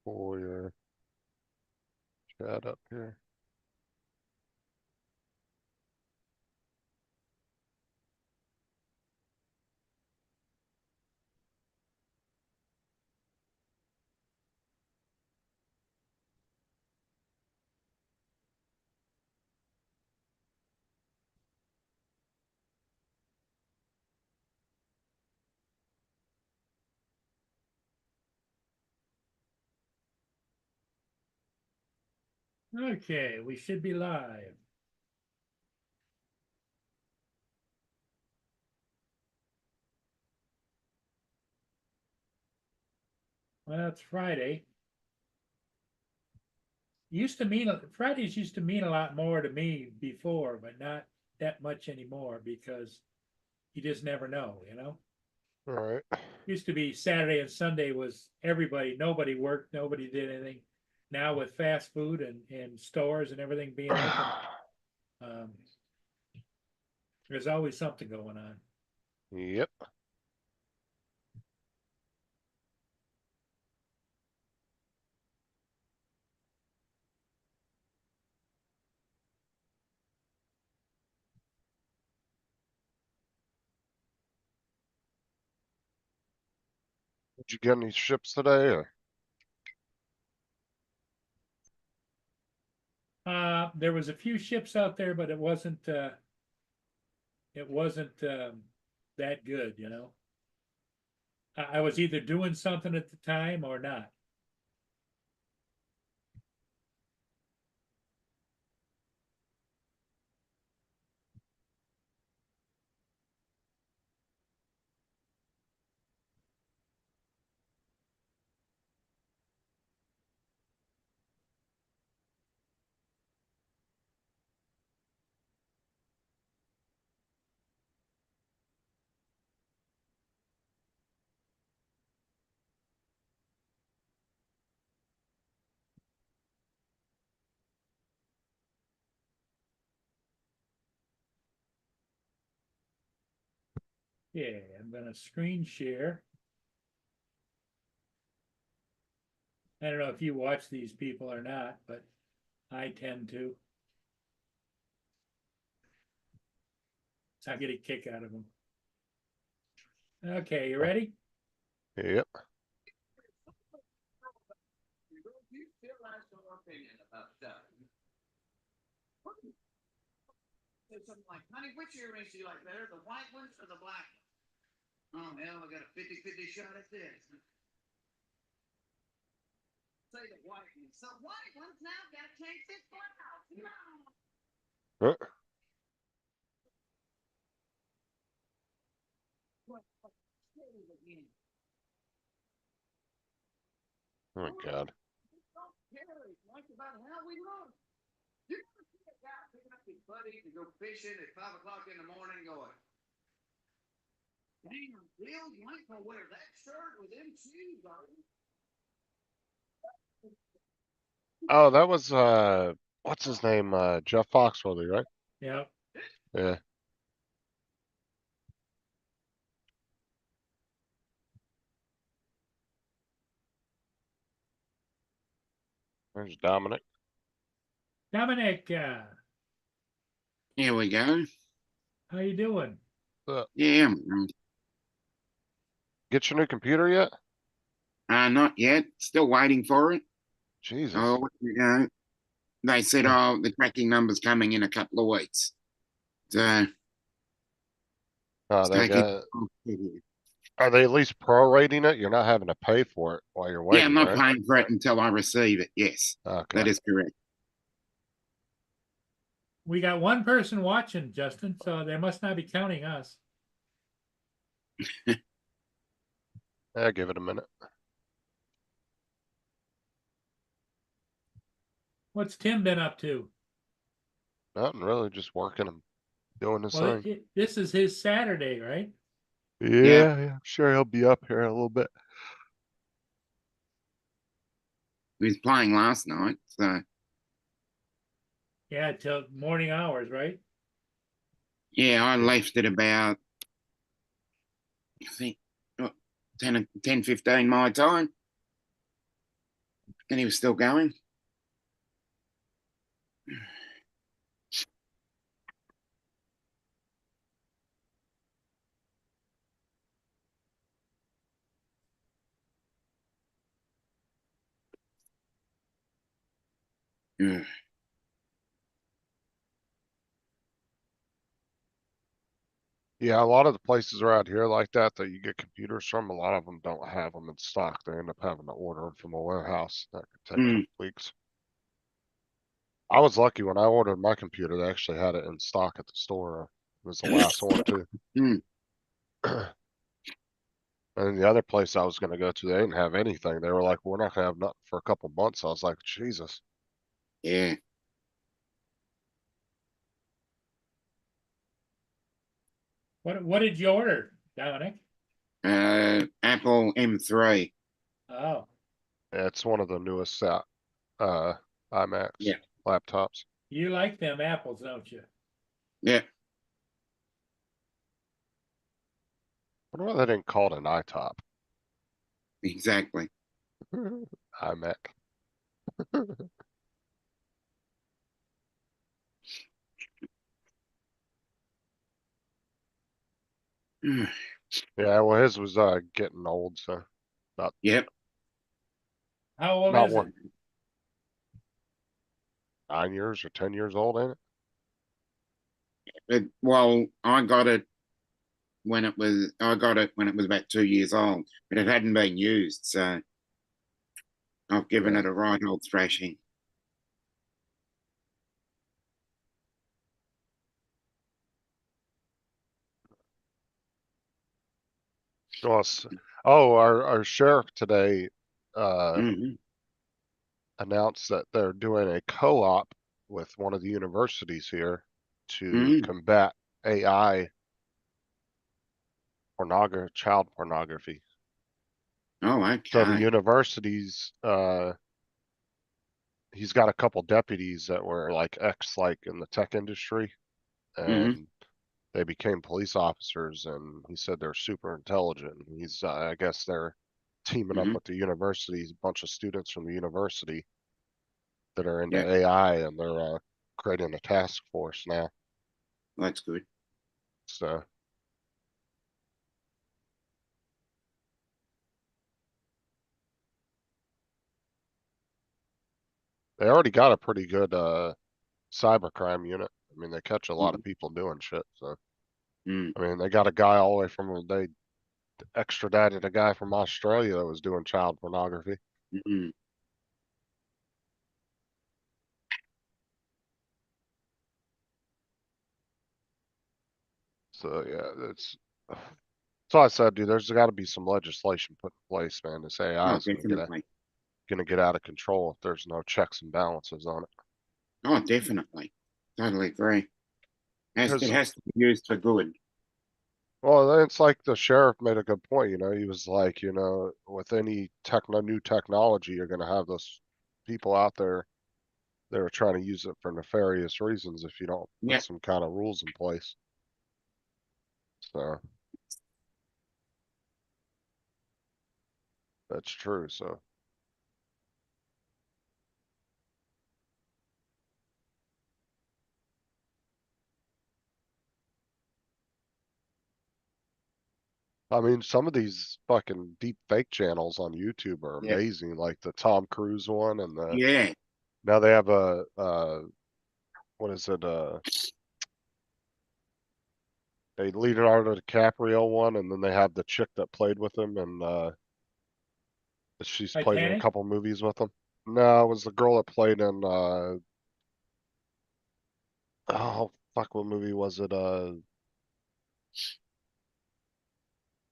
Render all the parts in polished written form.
Pull your chat up here. Okay, we should be live. Well, it's Friday. Used to mean Fridays used to mean a lot more to me before, but not that much anymore because you just never know, you know. All right. Used to be Saturday and Sunday was everybody, nobody worked, nobody did anything. Now with fast food and stores and everything being open, um, there's always something going on. Yep. Did you get any ships today? Or? There was a few ships out there, but it wasn't that good, you know. I was either doing something at the time or not. Yeah, I'm gonna screen share. I don't know if you watch these people or not, but I tend to. So I get a kick out of them. Okay, you ready? Yep. You still have some opinion about stuff. Something like, honey, which earrings do you like better, the white ones or the black ones? Oh, hell, I got a 50-50 shot at this. Say the white ones. The white ones now got to change this blouse. No. Huh? Oh my God. Like about how we look. You ever see a guy picking up his buddy to go fishing at 5 o'clock in the morning going, damn, Bill, you ain't gonna wear that shirt with them shoes, are you? Oh, that was what's his name? Jeff Foxworthy, right? Yeah. Yeah. There's Dominic. Dominic, Here we go. how you doing? Yeah, Get your new computer yet? not yet. Still waiting for it. Jesus. Oh, they said, oh, the tracking number's coming in a couple of weeks. So Oh, it's they taking. got. Are they at least prorating it? You're not having to pay for it while you're Yeah, I'm waiting, not right? paying for it until I receive it. Yes, Okay. that is correct. We got one person watching, Justin, so they must not be counting us. Yeah, give it a minute. What's Tim been up to? Nothing really, just working and doing his Well, thing. this is his Saturday, right? Yeah, Yeah, I'm sure he'll be up here in a little bit. we was playing last night. So Yeah, till morning hours, right? yeah, I left at about, I think, 10, 10, 15 my time. And he was still going. Mm. Yeah, a lot of the places around here like that that you get computers from, a lot of them don't have them in stock. They end up having to order them from a warehouse. That could take a Mm. couple weeks. I was lucky when I ordered my computer, they actually had it in stock at the store. It was the last one too. Mm. And the other place I was gonna go to, they didn't have anything. They were like, we're not gonna have nothing for a couple months. I was like, Jesus. Yeah. What did you order, Dominic? Apple M3. Oh, Yeah, it's one of the newest iMacs Yeah. laptops. you like them apples, don't you? Yeah. I wonder why they didn't call it an iTop. Exactly. iMac. Mm. Yeah, well, his was getting old, so Yep. How old not is one it? 9 years or 10 years old, ain't it? Well, I got it when it was about 2 years old, but it hadn't been used, so I've given Yeah. it a right old thrashing. Well, our sheriff today uh Hmm. announced that they're doing a co-op with one of the universities here to Mm. combat AI child pornography. Oh, So the okay. universities, he's got a couple deputies that were like like in the tech industry, Hmm. and they became police officers, and he said they're super intelligent. I guess they're teaming up Hmm. with the universities, a bunch of students from the university that are into Yeah, AI, and they're creating a task force now. that's good. So they already got a pretty good cybercrime unit. I mean, they catch a lot of Mm. people doing shit. So Mm. I mean, they got a guy all the way from they extradited a guy from Australia that was doing child pornography. Mm. So yeah, it's so I said, dude, there's got to be some legislation put in place, man. This AI Oh, is definitely. gonna get out of control if there's no checks and balances on it. Oh, definitely. Totally agree. It Because has to be used for good. well, it's like the sheriff made a good point. He was like, with any new technology, you're gonna have those people out there that are trying to use it for nefarious reasons if you don't put Yeah, some kind of rules in place. So that's true. So I mean, some of these fucking deep fake channels on YouTube are yeah, amazing, like the Tom Cruise one, and yeah. now they have a what is it, a Leonardo DiCaprio one, and then they have the chick that played with him, and she's played in a Titanic? couple movies with him. No, it was the girl that played in oh fuck, what movie was it?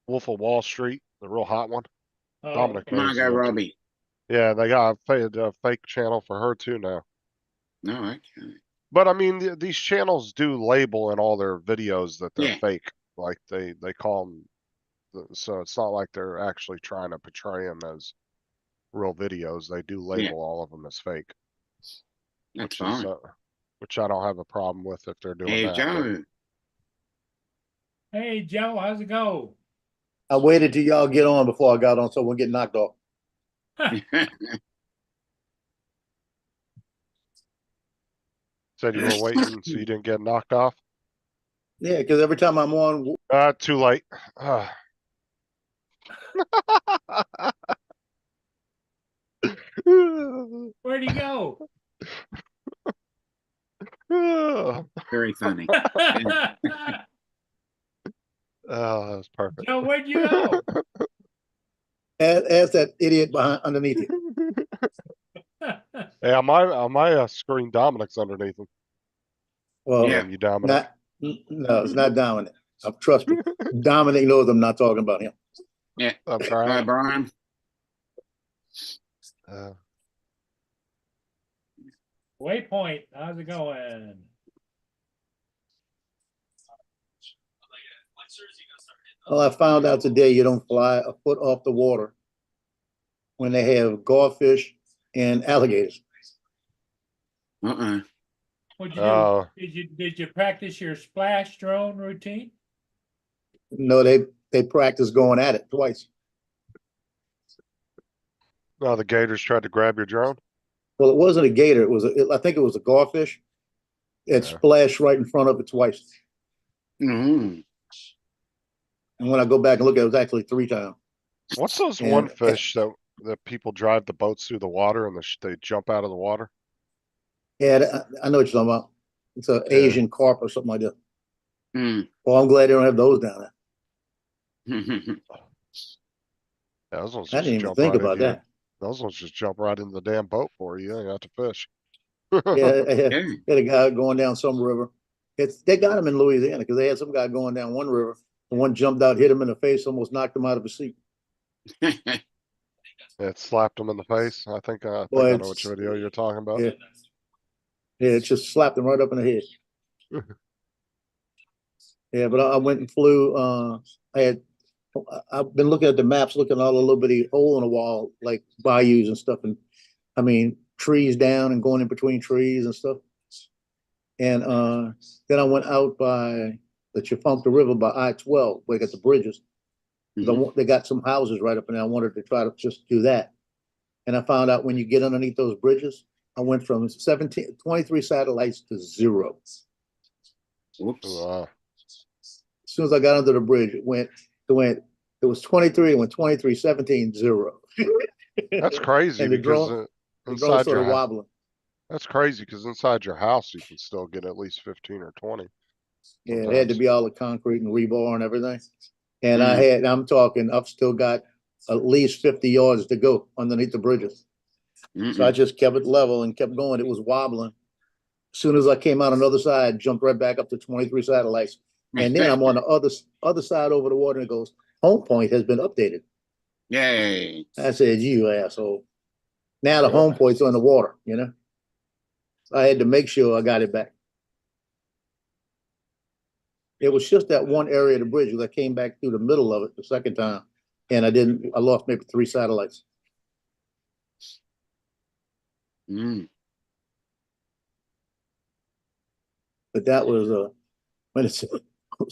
Wolf of Wall Street, the real hot one. Oh, Dominic okay. knows the Margot one too. Robbie. Yeah, they got a fake channel for her too now. No, okay. But I mean, these channels do label in all their videos that they're Yeah, fake. Like they call them, so it's not like they're actually trying to portray them as real videos. They do yeah. label all of them as fake, That's which is fine. which I don't have a problem with if they're doing Hey, that. But Joe. Hey, Joe, how's it go? I waited till y'all get on before I got on, so I won't get knocked off. Said you were waiting, so you didn't get knocked off? Yeah, because every time I'm on, Too late. Ah. Where'd he go? Very funny. Oh, that's perfect. Joe, where'd you go? ask that idiot behind underneath you. Hey, on my screen, Dominic's underneath him. Well, Yeah. You Dominic. no, it's not Dominic. Trust me, Dominic knows I'm not talking about him. Yeah. I'm Hi, Brian. Brian. Uh, Waypoint, how's it going? Well, I found out today you don't fly a foot off the water when they have goldfish and alligators. Uh-uh. What'd you do? oh, Did you practice your splash drone routine? No, they practice going at it twice. no, the Gators tried to grab your drone. Well, it wasn't a gator. I think it was a goldfish. It Yeah. splashed right in front of it twice. Mm. And when I go back and look at it, it was actually 3 times. What's those And- one fish that people drive the boats through the water and they jump out of the water? Yeah, I know what you're talking about. It's an Yeah. Asian carp or something like that. Mm. Well, I'm glad they don't have those down there. Yeah, those ones I just didn't even jump think right about in. that. Those ones just jump right into the damn boat for you. You ain't got to fish. Yeah, I Yeah. had a guy going down some river. They got him in Louisiana because they had some guy going down one river, and one jumped out, hit him in the face, almost knocked him out of his seat. It slapped him in the face. I think I Boy, know which video you're talking about. Yeah, yeah, it just slapped him right up in the head. Yeah, but I went and flew. I've been looking at the maps, looking at all the little bitty hole in the wall, like bayous and stuff, and I mean trees down and going in between trees and stuff. And then I went out by the Chifunka River by I-12, where they got the bridges. They got some houses right up in there. I wanted to try to just do that. And I found out when you get underneath those bridges, I went from 23 satellites to 0. Oops. Wow. As soon as I got under the bridge, it was 23, it went 23, 17, 0. That's crazy And the because drone inside started your house, wobbling. that's crazy because inside your house you can still get at least 15 or 20. Yeah, it had to sometimes. be all the concrete and rebar and everything. And Mm. I've still got at least 50 yards to go underneath the bridges. So I Mm-mm. just kept it level and kept going. It was wobbling. As soon as I came out on the other side, jumped right back up to 23 satellites. And then I'm on the other side over the water and it goes, home point has been updated. Yay. I said, you asshole. Now the home point's on the water, you know? I had to make sure I got it back. It was just that one area of the bridge because I came back through the middle of it the second time. And I lost maybe 3 satellites. Mm. But that was when it's as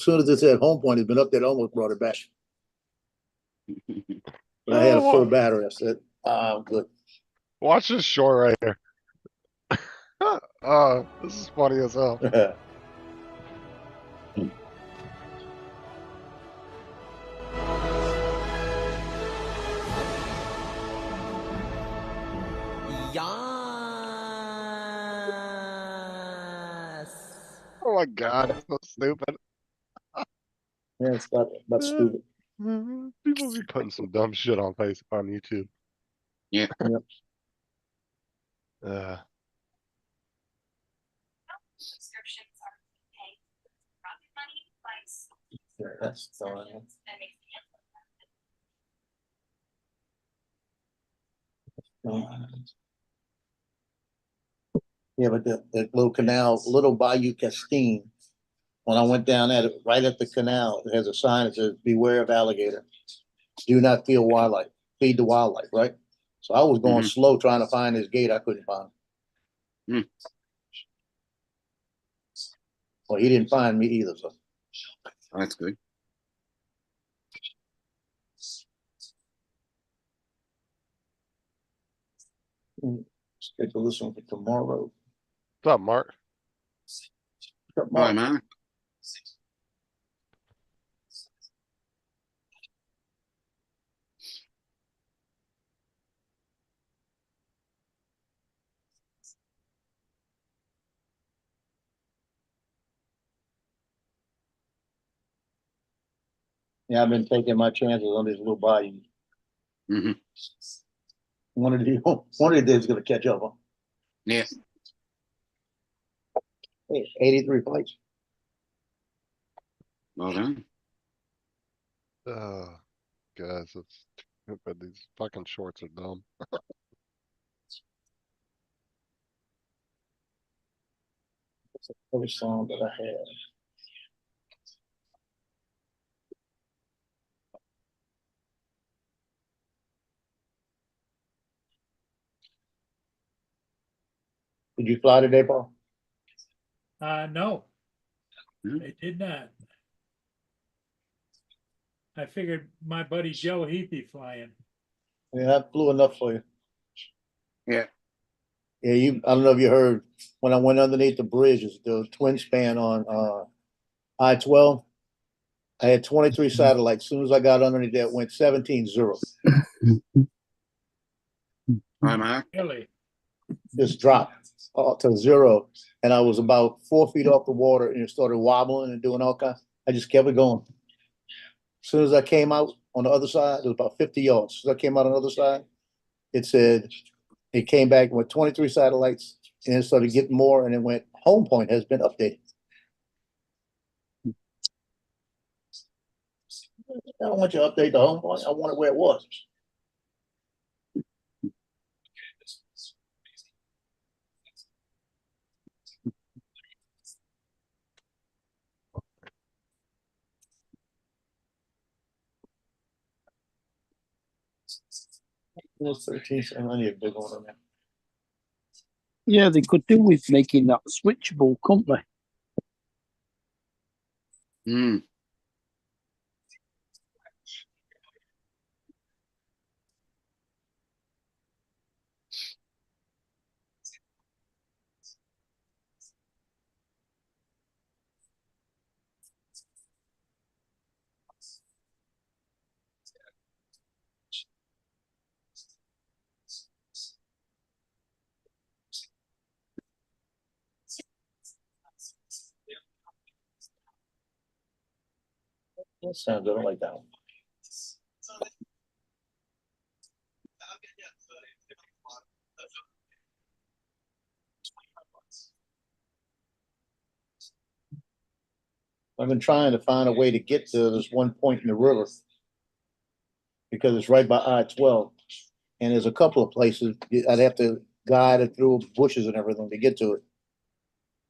soon as it said home point has been updated, I almost brought it back. But I had a full battery. I said, I'm good. Watch this shore right here. This is funny as hell. Yes. Oh my god, it's so stupid. Yeah, it's about stupid. People be putting some dumb shit on YouTube. Yeah. Yep. Subscriptions are paid Rocket Money, like Yeah, that's fine. that makes Yeah, but the little canal, Little Bayou Castine, when I went down at it, right at the canal, it has a sign that says, beware of alligator. Do not feed the wildlife, right? So I was going slow trying to find this gate. I couldn't find it. Well, he didn't find me either, so. That's good. Schedule this one for tomorrow. What's up, Mark? Hi, Mark. Yeah, I've been taking my chances on these little bayous. Mhm. One of the days is gonna catch up, huh? Yeah. Hey, 83 fights. Well done. Guys, it's stupid. These fucking shorts are dumb. Every song that I had. Did you fly today, Paul? No, Hmm. it did not. I figured my buddy Joe, he'd be flying. Yeah, I flew enough for you. Yeah. Yeah, I don't know if you heard when I went underneath the bridges, the twin span on I-12. I had 23 satellites. As soon as I got underneath that, it went 17-0. Hi, Mark. Really? Just dropped to 0. And I was about 4 feet off the water and it started wobbling and doing all kinds. I just kept it going. As soon as I came out on the other side, it was about 50 yards. As soon as I came out on the other side, it said it came back with 23 satellites and it started getting more and it went home point has been updated. I don't want you to update the home point. I want it where it was. It's 13, so I need a big one on there. Yeah, they could do with making that switchable, couldn't they? Hmm. That sounds good. I like that one. I've been trying to find a way to get to this one point in the river because it's right by I-12. And there's a couple of places I'd have to guide it through bushes and everything to get to it.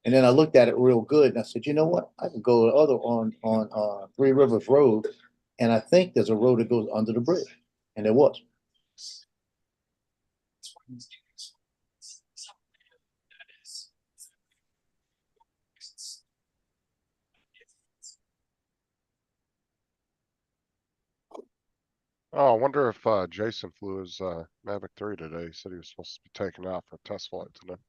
And then I looked at it real good and I said, you know what? I could go the other on Three Rivers Road. And I think there's a road that goes under the bridge. And there was. Oh, I wonder if Jason flew his Mavic 3 today. He said he was supposed to be taken out for a test flight today.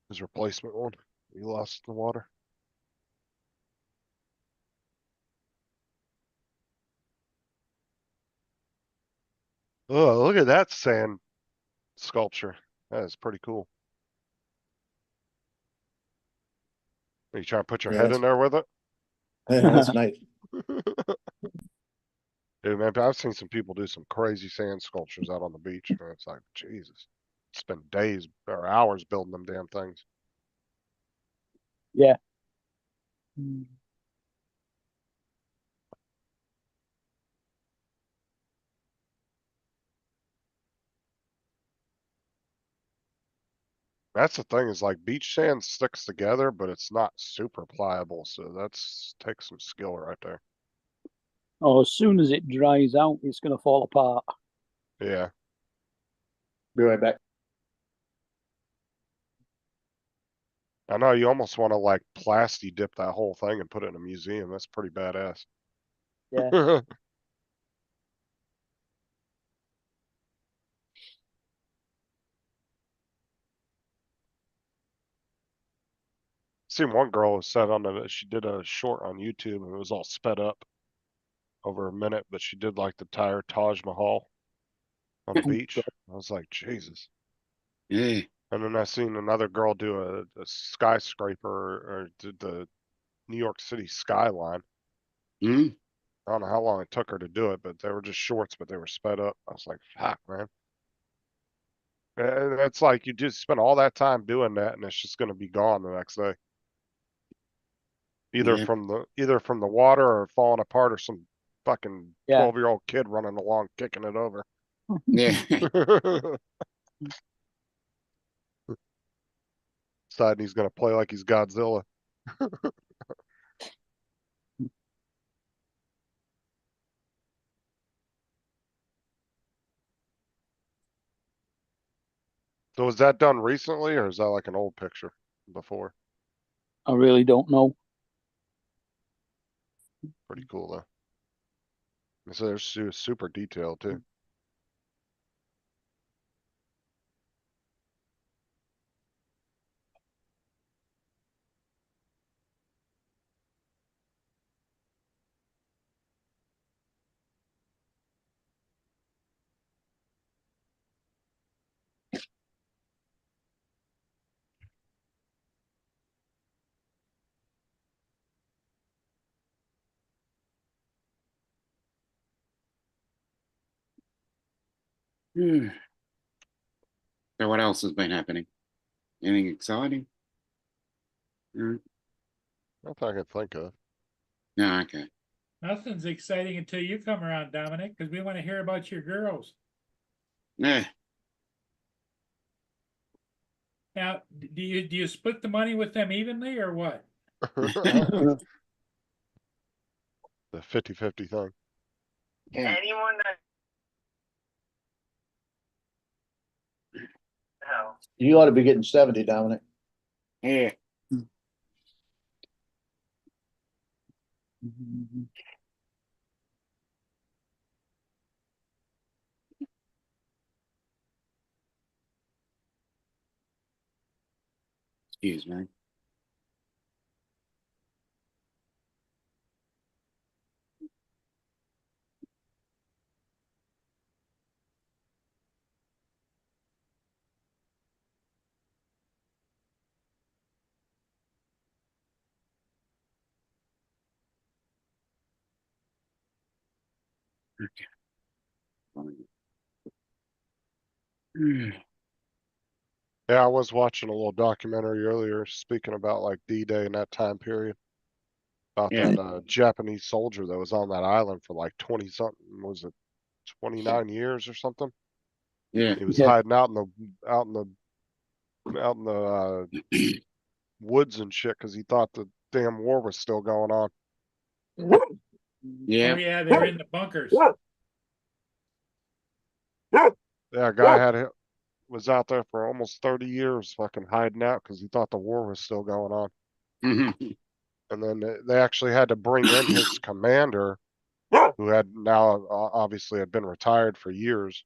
His replacement one. He lost in the water. Oh, look at that sand sculpture. That is pretty cool. Are you trying to put your Yeah, head in there with it? that's nice. Dude, man, I've seen some people do some crazy sand sculptures out on the beach. And it's like, Jesus. Spend days or hours building them damn things. Yeah. That's the thing is like beach sand sticks together, but it's not super pliable. So that's takes some skill right there. Oh, as soon as it dries out, it's going to fall apart. Yeah. Be right back. I know you almost want to like plasti dip that whole thing and put it in a museum. That's pretty badass. Yeah. seen one girl who said on the, she did a short on YouTube and it was all sped up over a minute, but she did like the entire Taj Mahal on the beach. I was like, Jesus. Yeah. And then I seen another girl do a skyscraper or did the New York City skyline. Mm. I don't know how long it took her to do it, but they were just shorts, but they were sped up. I was like, fuck, man. And it's like you just spend all that time doing that and it's just gonna be gone the next day. Either Yeah. from the water or falling apart or some fucking Yeah. 12-year-old kid running along kicking it over. Yeah. Deciding he's gonna play like he's Godzilla. So was that done recently or is that like an old picture before? I really don't know. Pretty cool though. And so they're super detailed too. Hmm. So what else has been happening? Anything exciting? Mm. Nothing I can think of. No, okay. Nothing's exciting until you come around, Dominic, because we want to hear about your girls. Yeah. Now, do you split the money with them evenly or what? The 50-50 thing. Yeah. Anyone that. No. You ought to be getting 70, Dominic. Yeah. Excuse me. Okay. Hmm. Yeah, I was watching a little documentary earlier speaking about like D-Day in that time period. About Yeah. that Japanese soldier that was on that island for like 20 something, was it 29 years or something? Yeah. He was Yeah. hiding out in the woods and shit because he thought the damn war was still going on. Yeah. Oh, yeah, they're in the bunkers. Yeah, a guy was out there for almost 30 years fucking hiding out because he thought the war was still going on. Mhm. And then they actually had to bring in his commander, who had now obviously had been retired for years,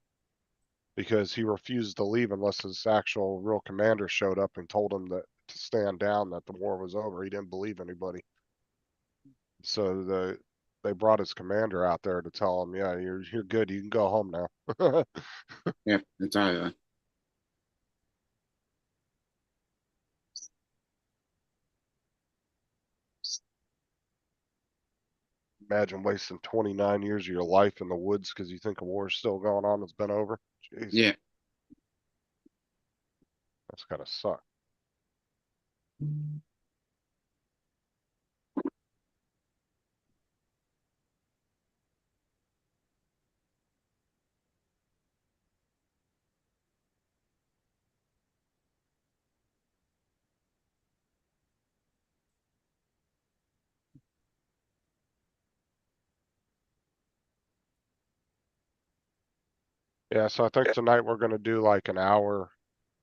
because he refused to leave unless his actual real commander showed up and told him that to stand down, that the war was over. He didn't believe anybody. So they brought his commander out there to tell him, yeah, you're good. You can go home now. Yeah. It's over. Imagine wasting 29 years of your life in the woods because you think a war's still going on. It's been over. Jeez, Yeah. that's gotta suck. Yeah, so I think tonight we're gonna do like an hour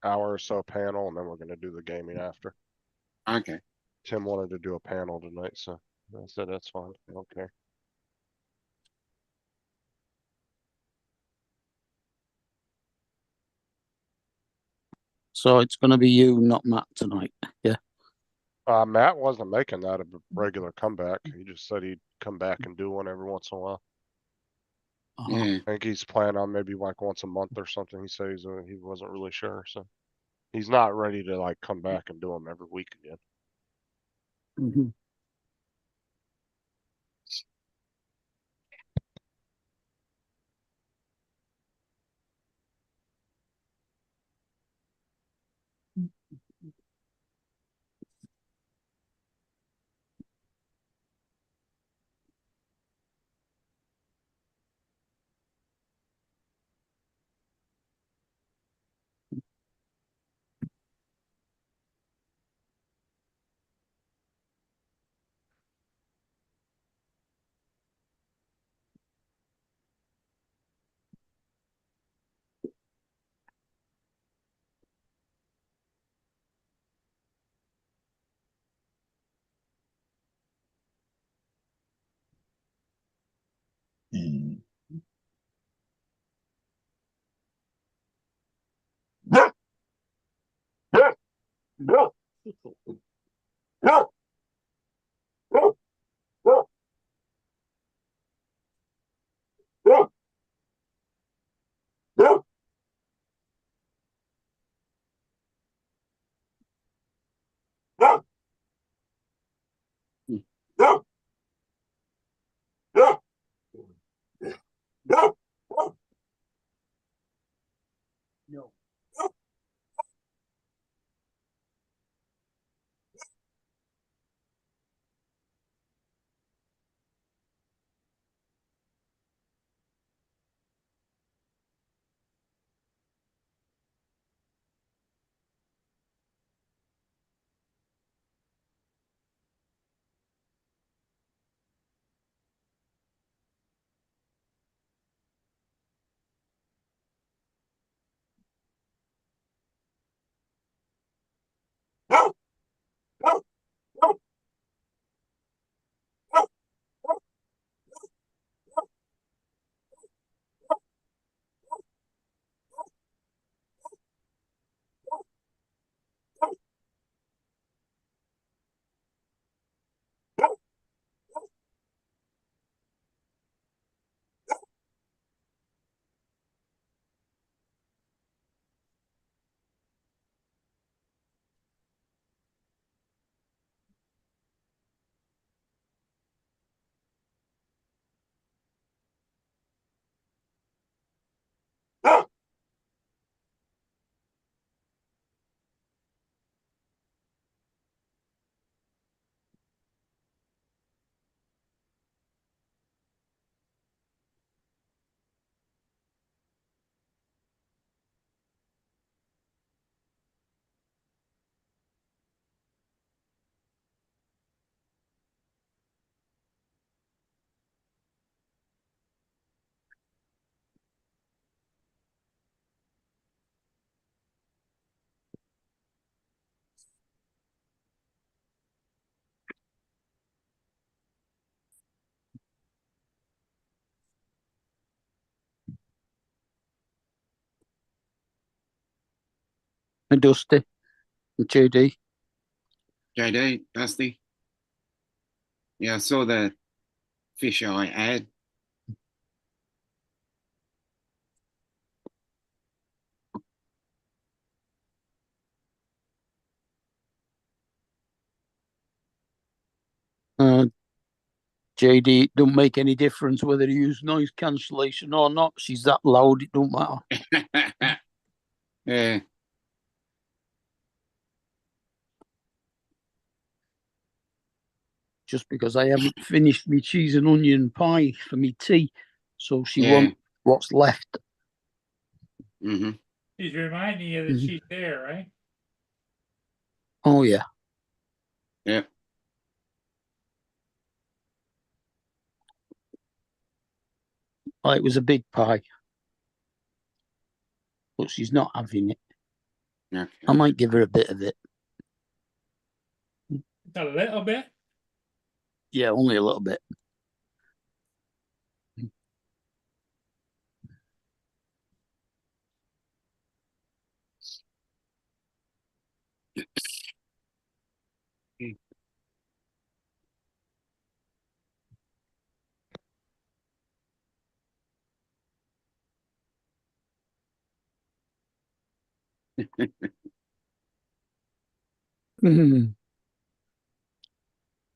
or so panel, and then we're gonna do the gaming after. Okay. Tim wanted to do a panel tonight, so I said that's fine. I don't care. So it's going to be you, not Matt, tonight. Yeah. Matt wasn't making that a regular comeback. He just said he'd come back and do one every once in a while. Uh-huh. Yeah. I think he's planning on maybe like once a month or something. He says he wasn't really sure, so he's not ready to like come back and do them every week again. Mhm. No. And Dusty and JD. JD, Dusty. Yeah, I saw the fish eye ad. JD, it don't make any difference whether you use noise cancellation or not. She's that loud, it don't matter. Yeah. Just because I haven't finished my cheese and onion pie for me tea, so she Yeah. wants what's left. Mm-hmm. She's reminding you that Mhm. she's there, right? Oh yeah. Yeah. Well, it was a big pie, but she's not having it. Okay. I might give her a bit of it. A little bit. Yeah, only a little bit.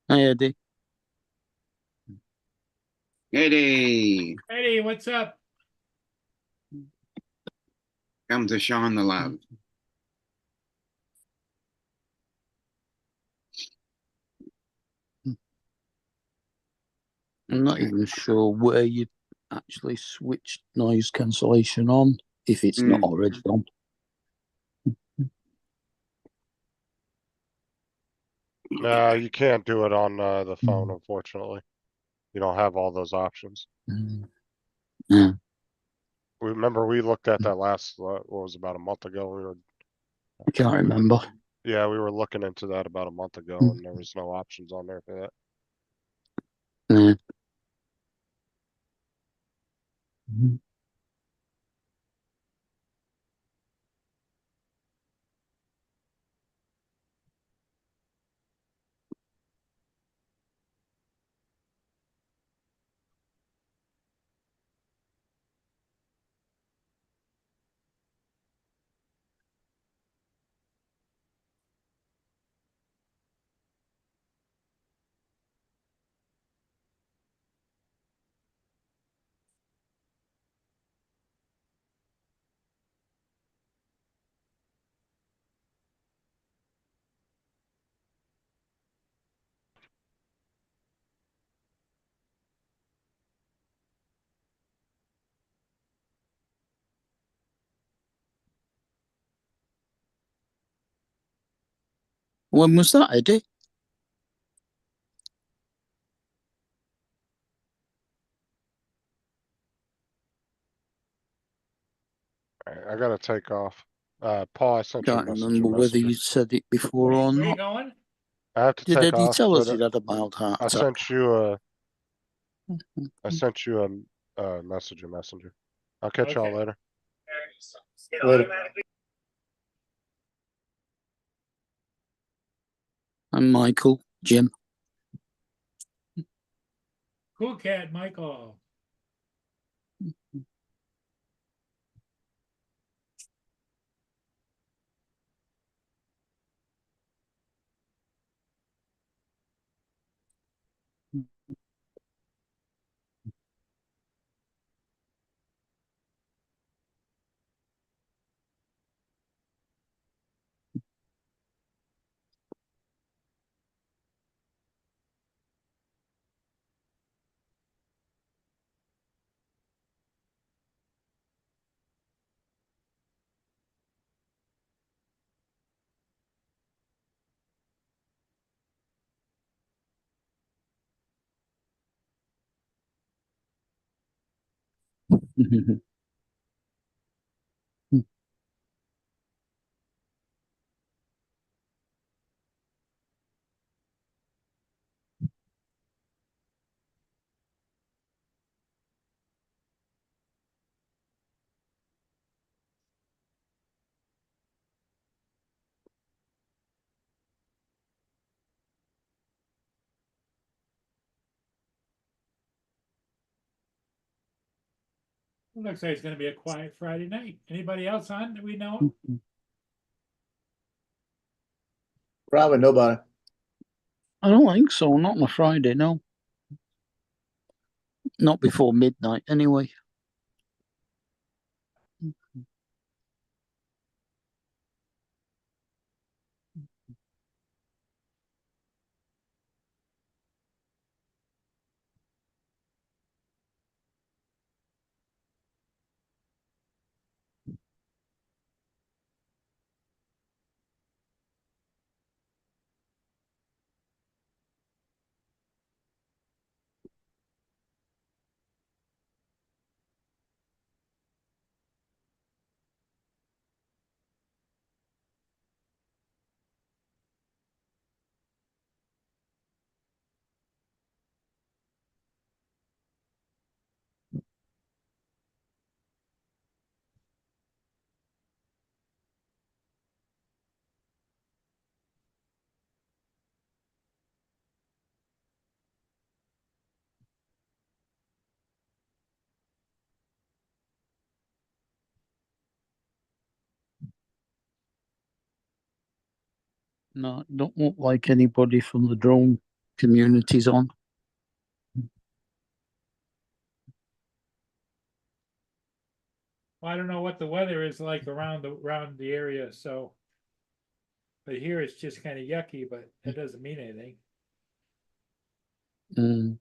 Hey, Eddie. Eddie, Eddie, what's up? come to Sean the love. I'm not even sure where you actually switch noise cancellation on if it's not already on. No, you can't do it on the phone, unfortunately. You don't have all those options. Yeah. Remember, we looked at that last, what was it, about a month ago? We were, I can't remember. yeah, we were looking into that about a month ago, Mm. and there was no options on there for that. Yeah. When was that, Eddie? Alright, I gotta take off. Paul, I sent you a Can't messenger remember whether messenger. you said it before or Where you not. going? I have to Did take Eddie off, tell us but he'd had a mild heart I attack? sent you a messenger. I'll catch y'all Okay. later. Later. And Michael, Jim. Cool cat, Michael. Looks like it's gonna be a quiet Friday night. Anybody else on that we know? Probably nobody. I don't think so. Not on a Friday, no. Not before midnight, anyway. No, it don't look like anybody from the drone community's on. Well, I don't know what the weather is like around the area, so. But here it's just kind of yucky, but that doesn't mean anything. Mm.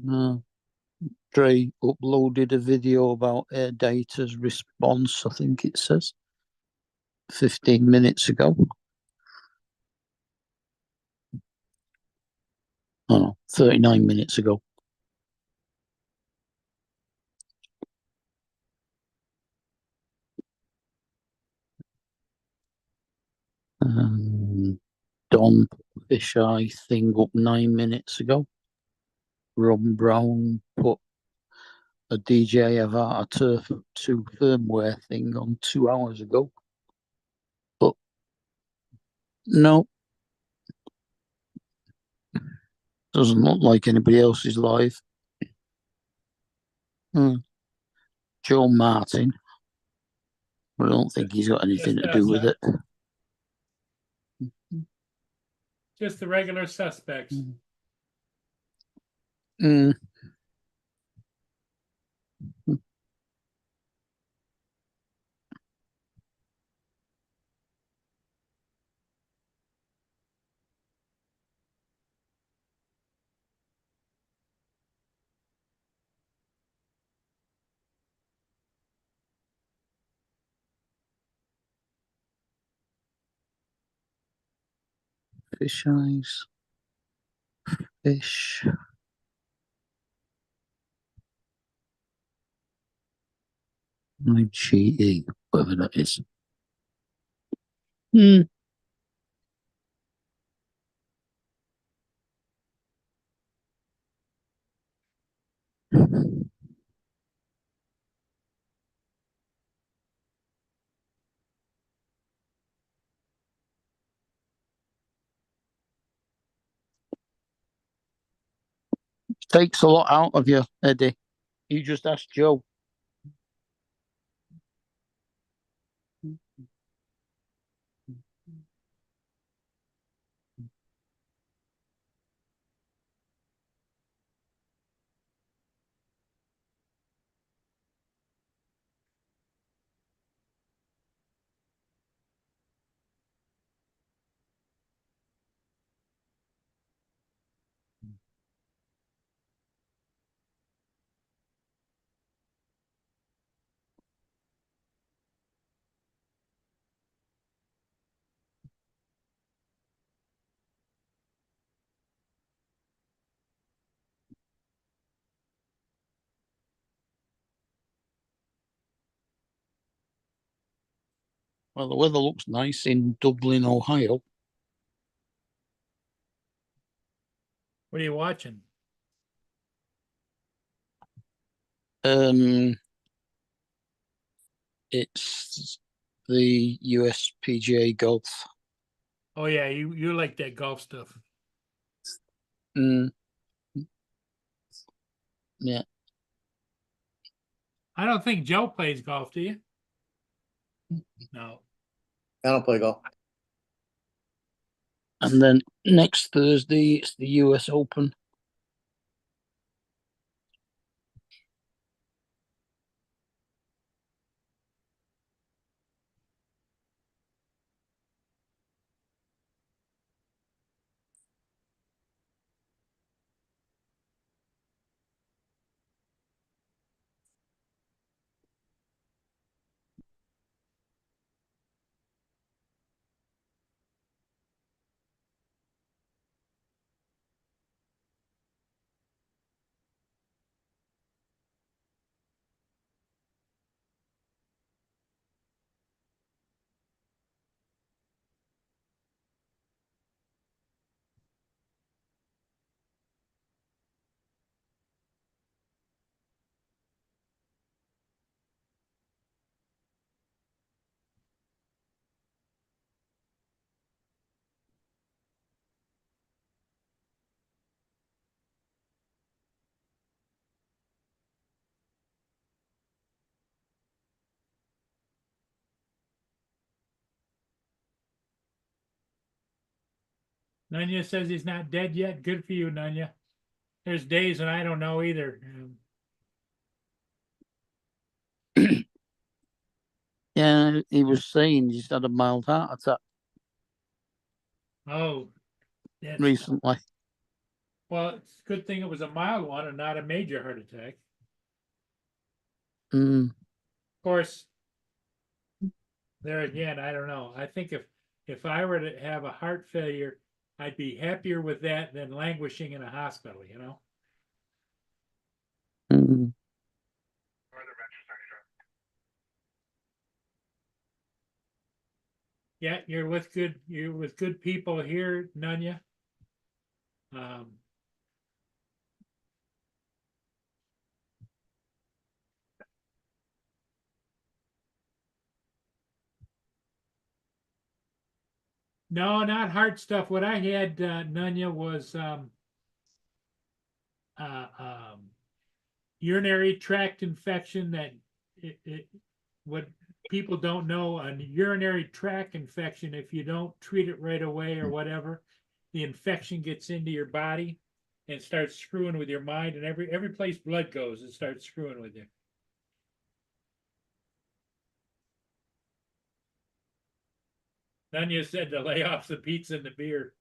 No. Dre uploaded a video about Air Data's response, I think it says, 15 minutes ago. Oh no, 39 minutes ago. Don Fisheye thing up 9 minutes ago. Ron Brown put a DJI Avata Turf 2 firmware thing on 2 hours ago. But no, doesn't look like anybody else is live. Joe Martin, but I don't think he's got anything to do with it. Just the regular suspects. Mm. Fish eyes. Fish. IGE, whatever that is. Takes a lot out of you, Eddie. You just ask Joe. Well, the weather looks nice in Dublin, Ohio. What are you watching? It's the USPGA golf. Oh yeah, you like that golf stuff. Yeah. I don't think Joe plays golf, do you? No. I don't play golf. And then next Thursday, it's the US Open. Nunya says he's not dead yet. Good for you, Nunya. There's days when I don't know either. Yeah, he was saying he's had a mild heart attack Oh, that's, recently. well, it's a good thing it was a mild one and not a major heart attack. Mm. Of course, there again, I don't know. I think if I were to have a heart failure, I'd be happier with that than languishing in a hospital, you know? Mm. Yeah, you're with good people here, Nunya. No, not heart stuff. What I had, Nunya, was urinary tract infection that what people don't know, a urinary tract infection, if you don't treat it right away or whatever, the infection gets into your body and starts screwing with your mind, and every place blood goes, it starts screwing with you. Nunya said to lay off the pizza and the beer.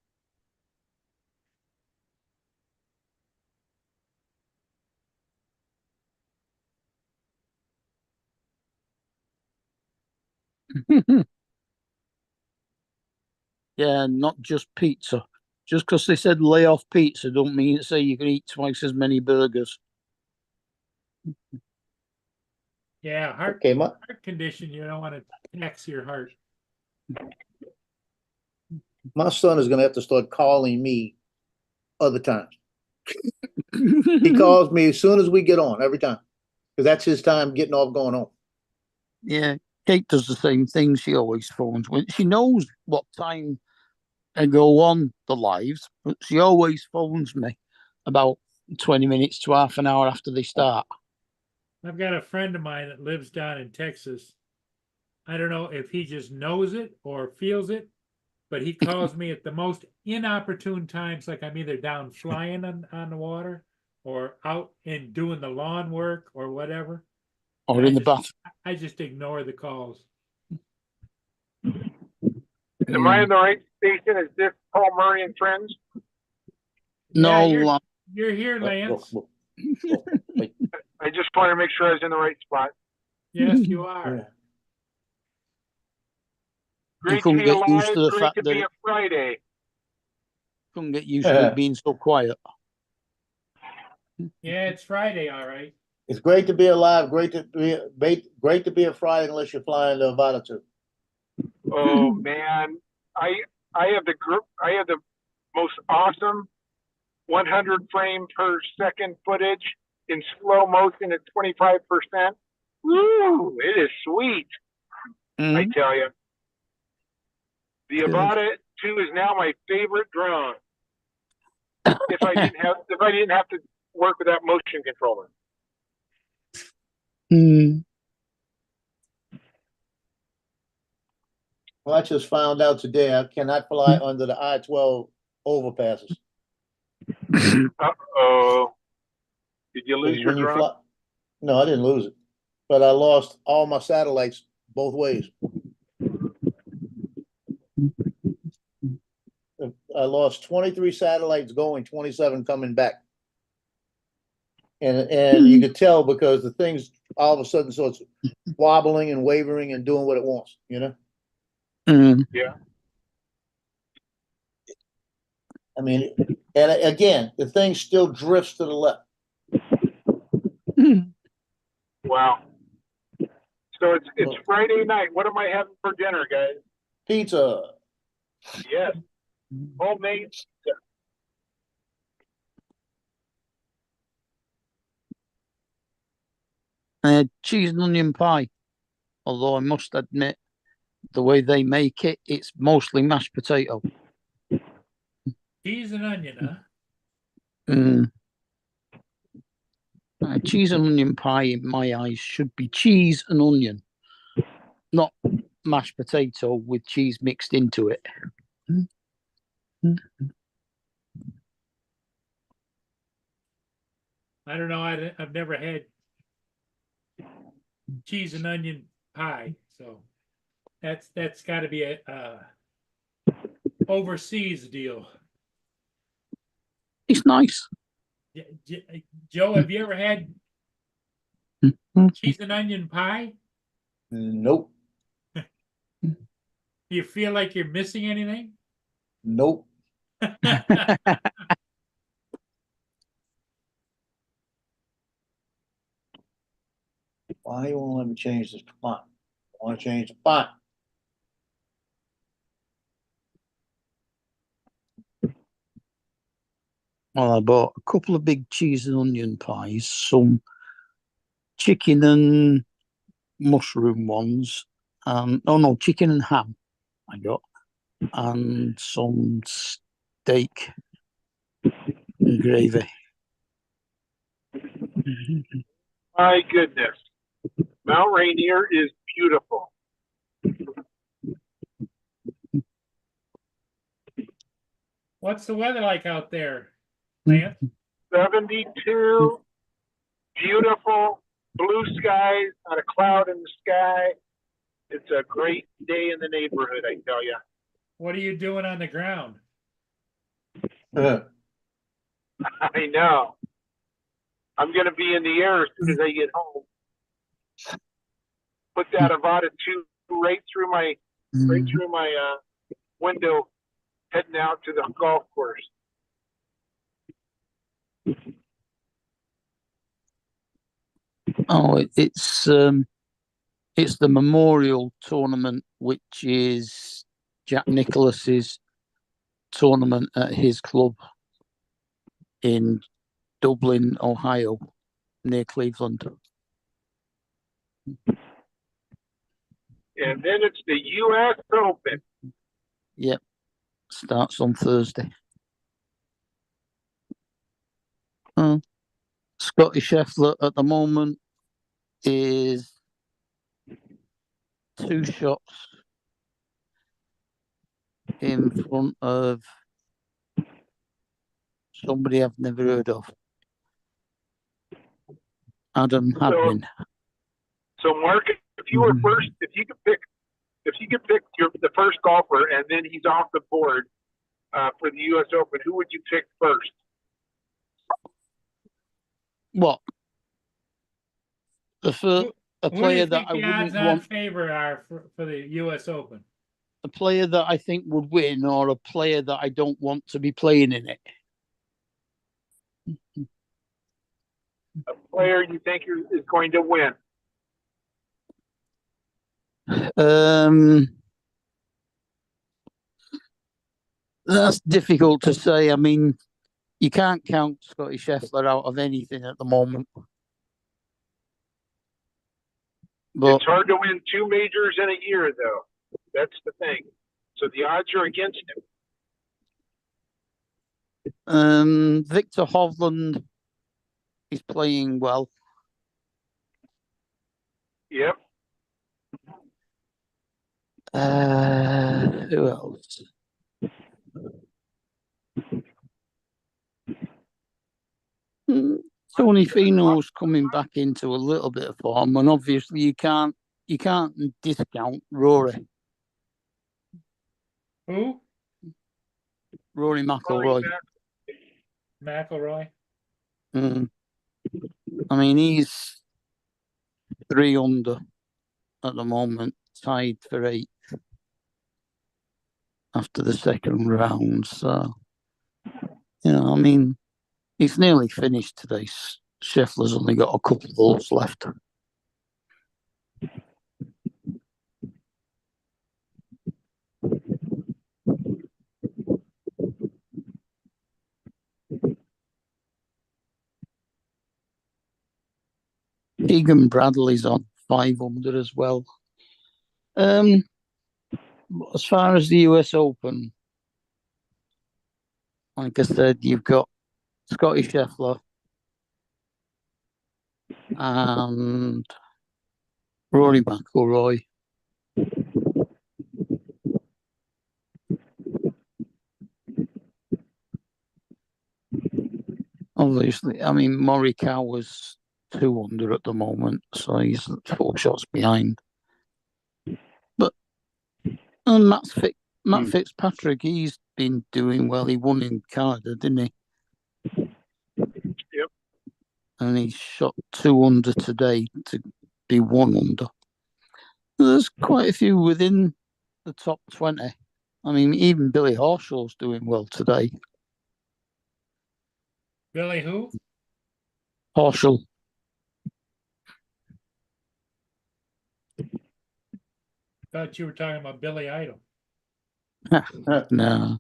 Yeah, not just pizza. Just because they said lay off pizza don't mean to say you can eat twice as many burgers. Yeah, heart condition, you don't want to tax your heart. My son is gonna have to start calling me other times. He calls me as soon as we get on, every time. Because that's his time getting off going on. Yeah, Kate does the same thing. She always phones when she knows what time I go on the lives, but she always phones me about 20 minutes to half an hour after they start. I've got a friend of mine that lives down in Texas. I don't know if he just knows it or feels it, but he calls me at the most inopportune times, like I'm either down flying on the water or out and doing the lawn work or whatever. Or And in the bath. I just ignore the calls. Am I in the right station? Is this Paul Murray and Friends? No, Yeah, you're here, Lance. I just wanted to make sure I was in the right spot. Yes, you are. Yeah. Great to couldn't be get alive. used to the Great fact to that be a Friday. couldn't get used to it being so quiet. Yeah, it's Friday, all right. It's great to be alive. Great to be a Friday unless you're flying to Vanuatu. Oh man, I have the most awesome 100 frame per second footage in slow motion at 25%. Woo! It is sweet. I tell you. The Avata 2 is now my favorite drone. If I didn't have to work with that motion controller. Well, I just found out today I cannot fly under the I-12 overpasses. Uh-oh. Did you lose your drone? No, I didn't lose it, but I lost all my satellites both ways. I lost 23 satellites going, 27 coming back. And you could tell because the thing's all of a sudden starts wobbling and wavering and doing what it wants, you know? Yeah. I mean, and again, the thing still drifts to the left. Wow. So it's Friday night. What am I having for dinner, guys? Pizza. Yes. Homemade pizza. Cheese and onion pie. Although I must admit, the way they make it, it's mostly mashed potato. Cheese and onion, huh? Cheese and onion pie, in my eyes, should be cheese and onion, not mashed potato with cheese mixed into it. I don't know. I've never had cheese and onion pie, so that's got to be a overseas deal. It's nice. Joe, have you ever had Mhm. cheese and onion pie? Nope, Do you feel like you're missing anything? nope. Why you won't let me change this font? I wanna change the font. Well, I bought a couple of big cheese and onion pies, some chicken and mushroom ones, no, chicken and ham I got, and some steak and gravy. My goodness. Mount Rainier is beautiful. What's the weather like out there, Lance? 72, beautiful, blue skies, not a cloud in the sky. It's a great day in the neighborhood, I tell you. What are you doing on the ground? I know. I'm going to be in the air as soon as I get home. Put that Avada 2 right through my window, heading out to the golf course. Oh, it's the Memorial Tournament, which is Jack Nicklaus's tournament at his club in Dublin, Ohio, near Cleveland. And then it's the U.S. Open. Yep, starts on Thursday. Scotty Scheffler at the moment is 2 shots in front of somebody I've never heard of, Adam Hadwin. So Mark, if you were first, if you could pick the first golfer and then he's off the board for the U.S. Open, who would you pick first? What? A Who do you player that think I the wouldn't odds on want, favor are for the U.S. Open? a player that I think would win, or a player that I don't want to be playing in it. A player you think is going to win? That's difficult to say. I mean, you can't count Scotty Scheffler out of anything at the moment. But It's hard to win 2 majors in a year, though. That's the thing. So the odds are against him. Victor Hovland is playing well. Yep. Who else? Tony Finau's coming back into a little bit of form, and obviously you can't discount Rory. Who? Rory McIlroy. McIlroy. I mean, he's 3 under at the moment, tied for 8th after the second round. So, I mean, it's nearly finished today. Scheffler's only got a couple of holes left. Keegan Bradley's on 5 under as well. As far as the US Open, like I said, you've got Scotty Scheffler and Rory McIlroy. obviously, I mean, Morikawa's 200 at the moment, so he's 4 shots behind. But and Matt Fitzpatrick, he's been doing well. He won in Canada, didn't he? Yep. And he shot 2 under today to be 1 under. There's quite a few within the top 20. I mean, even Billy Horschel's doing well today. Billy who? Horschel. Thought you were talking about Billy Idol. No.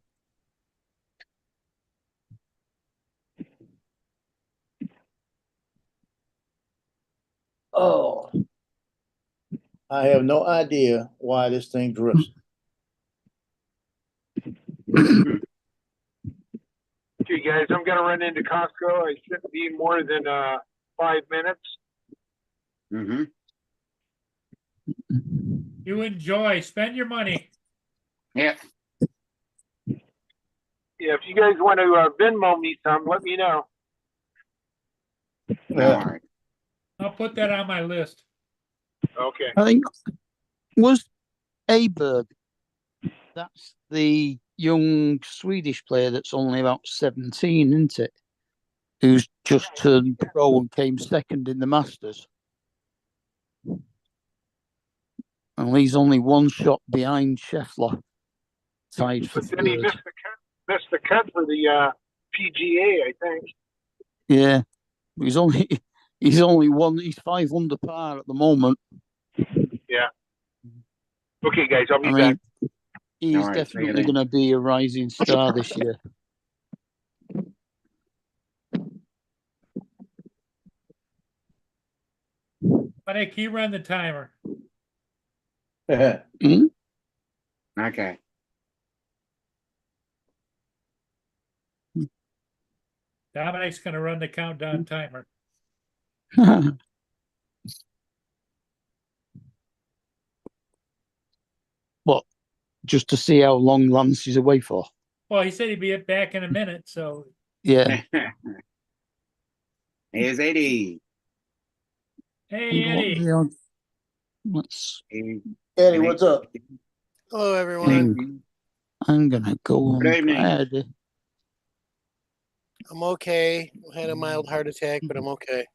Oh. I have no idea why this thing drifts. Okay, guys, I'm gonna run into Costco. I shouldn't be more than 5 minutes. Mm-hmm. You enjoy, spend your money. Yeah. Yeah, if you guys want to Venmo me some, let me know. All right. I'll put that on my list. Okay. I think was Aberg. That's the young Swedish player that's only about 17, isn't it? Who's just turned pro and came second in the Masters. And he's only 1 shot behind Scheffler, tied for But then he third. missed the cut for the PGA, I think. Yeah, he's only 1. He's 5 under par at the moment. Yeah. Okay, guys, I'll be I back. mean, he's All right, see you definitely then. going to be a rising star this year. But hey, can you run the timer? Okay. Dominic's gonna run the countdown timer. What? Just to see how long Lance is away for? Well, he said he'd be back in a minute, so Yeah. Here's Eddie. hey Eddie. Let's. Eddie, what's up? Hello, everyone. I'm gonna go Good on evening. Friday. I'm okay. I had a mild heart attack, but I'm okay.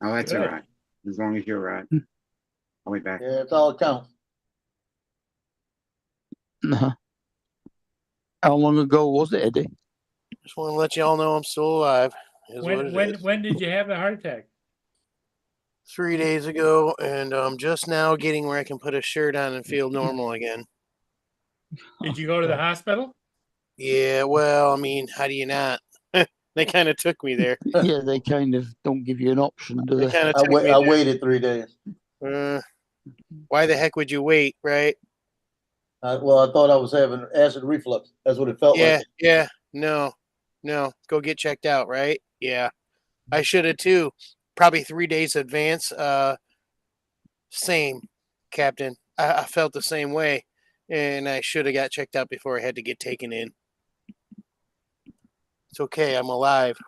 Oh, that's all Good. right. As long as you're right. I'll be back. Yeah, it's all it counts. Nah. How long ago was it, Eddie? Just want to let you all know I'm still alive. Is what it is. When did you have the heart attack? 3 days ago, and I'm just now getting where I can put a shirt on and feel normal again. Did you go to the hospital? Yeah, well, I mean, how do you not? They kind of took me there. Yeah, they kind of don't give you an option, do They they? kind of took me I there. waited 3 days. Why the heck would you wait, right? Well, I thought I was having acid reflux. That's what it felt Yeah, like. yeah. No. Go get checked out, right? Yeah. I should have too. Probably 3 days advance. Same, Captain. I felt the same way, and I should have got checked out before I had to get taken in. It's okay. I'm alive.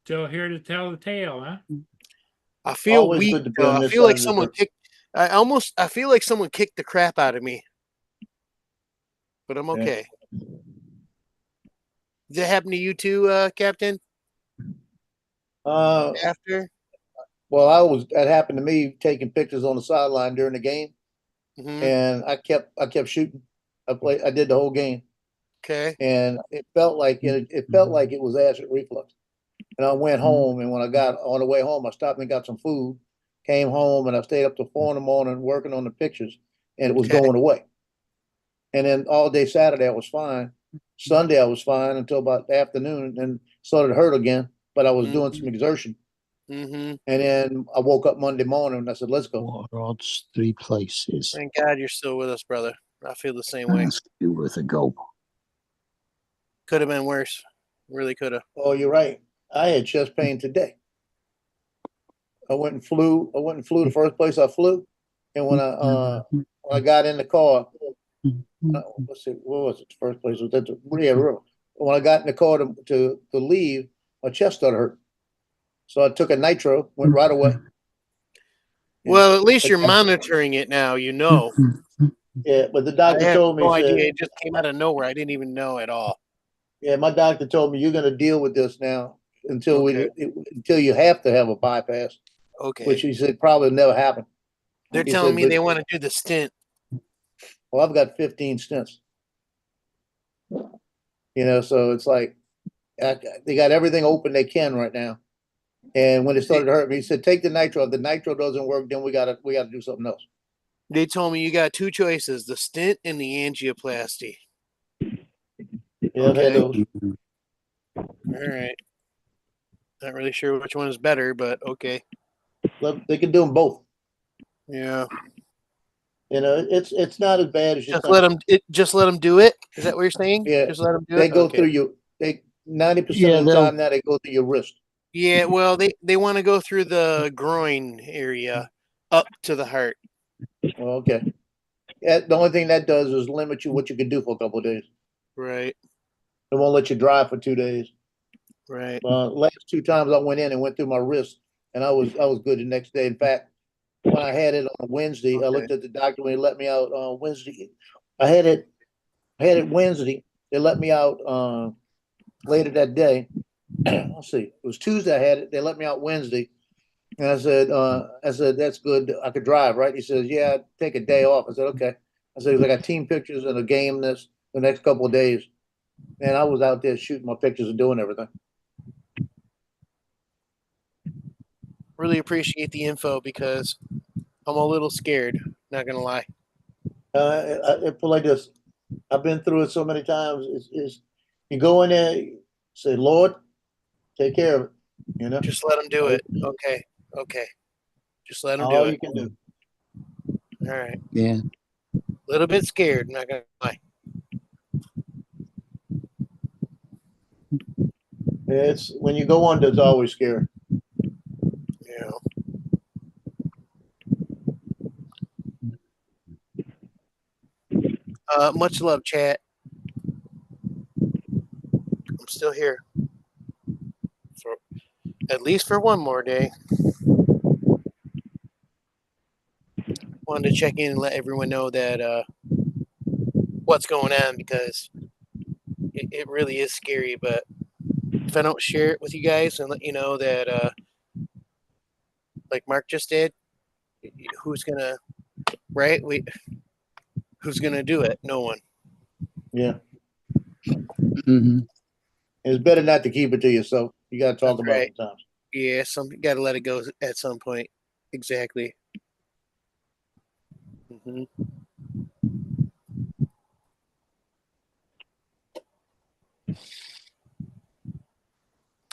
Still here to tell the tale, huh? I feel Always weak. good to be though. on I this feel side like of the someone dirt. kicked. I feel like someone kicked the crap out of me. But I'm okay. Did that happen to you too, Captain? After? Well, that happened to me taking pictures on the sideline during the game, Hmm. and I kept shooting. I did the whole game, Okay. and it felt like it was acid reflux. And I went home, and when I got on the way home, I stopped and got some food, came home, and I stayed up till 4 in the morning working on the pictures, and it was Okay. going away. And then all day Saturday I was fine. Sunday I was fine until about the afternoon, and started to hurt again. But I was doing some exertion, Mm-hmm. and then I woke up Monday morning and I said, "Let's go." Water odds, 3 places. Thank God you're still with us, brother. I feel the same way. Ask you worth a go. Could have been worse. Really could have. Oh, you're right. I had chest pain today. I went and flew the first place I flew, and when I got in the car, let's see, what was it? The first place was at the Rio River. when I got in the car to leave, my chest started hurt. So I took a nitro, went right away. Well, at least you're But- monitoring it now. You know. Yeah, but the I doctor had told me, no he said, idea. It just came out of nowhere. I didn't even know at all. yeah, my doctor told me you're gonna deal with this now until Okay. until you have to have a bypass, Okay. which he said probably never happen. They're he telling said, me but- they want to do the stint. Well, I've got 15 stents. You know, so it's like they got everything open they can right now. And when it started to hurt me, he said, "Take the nitro. If the nitro doesn't work, then we gotta do something else." They told me you got two choices: the stint and the angioplasty. Yeah, I've had Okay. those. All right. Not really sure which one is better, but okay. They can do them both. Yeah. You know, it's not as bad as you Just think. let them. Just let them do it. Is that what you're saying? Yeah. Just let them do They it. go Okay. through you. They 90% Yeah, of the they'll- time now they go through your wrist. Yeah. Well, they want to go through the groin area up to the heart. Well, okay. Yeah, the only thing that does is limit you what you can do for a couple of days. Right. It won't let you drive for 2 days. Right. Last two times I went in and went through my wrist, and I was good the next day. In fact, when I had it on Wednesday, I looked at the doctor when he let me out on Wednesday. I had it Wednesday. They let me out later that day. Let's see, it was Tuesday. I had it. They let me out Wednesday, and I said, that's good. I could drive, right? He says, yeah, take a day off. I said, okay. I said, 'cause I got team pictures and a game the next couple of days, and I was out there shooting my pictures and doing everything. Really appreciate the info because I'm a little scared. Not gonna lie. I put like this. I've been through it so many times. Is you go in there, say, Lord, take care of it. You know, Just let them do it. Okay. Okay. Just let them do all it. you can do. All right. Yeah. A little bit scared. Not gonna lie. It's when you go under, it's always scary. Yeah. Much love, chat. I'm still here. For at least for one more day. Wanted to check in and let everyone know that what's going on because it really is scary. But if I don't share it with you guys and let you know that, like Mark just did, who's gonna, right? Who's gonna do it? No one. Yeah, hmm it's better not to keep it to yourself. You got to talk That's about right. it sometimes. Yeah, got to let it go at some point. Exactly. hmm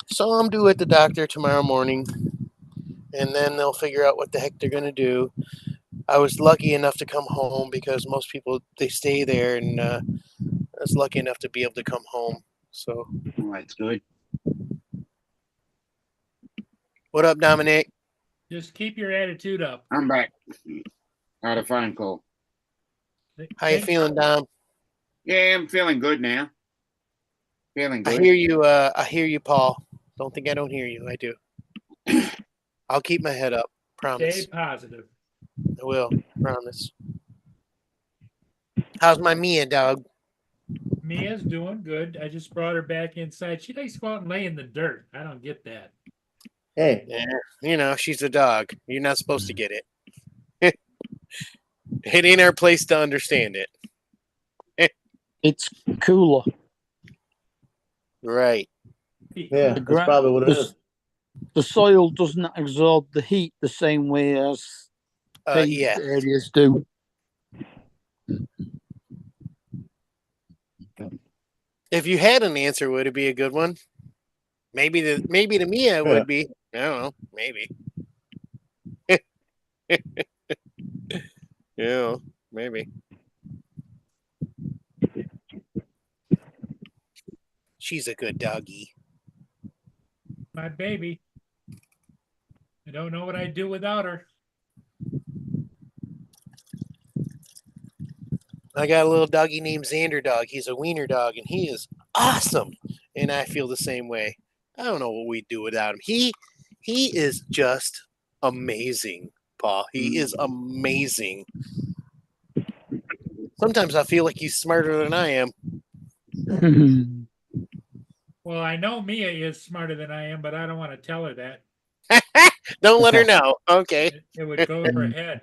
So I'm due at the doctor tomorrow morning, and then they'll figure out what the heck they're gonna do. I was lucky enough to come home because most people they stay there, and I was lucky enough to be able to come home. So, Oh, that's good. what up, Dominic? Just keep your attitude up. I'm back. Had a phone call. How you Things- feeling, Dom? Yeah, I'm feeling good now. Feeling I good. hear you. I hear you, Paul. Don't think I don't hear you. I do. I'll keep my head up. Promise. Stay positive. I will. Promise. How's my Mia, dog? Mia's doing good. I just brought her back inside. She likes to go out and lay in the dirt. I don't get that. Hey, Yeah, you know, she's a dog. You're not supposed to get it. It ain't our place to understand it. It's cooler. Right. yeah, The that's gra- probably what it the, is. the soil doesn't absorb the heat the same way as paved Yeah. areas do. If you had an answer, would it be a good one? Maybe the Mia it would be. I don't know. Maybe. Yeah, maybe. She's a good doggy. My baby. I don't know what I'd do without her. I got a little doggy named Xander Dog. He's a wiener dog, and he is awesome. And I feel the same way. I don't know what we'd do without him. He is just amazing, Paul. He is amazing. Sometimes I feel like he's smarter than I am. Well, I know Mia is smarter than I am, but I don't want to tell her that. Don't let her know. Okay. It would go over her head.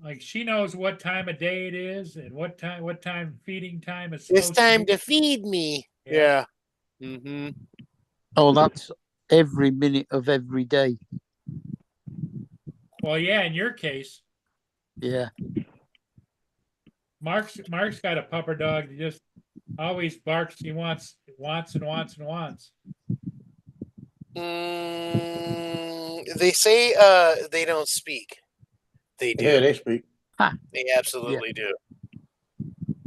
Like she knows what time of day it is and what time feeding time is It's supposed time to be. to feed me. Yeah. Yeah. Mm-hmm. Oh, that's every minute of every day. Well, yeah, in your case, Yeah. Mark's got a pupper dog that just always barks. He wants and wants. They say they don't speak. They do. Yeah, they speak. They absolutely do.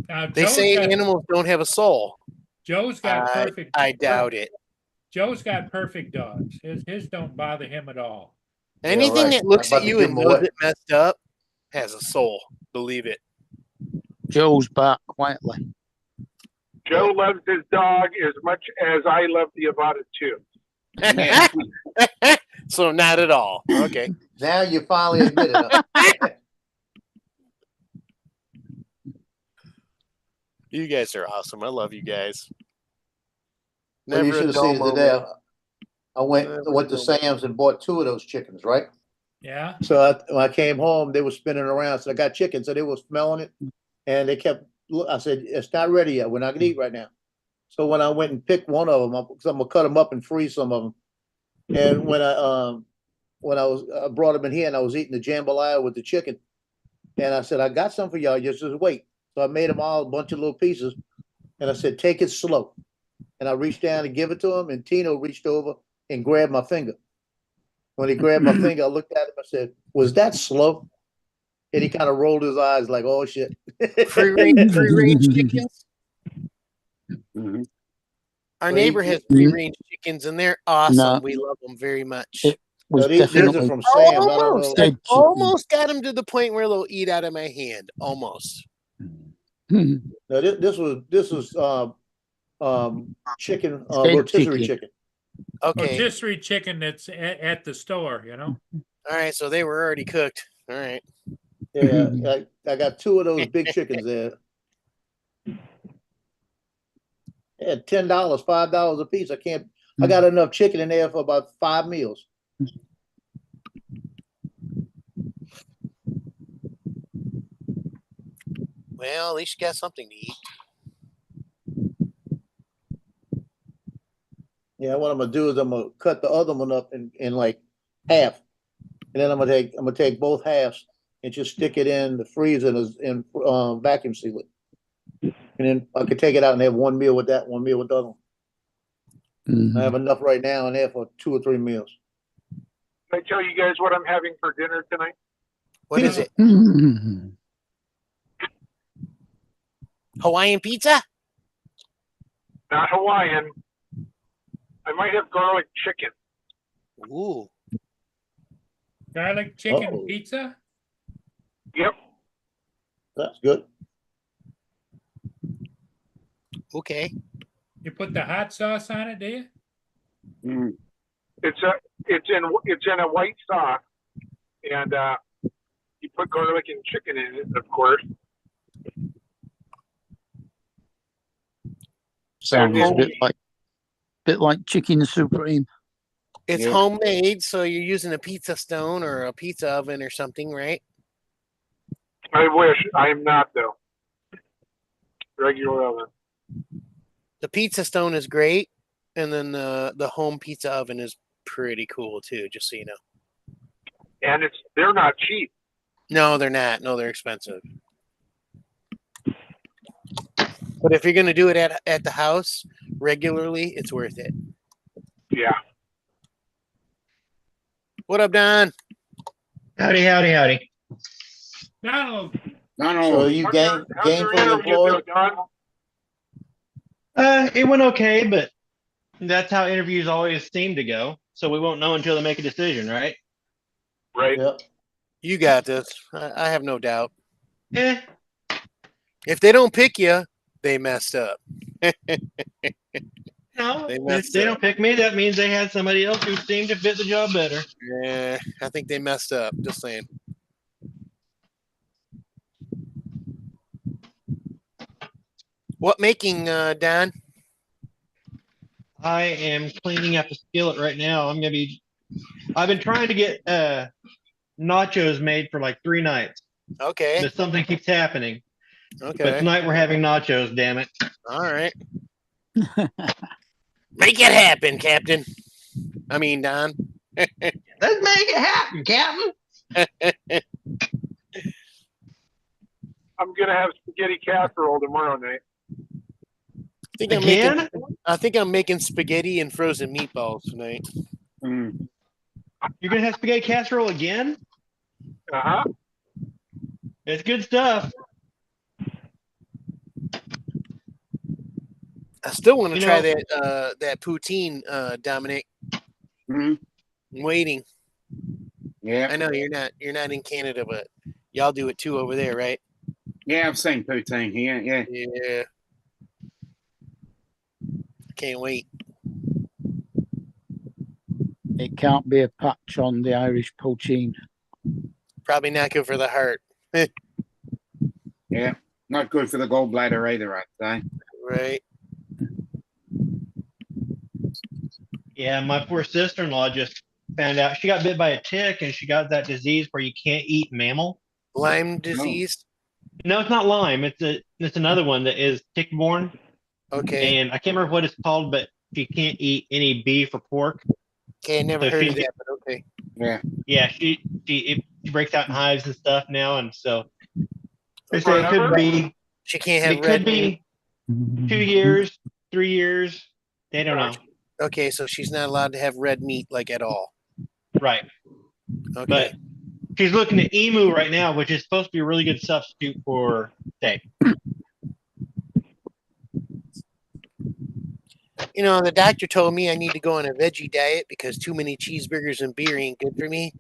They Joe's say got, animals don't have a soul. Joe's got I, perfect. I doubt it. Joe's got perfect dogs. His don't bother him at all. Anything right. that looks I'm at about to you give and 'em knows away. it messed up has a soul. Believe it. Joe's bark quietly. Joe loves his dog as much as I love the Avada too. So not at all. Okay. Now you finally admit it. Huh? You guys are awesome. I love you guys. Well, you Never a should have dull seen it moment. today. I went Never to a dull Sam's and bought 2 of those chickens, right? Yeah. So when I came home, they were spinning around. So I got chickens, so they were smelling it, and they kept. I said, "It's not ready yet. We're not gonna eat right now." So when I went and picked one of them, because I'm gonna cut them up and freeze some of them, and when I brought them in here and I was eating the jambalaya with the chicken, and I said, "I got some for y'all. Just wait." So I made them all a bunch of little pieces, and I said, "Take it slow." And I reached down to give it to him, and Tino reached over and grabbed my finger. When he grabbed my finger, I looked at him. I said, "Was that slow?" And he kind of rolled his eyes like, "Oh shit." Free range chickens. Mhm. Our Well, neighbor has free range chickens, and they're awesome. No. We love them very much. It was No, these are definitely from Sam's. I don't Almost, know. I dead chicken. almost got them to the point where they'll eat out of my hand. Almost. No, this was chicken, Dead rotisserie chicken. chicken. Okay. Rotisserie chicken that's at the store, you know. All right. So they were already cooked. All right. Yeah, I got 2 of those big chickens there. Yeah, $10, $5 a piece. I got enough chicken in there for about 5 meals. Well, at least you got something to eat. Yeah, what I'm gonna do is I'm gonna cut the other one up in like half, and then I'm gonna take both halves and just stick it in the freezer and vacuum seal it, and then I could take it out and have 1 meal with that, 1 meal with the other one. Mhm. I have enough right now in there for 2 or 3 meals. Can I tell you guys what I'm having for dinner tonight? What is it? Mhm. Hawaiian pizza? Not Hawaiian. I might have garlic chicken. Ooh. Garlic chicken Uh-oh. pizza. Yep. That's good. Okay. You put the hot sauce on it, do you? Mm. It's in a white sauce, and you put garlic and chicken in it, of course. Sounds Yeah. a bit like chicken supreme. It's Yeah. homemade, so you're using a pizza stone or a pizza oven or something, right? I wish. I am not though. Regular oven. The pizza stone is great, and then the home pizza oven is pretty cool too, just so you know. And they're not cheap. No, they're not. No, they're expensive. But if you're gonna do it at the house regularly, it's worth it. Yeah. What up, Don? Howdy. Donald, Donald. So you How's your gainfully interview employed? go, Don? It went okay, but that's how interviews always seem to go. So we won't know until they make a decision, right? Right. Yep. You got this. I have no doubt. Eh. If they don't pick you, they messed up. No, They if messed they up. don't pick me, that means they had somebody else who seemed to fit the job better. Yeah, I think they messed up. Just saying. What making, Don? I am cleaning up a skillet right now. I've been trying to get nachos made for like 3 nights, Okay. but something keeps happening. But Okay. tonight we're having nachos, damn it. All right. Make it happen, Captain. I mean, Don. Let's make it happen, Captain. I'm gonna have spaghetti casserole tomorrow night. Again? I think I'm making spaghetti and frozen meatballs tonight. Mm. You're gonna have spaghetti casserole again? Uh-huh. It's good stuff. I still want to You try know- that poutine, Dominic. Mhm. I'm waiting. Yeah. I know you're not in Canada, but y'all do it too over there, right? Yeah, I've seen poutine here. Yeah. Yeah. Can't wait. It can't be a patch on the Irish poutine. Probably not good for the heart. Yeah. Not good for the gallbladder either, I'd say. Right. Yeah, my poor sister-in-law just found out she got bit by a tick and she got that disease where you can't eat mammal. Lyme disease. No, it's not Lyme. It's another one that is tick-borne. Okay. And I can't remember what it's called, but she can't eat any beef or pork. Okay, I never So heard of she's- that, but okay. Yeah. Yeah, she breaks out in hives and stuff now, and so they say it Forever? could be She can't have it red could meat. be 2 years, 3 years. They don't know. Okay, so she's not allowed to have red meat like at all. Right. Okay. But she's looking at emu right now, which is supposed to be a really good substitute for steak. You know, the doctor told me I need to go on a veggie diet because too many cheeseburgers and beer ain't good for me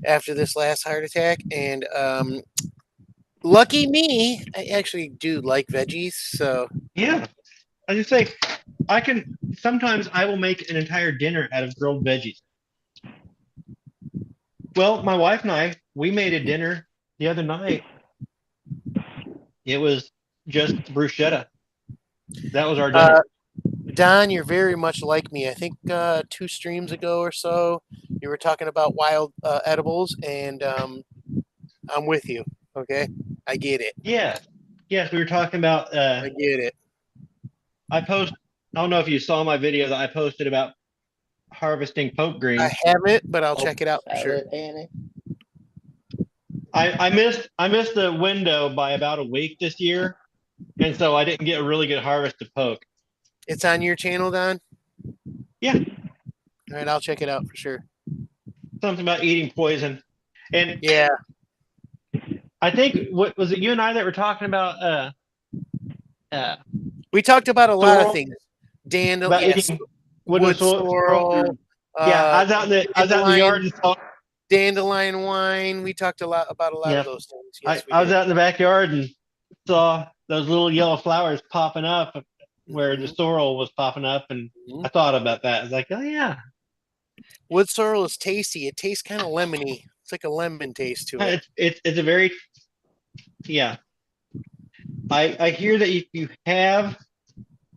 after this last heart attack. And lucky me, I actually do like veggies. So Yeah. I just say sometimes I will make an entire dinner out of grilled veggies. Well, my wife and I, we made a dinner the other night. It was just bruschetta. That was our dinner. Don, you're very much like me. I think 2 streams ago or so, you were talking about wild edibles, and I'm with you. Okay, I get it. Yes, we were talking about. I get it. I don't know if you saw my video that I posted about harvesting poke greens. I haven't, but I'll check it out for sure. I missed the window by about a week this year, and so I didn't get a really good harvest of poke. It's on your channel, Don? Yeah. All right, I'll check it out for sure. Something about eating poison, and Yeah. I think what was it? You and I that were talking about. We talked about a lot of Sorrel? things. About Dandelion, yes, eating wood sorrel. sorrel. Yeah, I was out in the yard and saw. Dandelion wine. We talked about a lot Yeah. of those things. Yes, I was did. out in the backyard and saw those little yellow flowers popping up where the sorrel was popping up, and I thought about that. I was like, oh yeah, Wood sorrel is tasty. It tastes kind of lemony. It's like a lemon taste to it. it's a very yeah. I hear that if you have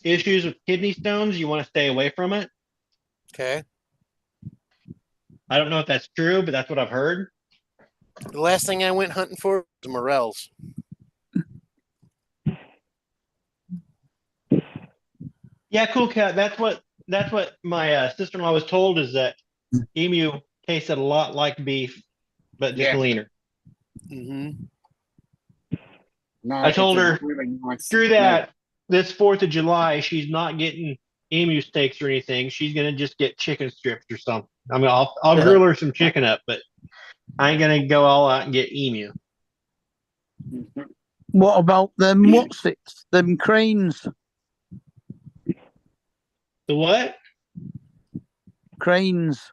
issues with kidney stones, you want to stay away from it. Okay. I don't know if that's true, but that's what I've heard. The last thing I went hunting for was morels. Yeah, cool cat. That's what my sister-in-law was told, is that emu tasted a lot like beef, but just Yeah. leaner. Mm-hmm. No, I told it's a her, really nice Screw that. This 4th of July, she's not getting emu steaks or anything. She's gonna just get chicken strips or something. I mean, I'll grill her some chicken up, but I ain't gonna go all out and get emu. meat. What about them? What's it? Them cranes? The what? Cranes.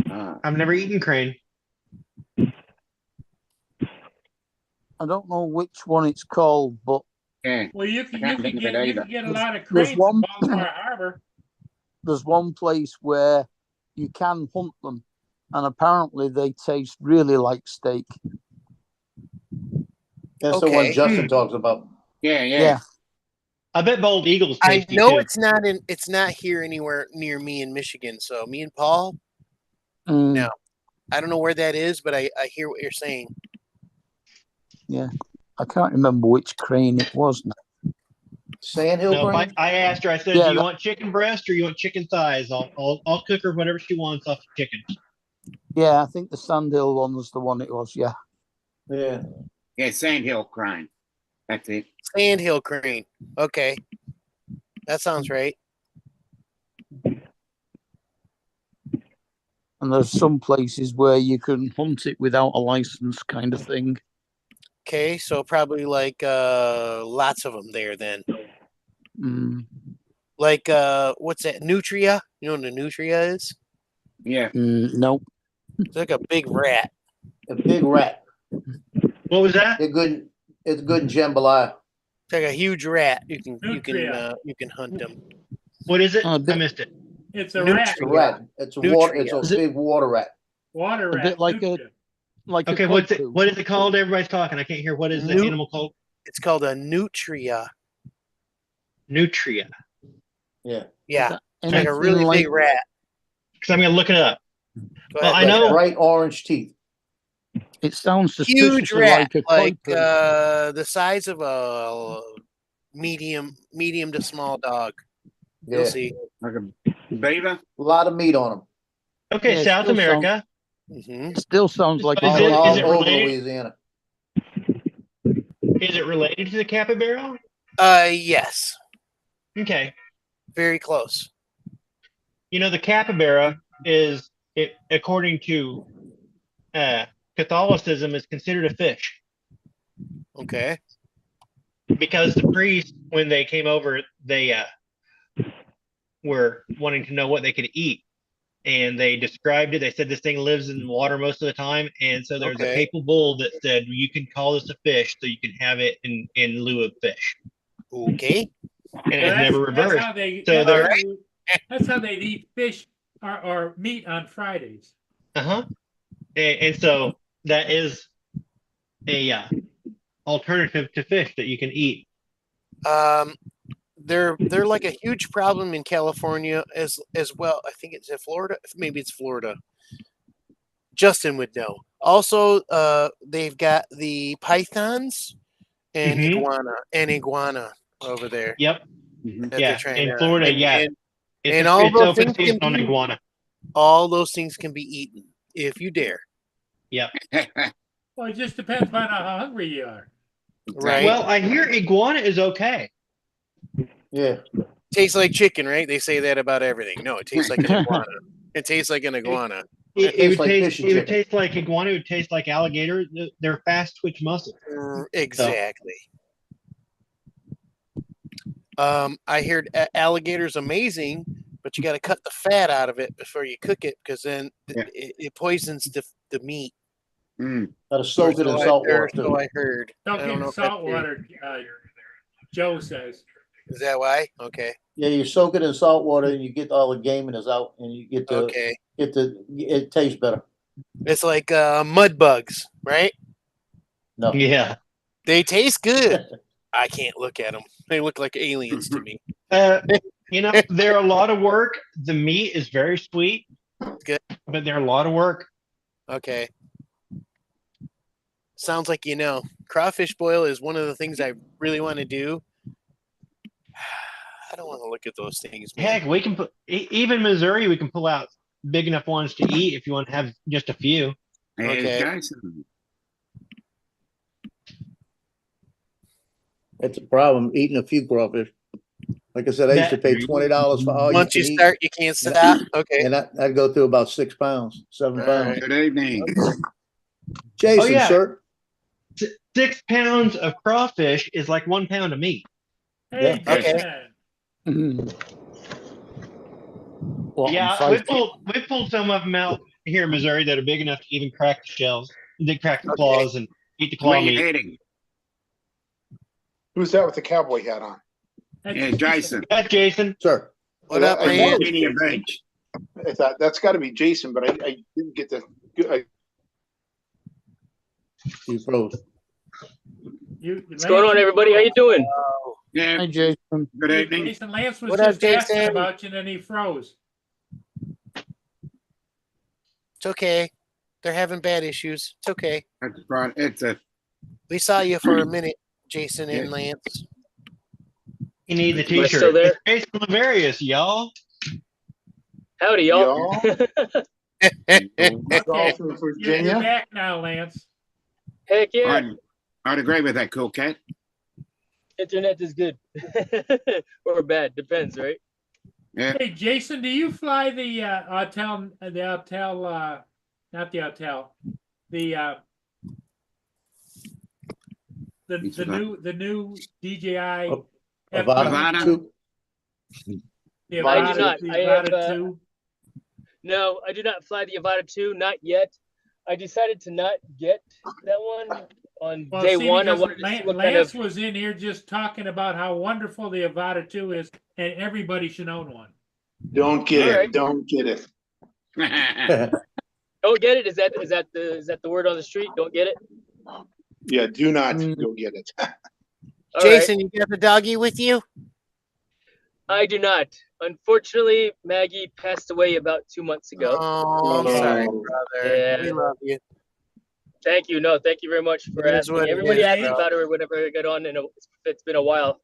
Ah, I've never eaten crane. I don't know which one it's called, but Yeah. Well, you I can can't think of it either. get a lot of There's cranes in one- Baltimore Harbor. there's one place where you can hunt them, and apparently they taste really like steak. That's the one Okay. Justin talks about. Yeah, yeah. Yeah. I bet bald eagles I tasty know too. it's not here anywhere near me in Michigan. So me and Paul, Mm, No. I don't know where that is, but I hear what you're saying. I can't remember which crane it was now. Sandhill No, crane? I asked her. I said, Yeah, "Do you that- want chicken breast or you want chicken thighs? I'll cook her whatever she wants off the chicken." Yeah, I think the Sandhill one was the one it was. Yeah. Yeah. Yeah, Sandhill crane. That's it. Sandhill crane. Okay. That sounds right. And there's some places where you can hunt it without a license, kind of thing. Okay, so probably like lots of them there then. Mm, Like what's that? Nutria? You know what a nutria is? Yeah. no. It's like a big rat. A big rat. What was that? It's good in jambalaya. It's like a huge rat. You can Nutria. you can hunt them. What is it? Oh, a bit- I missed it. It's a Nutria. rat, It's a rat. It's a water. It's Is a it- big water rat. water A rat. bit like a- nutria. Like Okay, a what's it? koku. What is it called? Everybody's talking. I can't hear. What is the Nut- animal called? It's called a nutria. Nutria. Yeah. Yeah, And like a it's really in big rat. Because I'm gonna look it up. Go Well, ahead, I look know- it up. Bright orange teeth. It sounds Huge suspiciously rat, like a like koipu. the size of a medium to small dog. You'll Yeah. see. Like a beaver. A lot of meat on them. Okay, Yeah, it South still America. Hmm It still sounds like Is a it- All is it over related? Louisiana. Is it related to the capybara? Yes, Okay. very close. You know, the capybara is, it according to Catholicism, is considered a fish Okay. because the priests, when they came over, they were wanting to know what they could eat. And they described it. They said this thing lives in water most of the time. And so there's a Okay. papal bull that said you can call this a fish, so you can have it in lieu of fish. Okay. And it Well, has never that's reversed. how they. So That's how they eat fish or meat on Fridays. Uh-huh. And so that is a alternative to fish that you can eat. They're like a huge problem in California as well. I think it's in Florida. Maybe it's Florida. Justin would know. Also, they've got the pythons and Mhm. iguana over there. Yep. that Yeah. they're trying In to- Florida, and- yeah. and It's, and a- all it's those open things can season on be- iguana. all those things can be eaten if you dare. Yep. Well, it just depends on how hungry you are. Right. Well, I hear iguana is okay. Yeah. Tastes like chicken, right? They say that about everything. No, it tastes like an iguana. It tastes like an iguana. It tastes would like taste. fishy It would chicken. taste like iguana. It would taste like alligator. They're fast twitch muscles. Exactly. I heard alligator's amazing, but you got to cut the fat out of it before you cook it because then Yeah. it poisons the meat. Mm. Gotta soak it in Or salt water so too. I heard. Don't I get don't know in if that's salt true. water, Joe says. Is that why? Okay. Yeah, you soak it in salt water and you get all the gameness out and you get Okay. it tastes better. It's like mud bugs, right? No. Yeah. They taste good. I can't look at them. They look like aliens to me. You know, they're a lot of work. The meat is very sweet. Good. But they're a lot of work. Okay. Sounds like you know. Crawfish boil is one of the things I really want to do. I don't want to look at those things, man. Heck, we can put even Missouri. We can pull out big enough ones to eat if you want to have just a few. Okay. There's Jason. That's a problem, eating a few crawfish. Like I said, I used to pay $20 for all you Once can you eat. start, you can't stop. Okay. And I'd go through about 6 pounds, 7 All pounds. right. Good evening. Jason, yeah. sir. 6 pounds of crawfish is like 1 pound of meat. Hey, Yeah. Okay. Jason. Mm. What, Yeah, on we five- pulled some of them out here in Missouri that are big enough to even crack the shells. They crack the Okay. claws and eat the claw Where you meat. heading? Who's that with the cowboy hat on? That's Yeah, Jason. That's Jason. Sir, What up, I man? know Virginia Beach. I thought that's got to be Jason, but I didn't get the. he froze. What's going on, everybody? How you doing? Yeah, Hi, Jason. good evening. Jason Lance was What up, just asking Jason? about you and then he froze. It's okay. They're having bad issues. It's okay. That's right. It's a We saw you for a minute, Jason and Yeah. Lance. You need the Am I still t-shirt. there? It's Jason Laverius, y'all. Howdy, y'all. Golf in You're Virginia. back now, Lance. Heck yeah, I'd agree with that, cool cat. internet is good or bad, depends, right? Yeah, Hey, Jason, do you fly the Autel, not the Autel, the new DJI Oh, F2, Avata two. the I do Avata, not. the I have, Avata 2? No, I do not fly the Avata 2, not yet. I decided to not get that one on Well, day see, one. I because wanted to see what kind Lance of. was in here just talking about how wonderful the Avata 2 is, and everybody should own one. Don't get All right. it. Don't get it. Don't get it? Is that the word on the street? Don't get it? Yeah, do not go get it. All right. Jason, you got the doggy with you? I do not. Unfortunately, Maggie passed away about 2 months ago. Oh, I'm sorry, Oh. brother. Yeah. We love you. Thank you. No, thank you very much for It is asking. what it Everybody is, asks bro. about her whenever I get on, and it's been a while,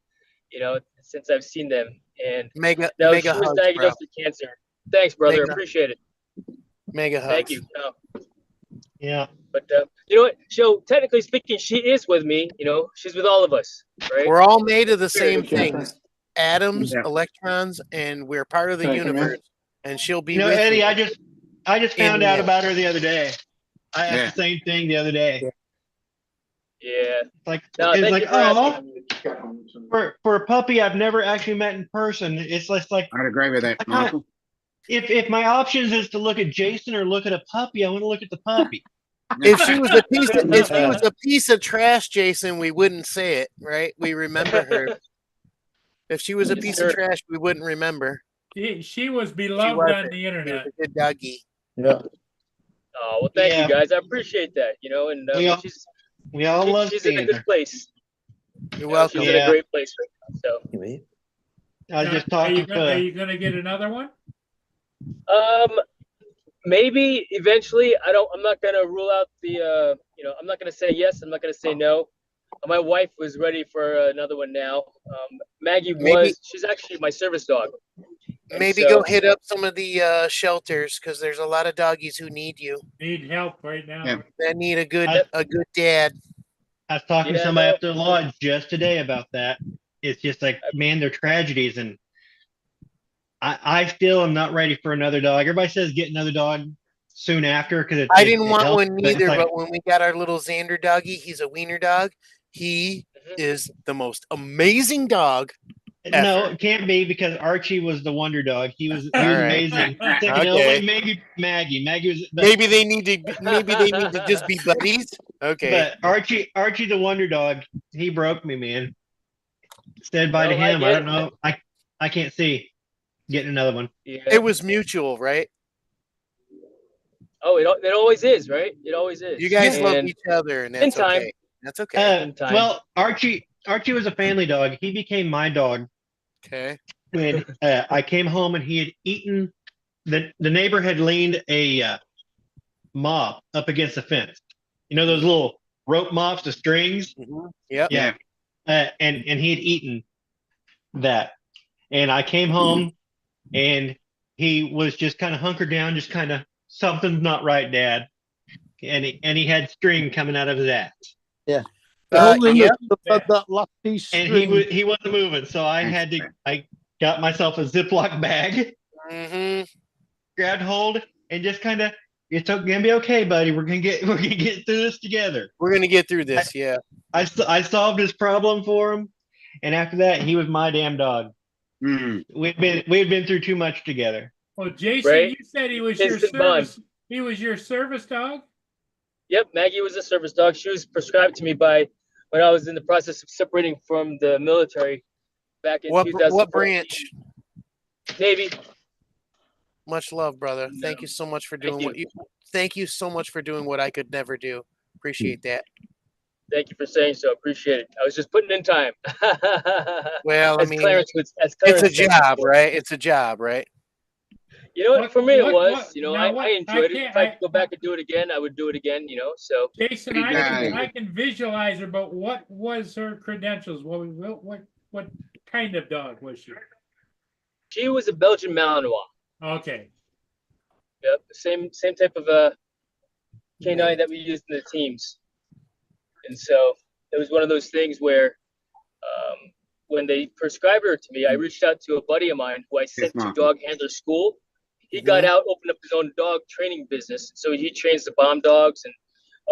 since I've seen them. And Mega, no, mega she was hugs, bro. diagnosed with cancer. Thanks, brother. Mega- Appreciate it. Mega hugs. Thank you. No, Yeah. but you know what? So technically speaking, she is with me. She's with all of us, right? We're all made of the same Catherine. things. Atoms, Yeah. electrons, and we're part of the Thank you, man. universe. And she'll be You know, with Eddie, you. I just found out Internet. about her the other day. I asked Yeah. the same thing the other day. Yeah. Like, No, it's thank like, you for oh, for a puppy I've never actually met in person. It's just like, I'd agree with that, I can't- Michael. if my options is to look at Jason or look at a puppy, I want to look at the puppy. If she was a piece of trash, Jason, we wouldn't say it, right? We remember her. If she was a Yes, piece sir. of trash, we wouldn't remember. She was She beloved wasn't. on the She was internet. a good doggy. Yeah. Oh well, thank Yeah. you guys. I appreciate that. And We all- she's We all love she's in a seeing good her. place. You're welcome. She's in Yeah. a great place right now. So. I was just Are you talking to. gonna get another one? Maybe eventually. I'm not gonna rule out the. I'm not gonna say yes. I'm not gonna say no. My wife was ready for another one now. Maggie Maybe- she's actually my service dog. And Maybe so- go hit up some of the shelters because there's a lot of doggies who need you. Need help right now. Yeah. That need a good I- dad. I was talking to Yeah, somebody no. up the lodge just today about that. It's just like, man, they're tragedies, and I still am not ready for another dog. Everybody says get another dog soon after because I didn't want helps, one but it's neither, like- but when we got our little Xander doggy, he's a wiener dog. He Mhm. is the most amazing dog. no, effort. it can't be because Archie was the wonder dog. He was All right. amazing. Okay. Maybe Maggie. Maggie was, but, Maybe they need to just be buddies. Okay. but Archie the wonder dog. He broke me, man. Said bye to No, I him. get I don't it. know. I can't see getting another one. Yeah. It was mutual, right? Oh, it always is, right? It always is. You guys love And each other, and in that's time. okay. That's okay. In time. Well, Archie was a family dog. He became my dog Okay. when I came home and he had eaten. The neighbor had leaned a mop up against the fence. You know those little rope mops, the strings. Yep. Yeah. And he had eaten that, and I came home, and he was just kind of hunkered down, just kind of something's not right, Dad. And he had string coming out of his ass, Only yeah. that last piece. and string. he wasn't moving. So I got myself a Ziploc bag, hmm grabbed hold, and just kind of, it's gonna be okay, buddy. We're gonna get through this together. We're gonna get through this. Yeah. I solved his problem for him, and after that, he was my damn dog. Mm. We had been through too much together. Well, Jason, Right. you said he was your Instant bond. service. He was your service dog. Yep, Maggie was a service dog. She was prescribed to me by when I was in the process of separating from the military back in What 2014. branch? Navy. Much love, brother. Thank you so much for doing what you. Thank you so much for doing what I could never do. Appreciate that. Thank you for saying so. Appreciate it. I was just putting in time. Well, I as mean, Clarence would, as it's Clarence a said job, before. right? It's a job, right? You know what? What- For me, it what- was. what- You know, now I what- enjoyed it. can't- If I could go back and do it again, I would do it again. You know, so Jason, Hey, guys. I can visualize her, but what was her credentials? What kind of dog was she? she was a Belgian Malinois. Okay. Yep, same type of canine that we used in the teams. And so it was one of those things where when they prescribed her to me, I reached out to a buddy of mine who I sent to Marco. dog handler school. He got out, opened up his own dog training business. So he trains the bomb dogs and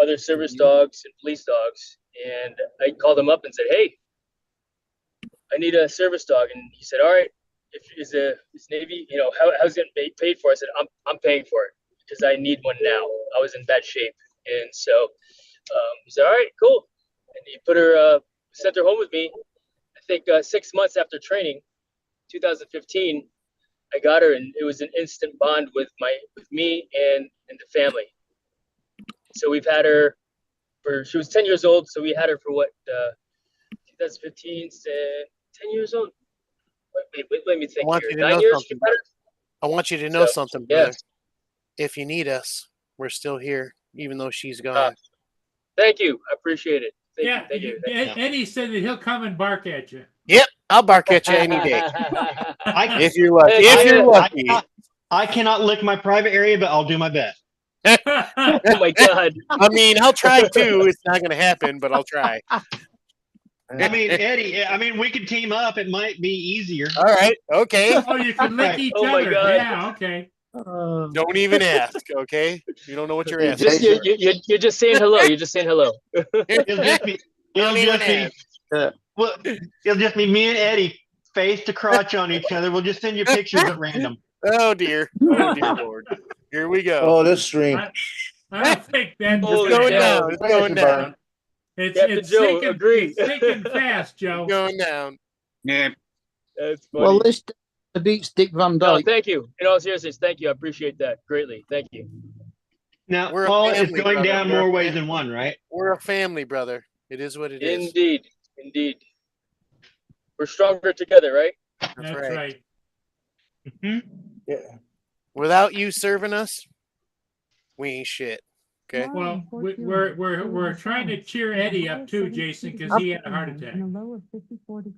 other service dogs and police dogs. And I called him up and said, hey, I need a service dog. And he said, all right, if is Navy, you know, how's it paid for? I said, I'm paying for it because I need one now. I was in bad shape. And so he said, all right, cool. And he put her, sent her home with me. I think 6 months after training, 2015, I got her, and it was an instant bond with me and the family. So we've had her she was 10 years old. So we had her for what, 2015, 10 years old. Wait, let me think here. 9 years. Something. I want you to know something, brother. If you need us, we're still here, even though she's gone. Thank you. I appreciate it. Thank you. Eddie said that he'll come and bark at you. Yep, I'll bark at you any day. If you're lucky. Hey, If you're lucky. I cannot lick my private area, but I'll do my best. Oh my God. I mean, I'll try too. It's not going to happen, but I'll try. I mean, Eddie, we could team up. It might be easier. All right. Okay. Oh, you can lick each Oh my other. God. Yeah, okay. Don't even ask. Okay. You don't know what you're asking. You're just saying hello. You're just saying hello. It'll just be, it'll just be me and Eddie face to crotch on each other. We'll just send you pictures at random. Oh dear. Oh dear Lord. Here we go. Oh, this stream. I don't think that. Holy Going cow. down. It's going down. It's Joe, sinking, agree. it's sinking fast, Joe. Going down. Yeah. That's funny. Well, this beats Dick Van No, Dyke. thank you. In all seriousness, thank you. I appreciate that greatly. Thank you. Now, We're a Paul, it's family, going brother. down We're a more ways family. than one, right? We're a family, brother. It is what it is. Indeed. Indeed. We're stronger together, right? That's right. Yeah. Without you serving us, we ain't shit. Okay. Well, we're trying to cheer Eddie up too, Jason, because he had a heart attack.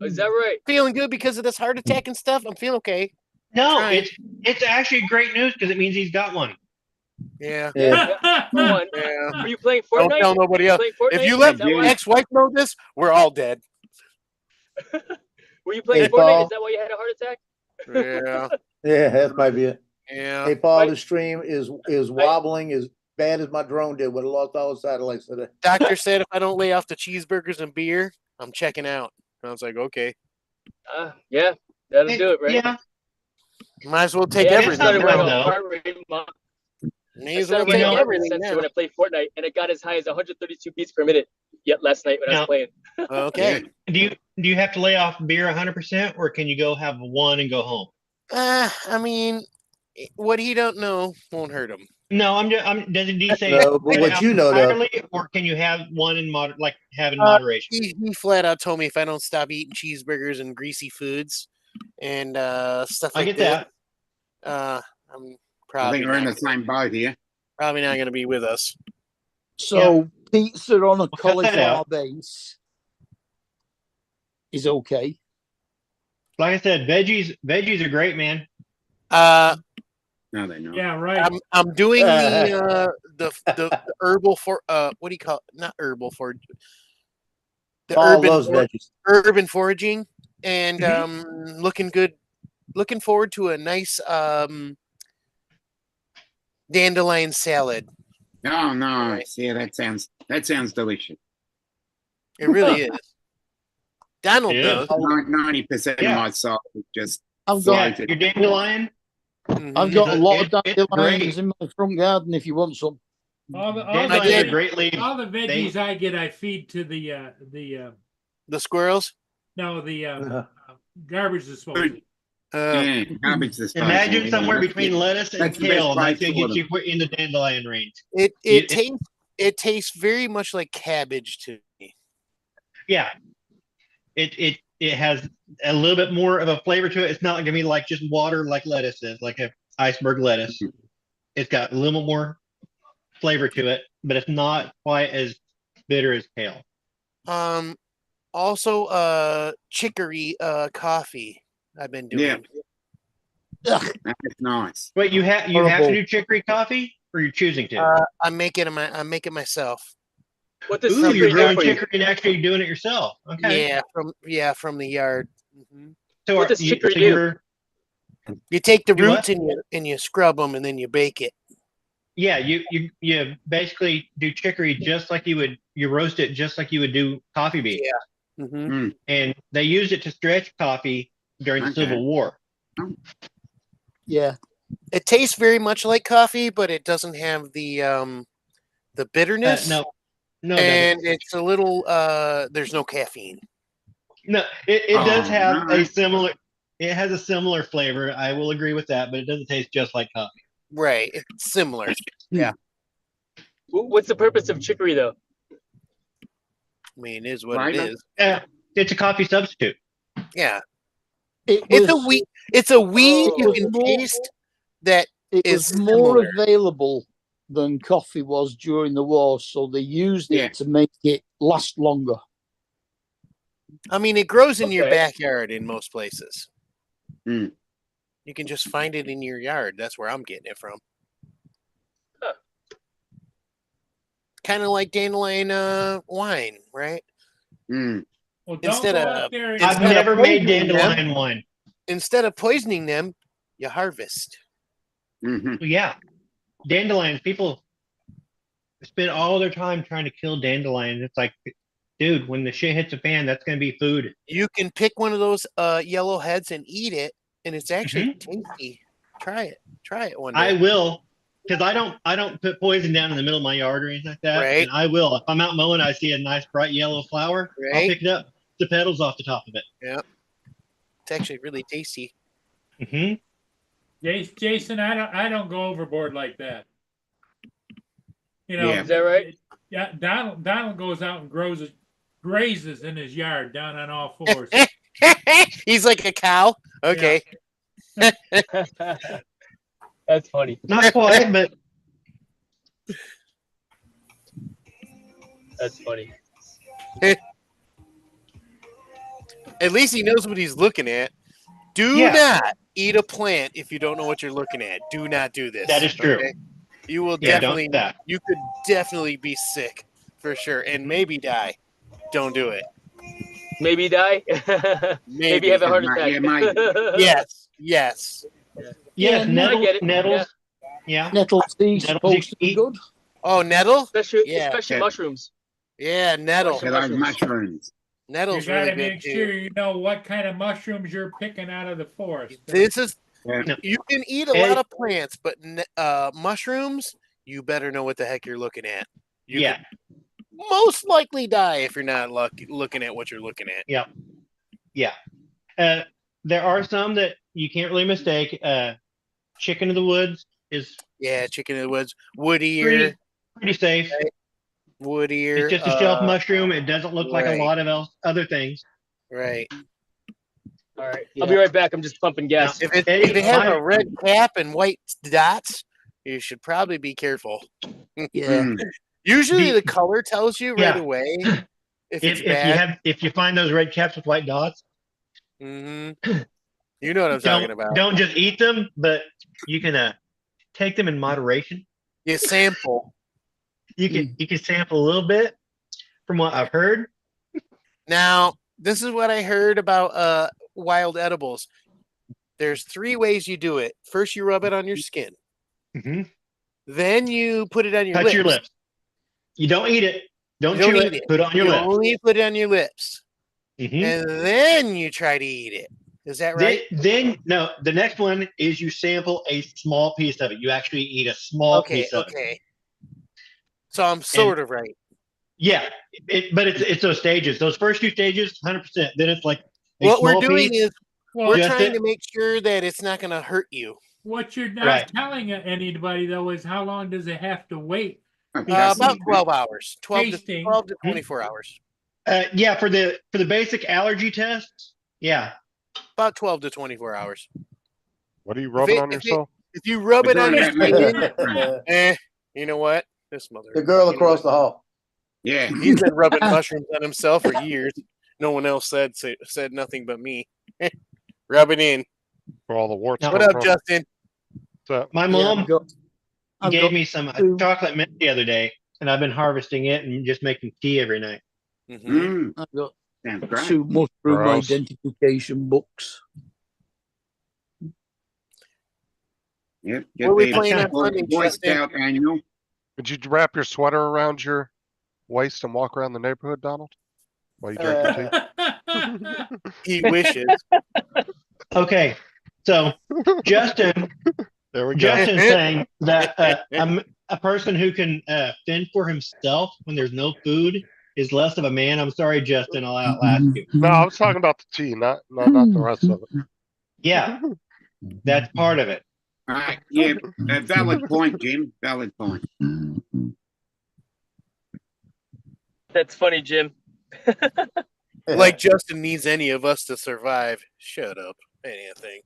Is that right? Feeling good because of this heart attack and stuff. I'm feeling okay. No, Trying. it's actually great news because it means he's got one. Yeah. Yeah. For one. Yeah. Are you playing Fortnite? Don't tell nobody else. Playing Fortnite? If you Is let that why- ex-wife know this, we're all dead. Were you playing Hey, Fortnite? Paul. Is that why you had a heart attack? Yeah. Yeah, that might be it. Yeah. Hey, Paul, Right. the stream is wobbling as bad as my drone did when it lost all the satellites today. Doctor said if I don't lay off the cheeseburgers and beer, I'm checking out. I was like, okay. Yeah, that'll do it, right? Yeah. Might as well take Yeah, I everything. started right with now. a heart rate May I as well started with take a heart rate everything sensor now. when I played Fortnite, and it got as high as 132 beats per minute. Yet last night when I was Now- playing. Okay. Do you have to lay off beer 100%, or can you go have one and go home? I mean, what he don't know won't hurt him. No, doesn't he say No, but cut what out you know, though- entirely, or can you have one in have in moderation? He flat out told me if I don't stop eating cheeseburgers and greasy foods and stuff I like get that, that. I'm I probably think we're in not, the same boat here. probably not going to be with us. So pizza on a cut that cauliflower out. base is okay. Like I said, veggies are great, man. No, they know. Yeah, right. I'm doing the herbal for what do you call it? Not herbal for the Paul loves veggies. urban foraging and Mm-hmm. looking good. Looking forward to a nice dandelion salad. Oh, nice. Yeah, that sounds delicious. It really is. Donald It does. is. 90% of Yeah. my sauce is just I've Yeah, got your dandelion. Mhm. I've got a lot of It's dandelions great. in my front garden if you want some. All the Dandelions did. are great leaves. all the They- veggies I get, I feed to the The squirrels. garbage disposal. Yeah, garbage disposal. Imagine yeah, somewhere that's between the- lettuce and that's the best kale, and price that's gonna for get you in the dandelion range. It You- tastes very much like cabbage to me. Yeah, it has a little bit more of a flavor to it. It's not gonna be like just water like lettuce is, like a iceberg lettuce. It's got a little more flavor to it, but it's not quite as bitter as kale. Also, chicory coffee. I've been doing. That's nice. Wait, you have to Horrible. do chicory coffee, or you're choosing to? I'm making myself. What does Ooh, you're chicory do growing for you? chicory and actually doing it yourself. Okay. From the yard. So What does you- chicory so do? you're- You take the You what? roots and you scrub them and then you bake it. Yeah, you basically do chicory just like you roast it just like you would do coffee beans. Yeah. Mm-hmm. And they used it to stretch coffee during the Okay. Civil War. Yeah. It tastes very much like coffee, but it doesn't have the bitterness. No, it doesn't. And it's a little there's no caffeine. No, it does Oh, have no. a similar. It has a similar flavor. I will agree with that, but it doesn't taste just like coffee. Right. It's similar. What's the purpose of chicory though? I mean, it is what Right. it is. It's a coffee substitute. Yeah. It It's a was- weed. It's a weed you Oh. can taste that It is was more similar. available than coffee was during the war, so they used it Yeah. to make it last longer. I mean, it grows in your Okay. backyard in most places. Mm. You can just find it in your yard. That's where I'm getting it from. Huh. Kind of like dandelion wine, right? Mm. Well, don't Instead go of- out there and I've Instead of never made poisoning them- dandelion wine. Instead of poisoning them, you harvest. hmm Well, yeah, dandelions. People spend all their time trying to kill dandelions. It's like, dude, when the shit hits the fan, that's gonna be food. You can pick one of those yellow heads and eat it, and it's actually tasty. Try it. Try it one day. I will, because I don't put poison down in the middle of my yard or anything like that. Right. And I will. If I'm out mowing, I see a nice bright yellow flower, I'll Right. pick it up, the petals off the top of it. It's actually really tasty. Hmm. Jason, I don't go overboard like that. You know, Yeah. Is that right? Yeah, Donald goes out and grazes in his yard down on all fours. He's like a cow. Okay. That's funny. Not quite, but That's funny. At least he knows what he's looking at. Do Yeah. not eat a plant if you don't know what you're looking at. Do not do this. that is true. okay? You will Yeah, definitely. don't do that. You could definitely be sick for sure, and maybe die. Don't do it. Maybe die. Maybe have a heart Yeah, attack. might. Yes. Yes. Yes, Yeah, nettles, I get it. nettles. Yeah. Nettle tea Nettles supposed to be eat. good. Oh, nettle. especially Yeah. especially Yeah. mushrooms. Yeah, nettle. So those mushrooms. You Nettle's gotta really make good sure too. you know what kind of mushrooms you're picking out of the forest. This is. Yeah. You can eat a lot of plants, but mushrooms, you better know what the heck you're looking at. You Yeah. could most likely die if you're not looking at what you're looking at. Yeah. There are some that you can't really mistake. Chicken of the woods is Yeah, chicken in the woods, wood ear, pretty safe. wood ear. It's just a shelf mushroom. It doesn't look like right. a lot of other things. Right. All right, I'll be right back. I'm just pumping gas. If it Eddie, has my- a red cap and white dots, you should probably be careful. Yeah. Mm. Usually, The- the color tells you right Yeah. away if it's If bad. if you find those red caps with white dots, You know what I'm talking about. don't just eat them, but you can take them in moderation. You sample. You can sample a little bit from what I've heard. Now, this is what I heard about wild edibles. There's 3 ways you do it. First, you rub it on your skin. Mhm. Then you put it on your Touch lips. your lips. You don't eat it. Don't You don't chew eat it. it. Put it on your You lips. only put it on your lips. Mhm. And then you try to eat it. Is that right? Then no, the next one is you sample a small piece of it. You actually eat a small Okay, piece of it. okay. So I'm sort of right. Yeah, but it's those stages. Those first 2 stages, 100%. Then it's like a What we're small doing piece. is we're Just trying it. to make sure that it's not going to hurt you. What you're not Right. telling anybody though is how long does it have to wait? About 12 hours, 12 Tasting. to 24 hours. Yeah, for the basic allergy tests. Yeah. About 12 to 24 hours. What are you rubbing on if yourself? If you rub it on your Yeah. skin, you know what? This mother. The girl across the hall. Yeah. He's been rubbing mushrooms on himself for years. No one else said nothing but me. Rub it in. For all the warts. What up, Justin? My mom gave me some chocolate mint the other day, and I've been harvesting it and just making tea every night. Mm-hmm. I've got Sounds great. 2 mushroom Gross. identification books. Yep. What are we playing on Sunday, Boy Justin? Scout annual. Would you wrap your sweater around your waist and walk around the neighborhood, Donald? While you drink your tea? He wishes. Okay, so Justin, There we go. Justin's saying that a person who can fend for himself when there's no food is less of a man. I'm sorry, Justin. I'll outlast you. No, I was talking about the tea, not the rest of it. Yeah, that's part of it. All right. Yeah. Valid point, Jim. Valid point. That's funny, Jim. Like Justin needs any of us to survive. Shut up. Ain't a thing.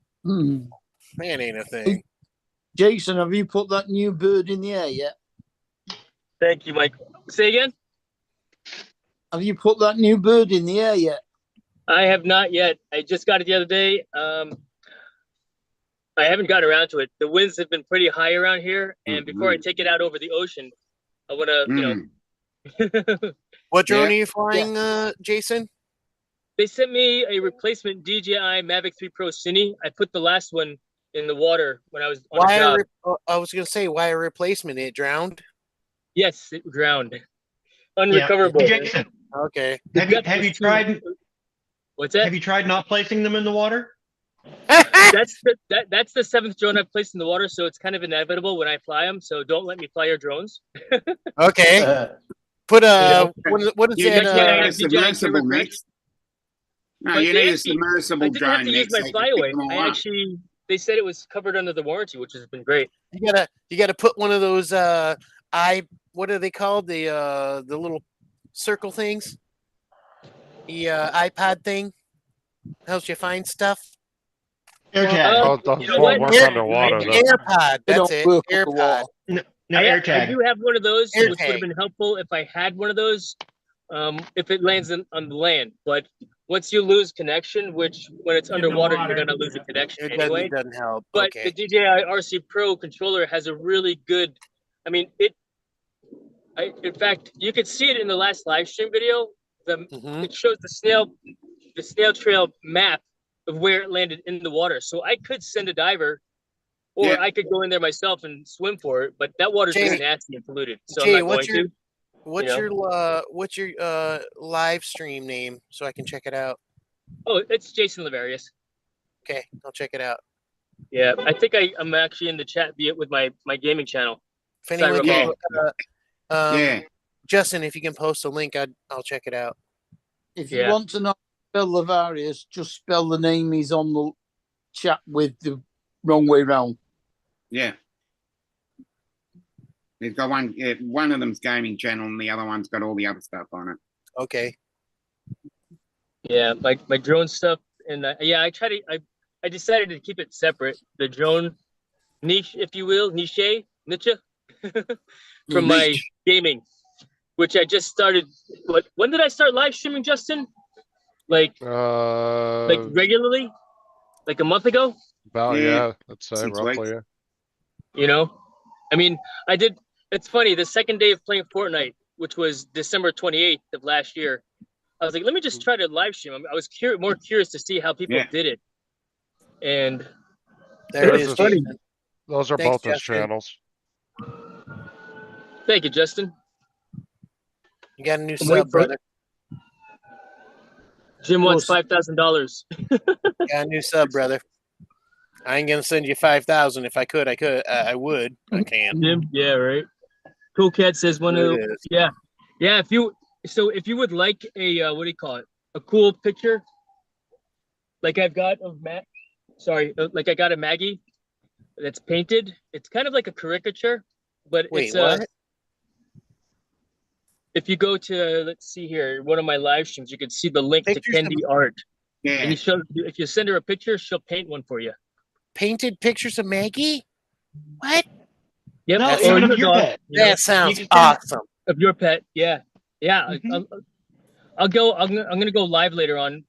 Man, ain't a thing. Jason, have you put that new bird in the air yet? Thank you, Mike. Say again? Have you put that new bird in the air yet? I have not yet. I just got it the other day. I haven't gotten around to it. The winds have been pretty high around here, and before I take it out over the ocean, I want to, What drone are you flying, Jason? They sent me a replacement DJI Mavic 3 Pro Cine. I put the last one in the water when I was on a job. I was gonna say, why a replacement? It drowned. Yes, it drowned. Unrecoverable. Yeah. Jason, okay. Have you tried? What's that? Have you tried not placing them in the water? That's the 7th drone I've placed in the water, so it's kind of inevitable when I fly them. So don't let me fly your drones. Okay. Put what is that? Submersible next. No, you need a submersible drone I didn't have to use next. my flyaway. They said it was covered under the warranty, which has been great. You gotta put one of those what are they called? The little circle things? The iPod thing. Helps you find stuff. AirTag. You know what? Work underwater, though. AirPod. That's it. AirPod. No, I AirTag. do have one of those, which would AirTag. have been helpful if I had one of those. If it lands on the land, but once you lose connection, which when it's In the underwater, water, you're gonna lose the connection It anyway. doesn't help. But Okay. the DJI RC Pro controller has a really good. I mean, in fact, you could see it in the last live stream video. It shows the snail trail map of where it landed in the water. So I could send a diver, or I could go in there myself and swim for it. But that water's just nasty and polluted, so I'm not going to. What's your live stream name so I can check it out? Oh, it's Jason Laverius. Okay, I'll check it out. Yeah, I think I'm actually in the chat with my gaming channel. If anyone Cyber can, Justin, if you can post a link, I'll check it out. If you want to know spell Lavarius, just spell the name he's on the chat with the wrong way round. Yeah. They've got one of them's gaming channel and the other one's got all the other stuff on it. Okay. Yeah, my drone stuff, and I decided to keep it separate. The drone niche, if you will, niche from my gaming, which I just started. When did I start live streaming, Justin? Like regularly, like a month ago. About let's say roughly. Yeah. You know, I mean, I did. It's funny. The second day of playing Fortnite, which was December 28th of last year, I was like, let me just try to live stream. I was more curious to see how people did it, and there it is. Funny. Those are both his channels. Thank you, Justin. You got a new sub, brother. Jim wants $5,000. Got a new sub, brother. I ain't gonna send you 5,000. If I could, I would. I can't. Jim, yeah, right. Cool Cat says one There of it is. yeah. If you would like a what do you call it? A cool picture like I've got of Matt. Sorry, like I got a Maggie that's painted. It's kind of like a caricature, but Wait, it's what? if you go to let's see here, one of my live streams, you can see the link Pictures to of- Kendi Art. Yeah. And if you send her a picture, she'll paint one for you. Painted pictures of Maggie? What? Yep. No, or even of your your dog, pet. you know, That sounds can send- awesome. of your pet. Yeah. Mhm. I'm gonna go live later on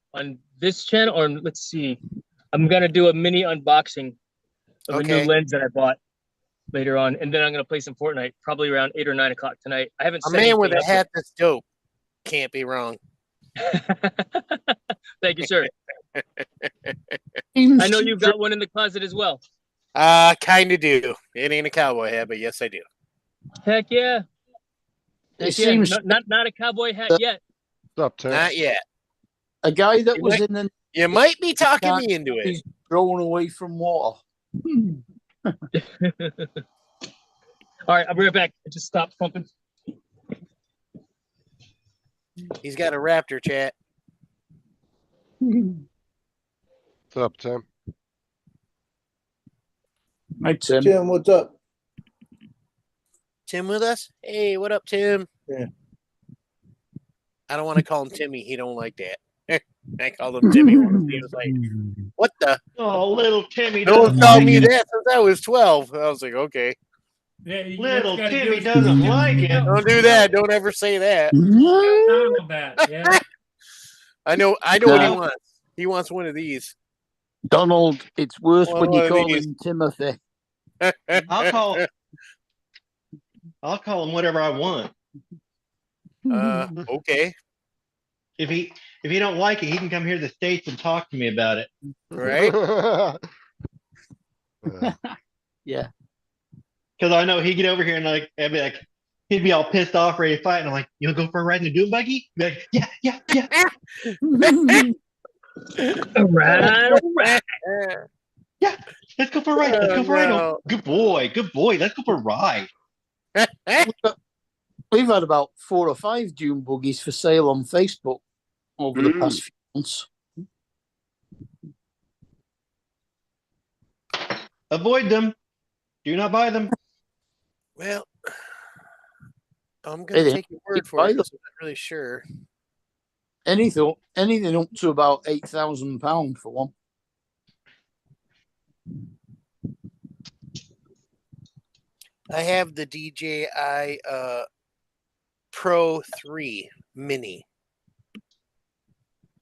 this channel, or let's see. I'm gonna do a mini unboxing of a Okay. new lens that I bought later on, and then I'm gonna play some Fortnite probably around 8 or 9 o'clock tonight. I haven't A set man with a anything up hat that's dope. Can't be wrong. yet. Thank you, sir. Seems I know to you've dr- got one in the closet as well. Kind of do. It ain't a cowboy hat, but yes, I do. Heck yeah. It Heck yeah. seems Not a cowboy hat that- yet. What's up, Tim? Not yet. a guy that You was might- in the You might be talking can't- me into it. he's thrown away from water. All right, I'll be right back. I just stopped pumping. He's got a raptor, chat. What's up, Tim? Hi, Tim. Tim, what's up? Tim with us? Hey, what up, Tim? Yeah. I don't want to call him Timmy. He don't like that. I called him Timmy once. He was like, "What the? Oh, little Timmy No one doesn't called like me it. that since I was 12." I was like, "Okay, Yeah, you Little gotta Timmy do- doesn't like it. don't do that. Don't ever say that." Tell him that, yeah. I know what he No. wants. He wants one of these. Donald, it's worse One when you of call these. him Timothy. I'll call him whatever I want. Okay, If he don't like it, he can come here to the States and talk to me about it. right? Yeah. Because I know he'd get over here and I'd be like, he'd be all pissed off, ready to fight, and I'm like, "You wanna go for a ride in the dune buggy?" He'd be like, yeah. All right. Let's go for a ride. Let's go for a ride. no. Good boy. Let's go for a ride. We've had about 4 or 5 dune buggies for sale on Facebook over the past few months. Avoid them. Do not buy them. Well, I'm gonna Hey, take your word for buy it. them. 'Cause I'm not really sure. Anything up to about £8,000 for one. I have the DJI Pro 3 Mini,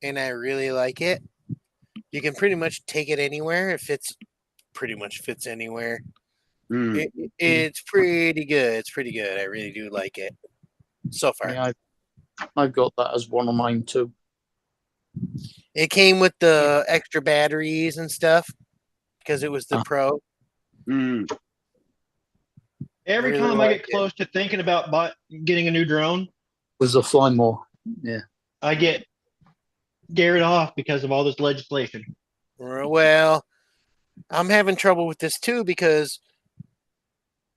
and I really like it. You can pretty much take it anywhere. It fits, pretty much fits anywhere. It's pretty good. It's pretty good. I really do like it so far. Yeah, I've got that as one of mine too. It came with the extra batteries and stuff because it was the Pro. Every Really time I like get it. close to thinking about getting a new drone, Was the Fly More. Yeah. I get scared off because of all this legislation. Well, I'm having trouble with this too because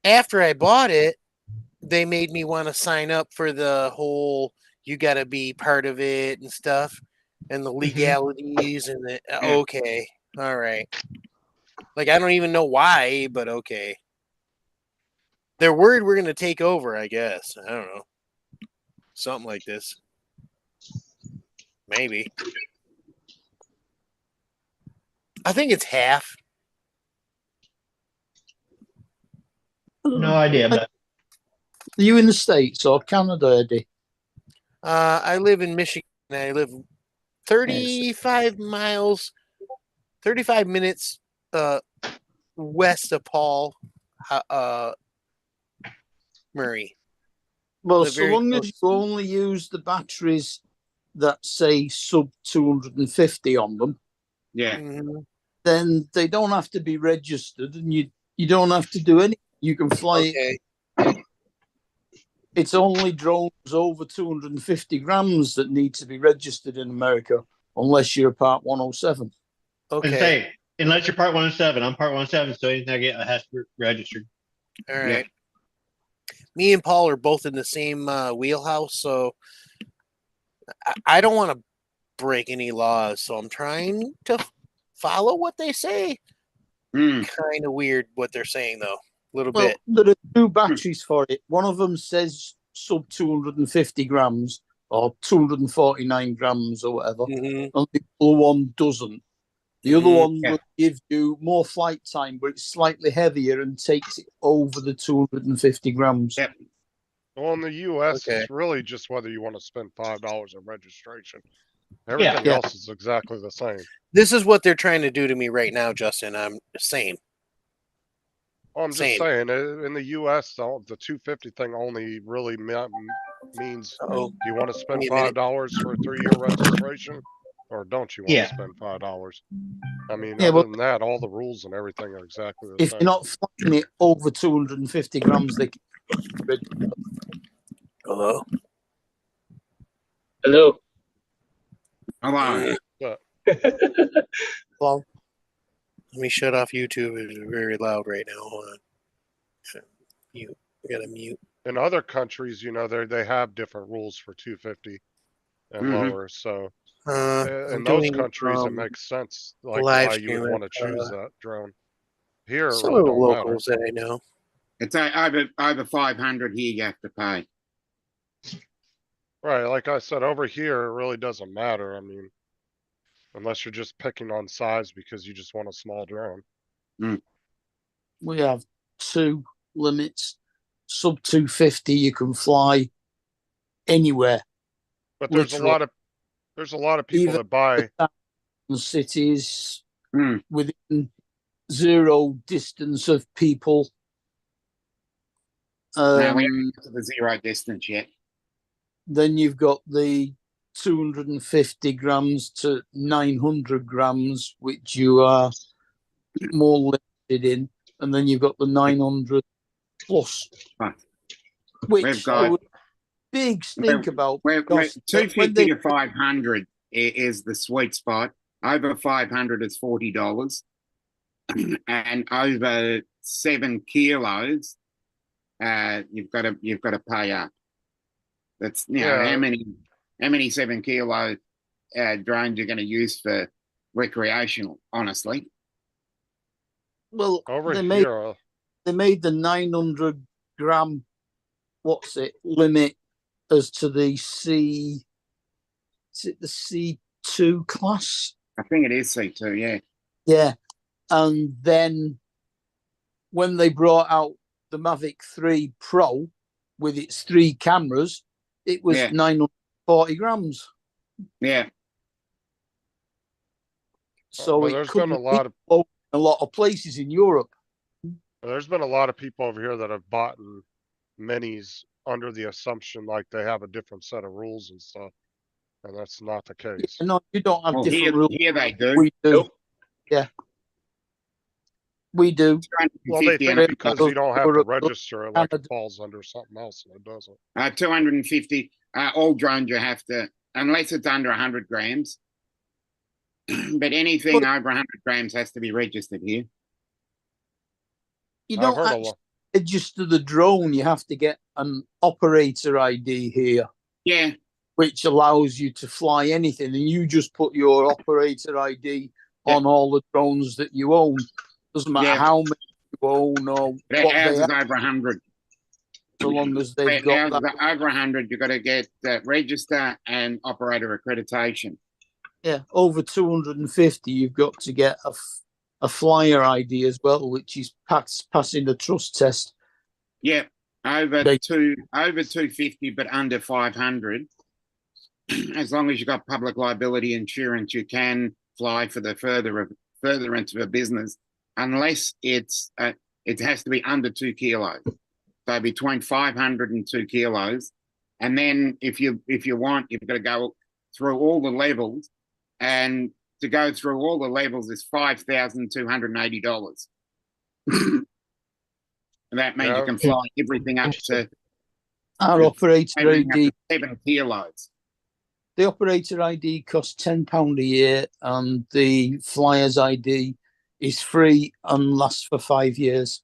after I bought it, they made me want to sign up for the whole you got to be part of it and stuff and the legalities and the okay. All right. Like I don't even know why, but okay. They're worried we're going to take over, I guess. I don't know. Something like this. Maybe. I think it's half. No idea, but Are you in the States or Canada, Eddie? I live in Michigan. I live 35 miles, 35 minutes west of Paul Murray. Well, They're so very long close. as you only use the batteries that say sub 250 on them, Mhm. then they don't have to be registered, and you don't have to do anything. You can fly it. Okay. It's only drones over 250 grams that need to be registered in America, unless you're a Part 107. as I Okay. say, unless you're part 107, I'm part 107, so anything I get has to be registered. All right. me and Paul are both in the same wheelhouse, so I don't want to break any laws. So I'm trying to follow what they say. Hmm. Kind of weird what they're saying, though. A little Well, bit. there are two batteries for it. One of them says sub 250 grams or 249 grams or whatever, Mhm. and the other one doesn't. The other Mhm. one Yeah. will give you more flight time, but it's slightly heavier and takes it over the 250 grams. Yep. Well, in the US, Okay. it's really just whether you want to spend $5 in registration. Everything Yeah. else is exactly the same. This is what they're trying to do to me right now, Justin. I'm same. Well, I'm just Same. saying, in the US, the 250 thing only really means, Oh, do you want to spend give me a minute. $5 for a 3-year registration? Or don't you want Yeah. to spend $5? I mean, Yeah, other but than that, all the rules and everything are exactly the if same. you're not flying it over 250 grams, they can. Hello. Hello. Hello. But Well, let me shut off YouTube. It's very loud right now. Hold on. Mute. I gotta mute. in other countries, they have different rules for 250 and Mhm. lower. So I'm in those doing countries, it makes sense, like live why you would stream want to it, choose that drone. Here, it some really of the don't matter. locals that I know. It's over 500 here. You have to pay. Right, like I said, over here, it really doesn't matter. I mean, unless you're just picking on size because you just want a small drone. We have two limits. Sub 250, you can fly anywhere. But there's Literal. a lot of people Even that buy. the cities Hmm. within zero distance of people. No, we haven't got to the zero distance yet. Then you've got the 250 grams to 900 grams, which you are more limited in. And then you've got the 900 plus, Right. which We've got- there was big stink about. We're because 250 when they- to 500 is the sweet spot. Over 500 is $40, and over 7 kilos, you've got to pay up. That's Yeah. how many 7 kilo drones you're going to use for recreational? Honestly, Well, Over they here, made the 900 gram, limit as to the is it the C2 class? I think it is C2. Yeah, Yeah. And then when they brought out the Mavic 3 Pro with its 3 cameras, it was Yeah. 940 grams. yeah. So but it there's couldn't been a lot of places in Europe. lot of people over here that have bought minis under the assumption like they have a different set of rules and stuff, and that's not the case. No, you don't have Well, different rules. here they do. We do. Nope. Yeah. We do. Well, they 250 think and because over. you don't have to Europe, register it, like it Canada. falls under something else, and it doesn't. 250. All drones you have to, unless it's under 100 grams. But anything over 100 grams has to be registered here. You I've don't heard a actually lot. register the drone. You have to get an operator ID here, Yeah, which allows you to fly anything, and you just put your operator ID on all the drones that you own. Doesn't matter Yeah. how many you own or what ours they is have, over 100. so long as they've Ours got is that. over 100. You've got to get register and operator accreditation. Yeah, over 250, you've got to get a flyer ID as well, which is passing the trust test. Yeah, over They- 250, but under 500. As long as you've got public liability insurance, you can fly for the furtherance of a business, unless it has to be under 2 kilos. So between 500 and 2 kilos. And then if you want, you've got to go through all the levels, and to go through all the levels is $5,280. And that means you can fly everything up to Our operator ID, 7 kilos. the operator ID costs £10 a year, and the flyer's ID is free and lasts for 5 years.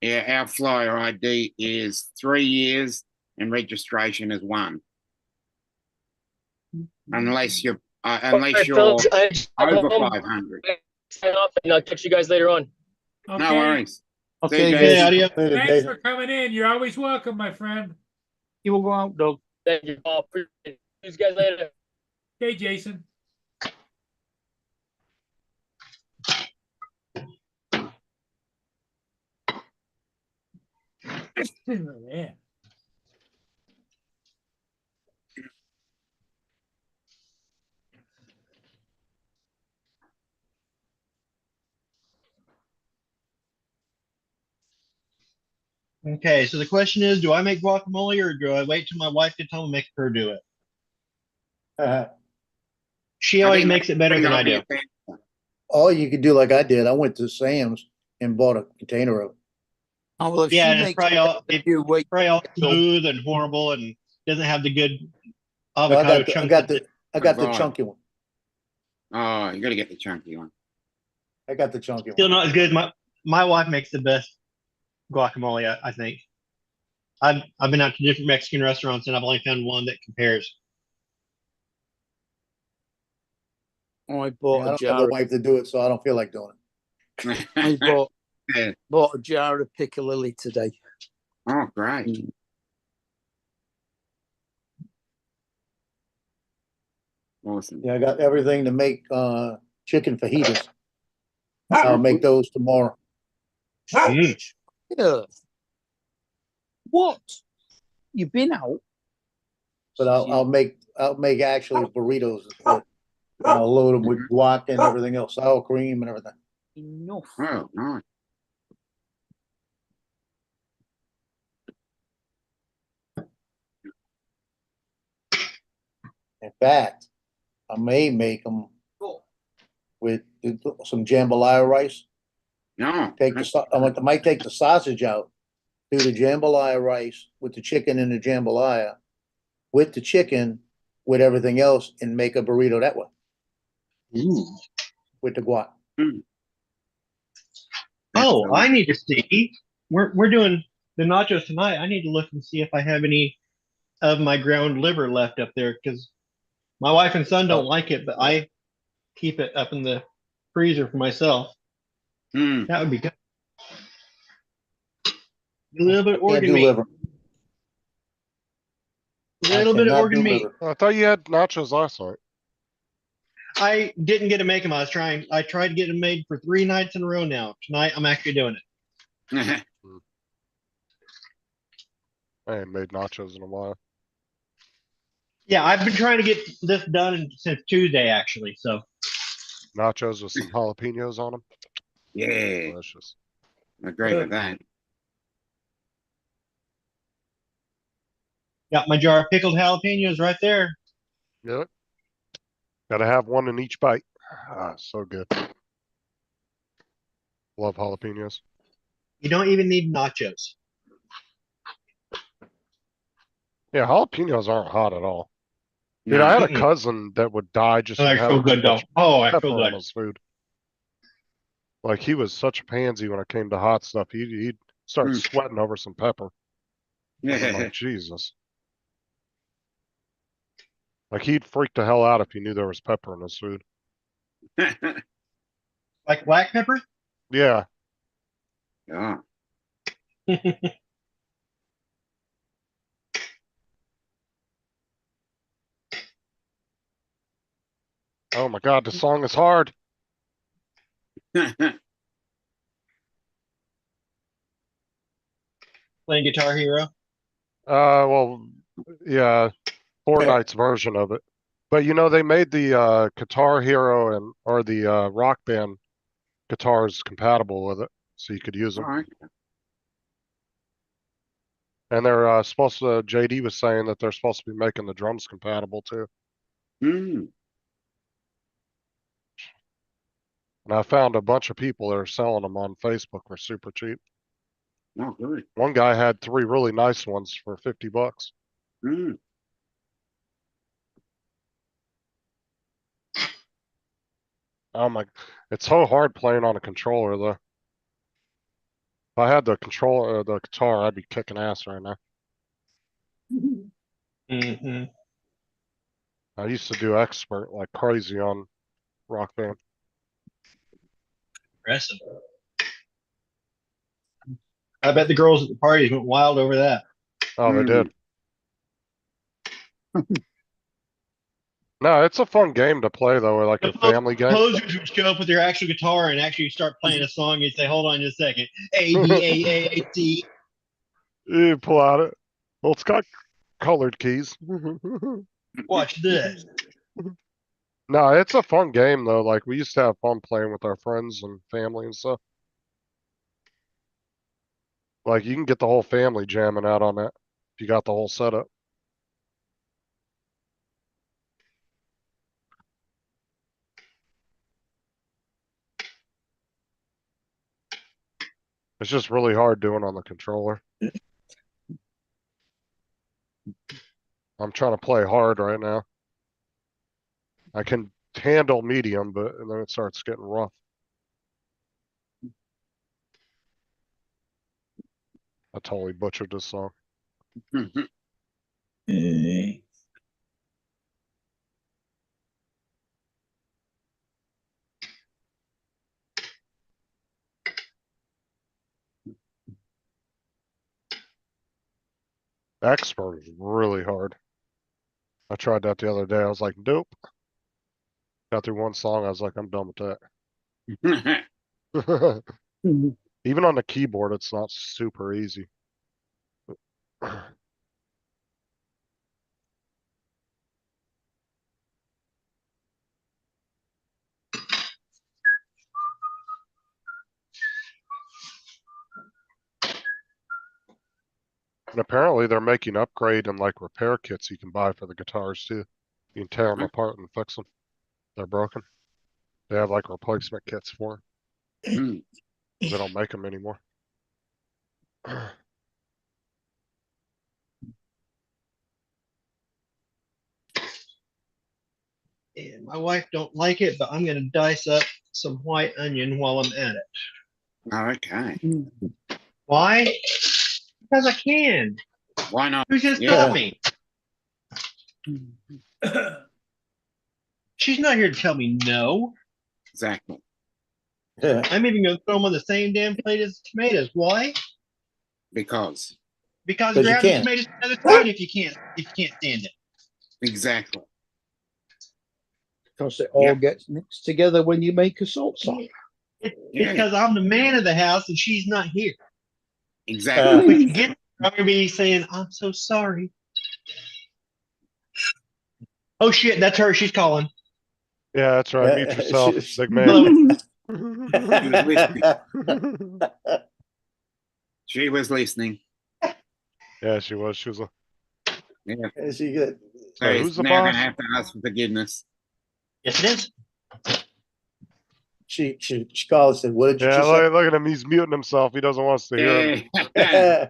Yeah, our flyer ID is 3 years and registration is 1. Unless you're All right, fellas, I over home. 500. Sign off, and I'll catch you guys later on. No Okay, worries. Okay, Jason. Okay, Jason, audio. thanks for coming in. You're always welcome, my friend. you will go out, Doug. Thank you all. Appreciate it. See you guys later. Okay, Jason. Man. Okay, so the question is, do I make guacamole or do I wait till my wife gets home and make her do it? She I always think makes it better pretty than I do. obvious answer. Or you could do like I did. I went to Sam's and bought a container of it. Oh, well, if Yeah, she and it's makes probably all it's you wait, probably all so smooth and horrible and doesn't have the good No, avocado chunks. I got the Right. chunky one. Oh, you got to get the chunky one. I got the chunky Still one. not as good. My wife makes the best guacamole, I think. I've been out to different Mexican restaurants and I've only found one that compares. I Yeah, bought I a don't have jar. the wife to do it, so I don't feel like doing it. I bought Yeah. bought a jar of piccalilli today. Oh, great. Mm. Awesome. Yeah, I got everything to make chicken fajitas. I'll make those tomorrow. Mm. Yeah. What? You've been out? But I'll make actually burritos instead. And I'll load them with guac and everything else, sour cream and everything. Enough. Oh, nice. In fact, I may make them with some jambalaya rice. No. I might take the sausage out, do the jambalaya rice with the chicken and the jambalaya, with the chicken, with everything else, and make a burrito that way Ooh. with the guac. Oh, I need to see. We're doing the nachos tonight. I need to look and see if I have any of my ground liver left up there because my wife and son don't like it, but I keep it up in the freezer for myself. Mm. That would be good. A little bit of Can't organ do meat. liver. A little bit of cannot organ do meat. liver. I thought you had nachos last night. I didn't get to make them. I tried to get them made for 3 nights in a row now. Tonight I'm actually doing it. I ain't made nachos in a while. Yeah, I've been trying to get this done since Tuesday actually. So Nachos with some jalapenos on them. Yeah, Delicious. I agree with that. got my jar of pickled jalapenos right there. Yep. Gotta have one in each bite. Ah, so good. Love jalapenos. You don't even need nachos. Yeah, jalapenos aren't hot at all. Dude, I had a Mm-mm. cousin that would die just Oh, from I feel having too good though. much Oh, I pepper feel on good. his food. Like he was such a pansy when it came to hot stuff. He'd start Mm. sweating over some pepper. And I'm Yeah. like, Jesus. Like he'd freak the hell out if he knew there was pepper in his food. Like black pepper? Yeah. Yeah. Oh my God, the song is hard. Playing Guitar Hero. Well, yeah, Fortnite's version of it. But you know, they made the Guitar Hero or the Rock Band guitars compatible with it, so you could use them. Alright. And they're supposed to. JD was saying that they're supposed to be making the drums compatible too. Mm. And I found a bunch of people that are selling them on Facebook for super cheap. Oh, good. One guy had 3 really nice ones for $50. Mm. Oh my, it's so hard playing on a controller though. If I had the controller, the guitar, I'd be kicking ass right now. Mm-hmm. I used to do expert like crazy on Rock Band. Impressive. I bet the girls at the parties went wild over that. Oh, they did. No, it's a fun game to play though, like a family game. Posers would show up with their actual guitar and actually start playing a song. You'd say, "Hold on just a second. A B A A A T." You pull out it. Well, it's got colored keys. Watch this. No, it's a fun game though. Like we used to have fun playing with our friends and family and stuff. Like you can get the whole family jamming out on that if you got the whole setup. It's just really hard doing on the controller. I'm trying to play hard right now. I can handle medium, but and then it starts getting rough. I totally butchered this song. Expert is really hard. I tried that the other day. I was like, nope. Got through one song. I was like, I'm done with that. Even on the keyboard, it's not super easy. And apparently they're making upgrade and like repair kits you can buy for the guitars too. You can tear them apart and fix them. They're broken. They have like replacement kits for them. They don't make them anymore. And my wife don't like it, but I'm going to dice up some white onion while I'm at it. Okay. Why? Because I can. Why not? Who's going to stop me? She's not here to tell me no. Exactly. I'm even going to throw them on the same damn plate as tomatoes. Why? Because. Because you grab the can. tomatoes from the other side if you can't stand it. Exactly. Because it all gets mixed together when you make a salt song. Yeah. Because I'm the man of the house and she's not here. Exactly. We can get I'm gonna be saying, I'm so sorry. Oh shit, that's her. She's calling. Yeah, that's right. Mute yourself, big Hello. man. She was listening. Yeah, she was. She was a. Yeah. She good. So who's he's the now boss? gonna have to ask for forgiveness. Yes, it is. She called and said, "What did you Yeah, just say?" look at him. He's muting himself. He doesn't want us to hear him. Yeah.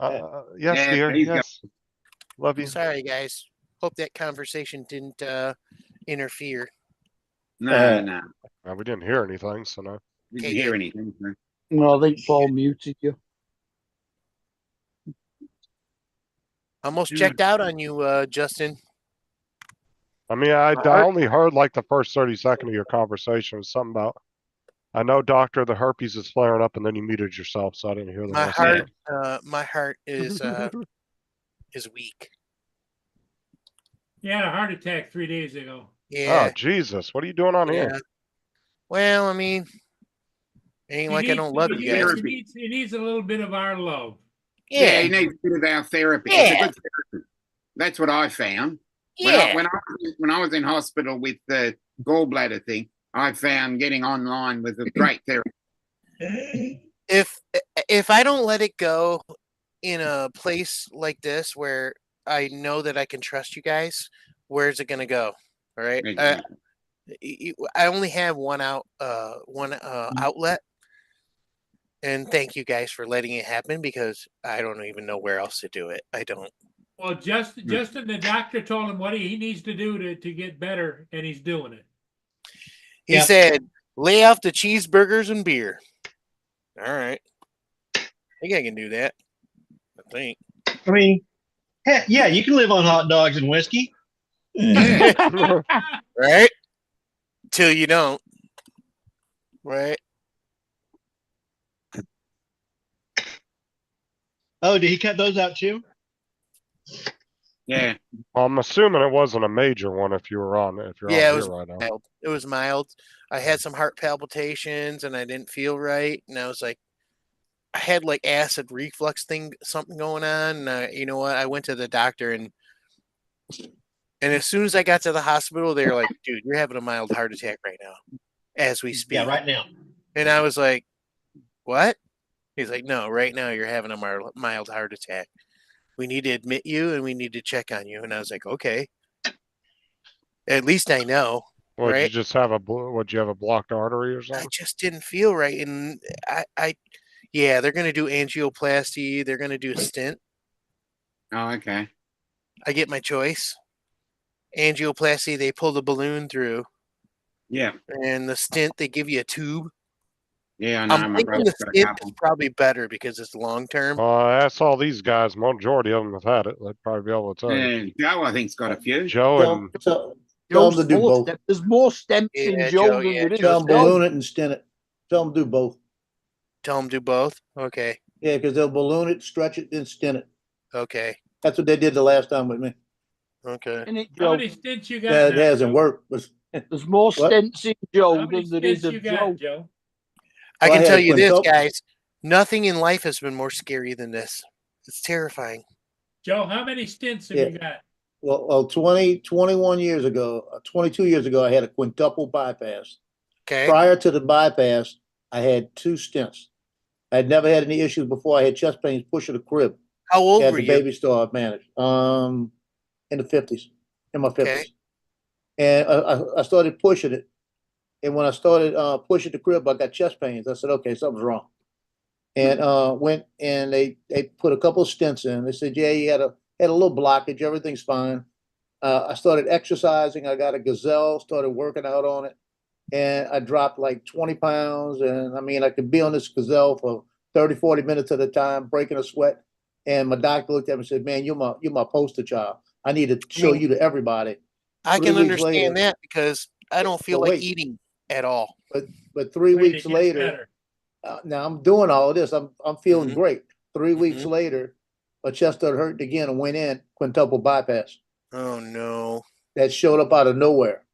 Yes, Yeah, dear. he's got- Yes. Love you. Sorry, guys. Hope that conversation didn't interfere. No, no. We didn't hear anything, so no. We didn't Okay, hear good. anything. So. No, I think Paul muted you. Almost checked out on you, Justin. I mean, I only heard like the first 30 seconds of your conversation. Something about, I know, doctor, the herpes is flaring up, and then you muted yourself, so I didn't hear the My rest of it. heart, my heart is weak. He had a heart attack 3 days ago. Yeah. Oh, Jesus. What are you doing on Yeah. here? Well, I mean, ain't like I don't love you guys. He needs a little bit of our love. Yeah, he needs a bit of our therapy. It's a good therapy. That's what I found. Yeah. When I was in hospital with the gallbladder thing, I found getting online was a great therapy. If I don't let it go in a place like this where I know that I can trust you guys, where's it gonna go? All right. Exactly. I only have one outlet, and thank you guys for letting it happen because I don't even know where else to do it. I don't. Well, Justin, the doctor told him what he needs to do to get better, and he's doing it. He Yeah. said, "Lay off the cheeseburgers and beer." All right. think I can do that. I think. I mean, heck, yeah, you can live on hot dogs and whiskey. Right? Till you don't. Right? Oh, did he cut those out too? Yeah. I'm assuming it wasn't a major one if you were on, if you're Yeah, on it was here right now. mild. It was mild. I had some heart palpitations and I didn't feel right. And I was like, I had like acid reflux thing, something going on. And you know what? I went to the doctor and as soon as I got to the hospital, they were like, dude, you're having a mild heart attack right now as we speak. Yeah, right now. And I was like, what? He's like, no, right now you're having a mild heart attack. We need to admit you and we need to check on you. And I was like, okay. At least I know. Would right? you just have would you have a blocked artery or I something? just didn't feel right. And yeah, they're going to do angioplasty. They're going to do a stent. Oh, okay. I get my choice. Angioplasty, they pull the balloon through. Yeah. And the stent, they give you a tube. Yeah, I know. I'm My thinking the brother's got a stent couple. is probably better because it's long term. I asked all these guys, majority of them have had it. They'd probably be able to tell you. Yeah, Joe, I think's got a few. Joe Tell, and tell them to do both. There's more stents Yeah, in Joe, Joe than yeah, there is Tell in them Joe. balloon it and stent it. Tell them do both. Tell them do both. Okay. Yeah, because they'll balloon it, stretch it, then stent it. Okay. That's what they did the last time with me. Okay. In it, How Joe. many stints you got? Yeah, it now, hasn't Joe? worked. But There's more What? stents in Joe How many than there is stints in you Joe. got, Joe? I Well, I can had tell a you this, quintuple. guys. Nothing in life has been more scary than this. It's terrifying. Joe, how many stints have Yeah. you got? well, 21 years ago, 22 years ago, I had a quintuple bypass. Okay. Prior to the bypass, I had 2 stents. I had never had any issues before. I had chest pains pushing the crib. How old At were the you? baby store I managed. In the 50s, in my 50s. Okay. And I started pushing it. And when I started pushing the crib, I got chest pains. I said, okay, something's wrong. And went and they put a couple of stents in. They said, yeah, you had a little blockage. Everything's fine. I started exercising. I got a Gazelle, started working out on it. And I dropped like 20 pounds. And I mean, I could be on this Gazelle for 30, 40 minutes at a time, breaking a sweat. And my doctor looked at me and said, man, you're my poster child. I need to show you to everybody. I 3 can weeks understand later- that because I don't feel Well, like wait. eating at all. But 3 Wait, it weeks gets later, better. now I'm doing all of this. I'm feeling Mhm. great. 3 weeks Mhm. later, my chest started hurting again and went in quintuple bypass. Oh no. That showed up out of nowhere,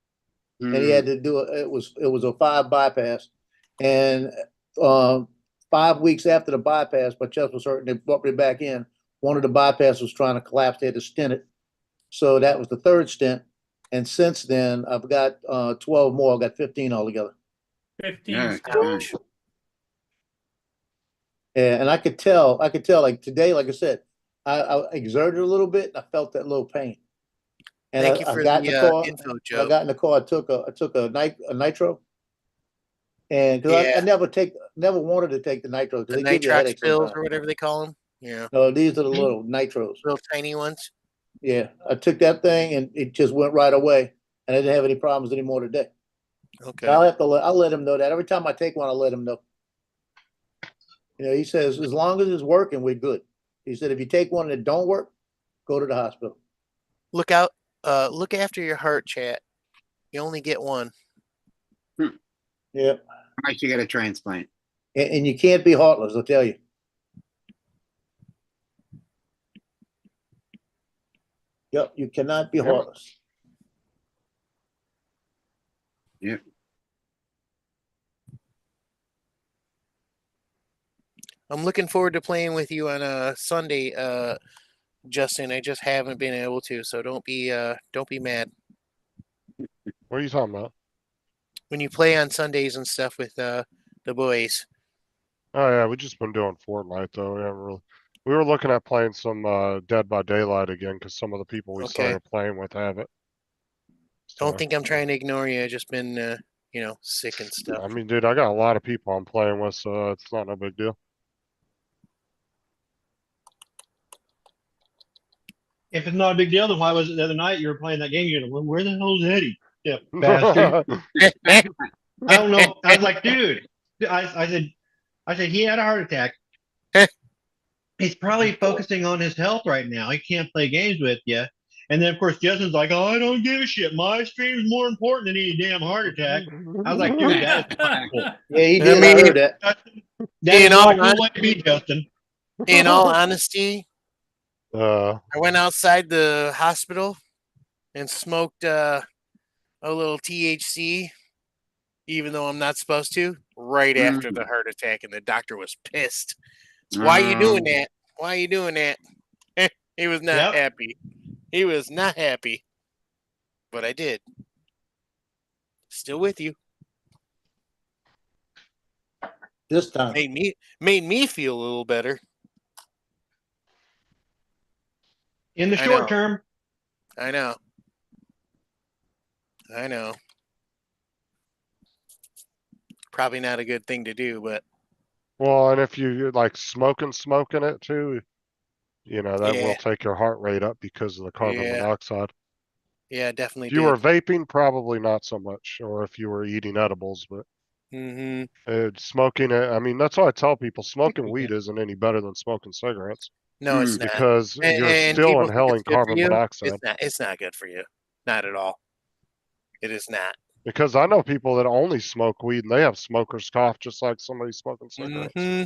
and he Mm. had to do it. It was a 5 bypass, and 5 weeks after the bypass, my chest was hurting. They brought me back in. One of the bypass was trying to collapse. They had to stent it, so that was the 3rd stent. And since then, I've got 12 more. I've got 15 altogether. 15 Yeah, stints. yeah. Yeah, and I could tell like today, like I said, I exerted a little bit and I felt that little pain. And Thank you I for got in the the car. info, When I Joe. got in the car, I took a nitro. And because Yeah. I never wanted to take the nitro The because they give you a nitrox headache pills sometimes. or whatever they call them. Yeah. No, these are the little nitros. Little tiny ones. Yeah, I took that thing and it just went right away, and I didn't have any problems anymore today. Okay. I'll let him know that every time I take one, I'll let him know. You know, he says as long as it's working, we're good. He said if you take one that don't work, go to the hospital. Look out. Look after your heart, chat. You only get one. Yeah, Unless you get a transplant. and you can't be heartless. I'll tell you. Yep, you cannot be Yep. heartless. Yep. I'm looking forward to playing with you on a Sunday, Justin. I just haven't been able to, so don't be mad. what are you talking about? When you play on Sundays and stuff with the boys. Oh yeah, we just been doing Fortnite though. We haven't really. We were looking at playing some Dead by Daylight again because some of the people we Okay. started playing with have it. Don't So, think I'm trying to ignore you. I've just been, sick and stuff. I mean, dude, I got a lot of people I'm playing with, so it's not no big deal. If it's not a big deal, then why was it the other night you were playing that game? You're like, well, where the hell's Eddie? Yeah, bastard. I don't know. I was like, dude. I said he had a heart attack. he's probably focusing on his health right now. He can't play games with you. And then of course Justin's like, "Oh, I don't give a shit. My stream's more important than any damn heart attack." I was like, "Dude, that is not cool." Yeah, he I did. I mean, heard that. That is in not all a cool way to be, Justin. in all honesty, Uh, I went outside the hospital and smoked a little THC, even though I'm not supposed to, right after the heart attack, and the doctor was pissed. So why are you doing that? Why are you doing that? He was not Yep. happy. He was not happy. But I did. Still with you. This time. Made me feel a little better. In the I short know. term, I know. I know. Probably not a good thing to do, but well, and if you like smoking it too, you know, that will yeah, take your heart rate up because of the carbon yeah, monoxide. yeah, definitely If you were did. vaping, probably not so much, or if you were eating edibles, but Mm-hmm. smoking it, I mean, that's why I tell people smoking weed isn't any better than smoking cigarettes No, it's not. because you're And still people think it's inhaling good for carbon you. monoxide. It's not. It's not good for you. Not at all. It is not. Because I know people that only smoke weed and they have smoker's cough just like somebody smoking cigarettes. Mm-hmm.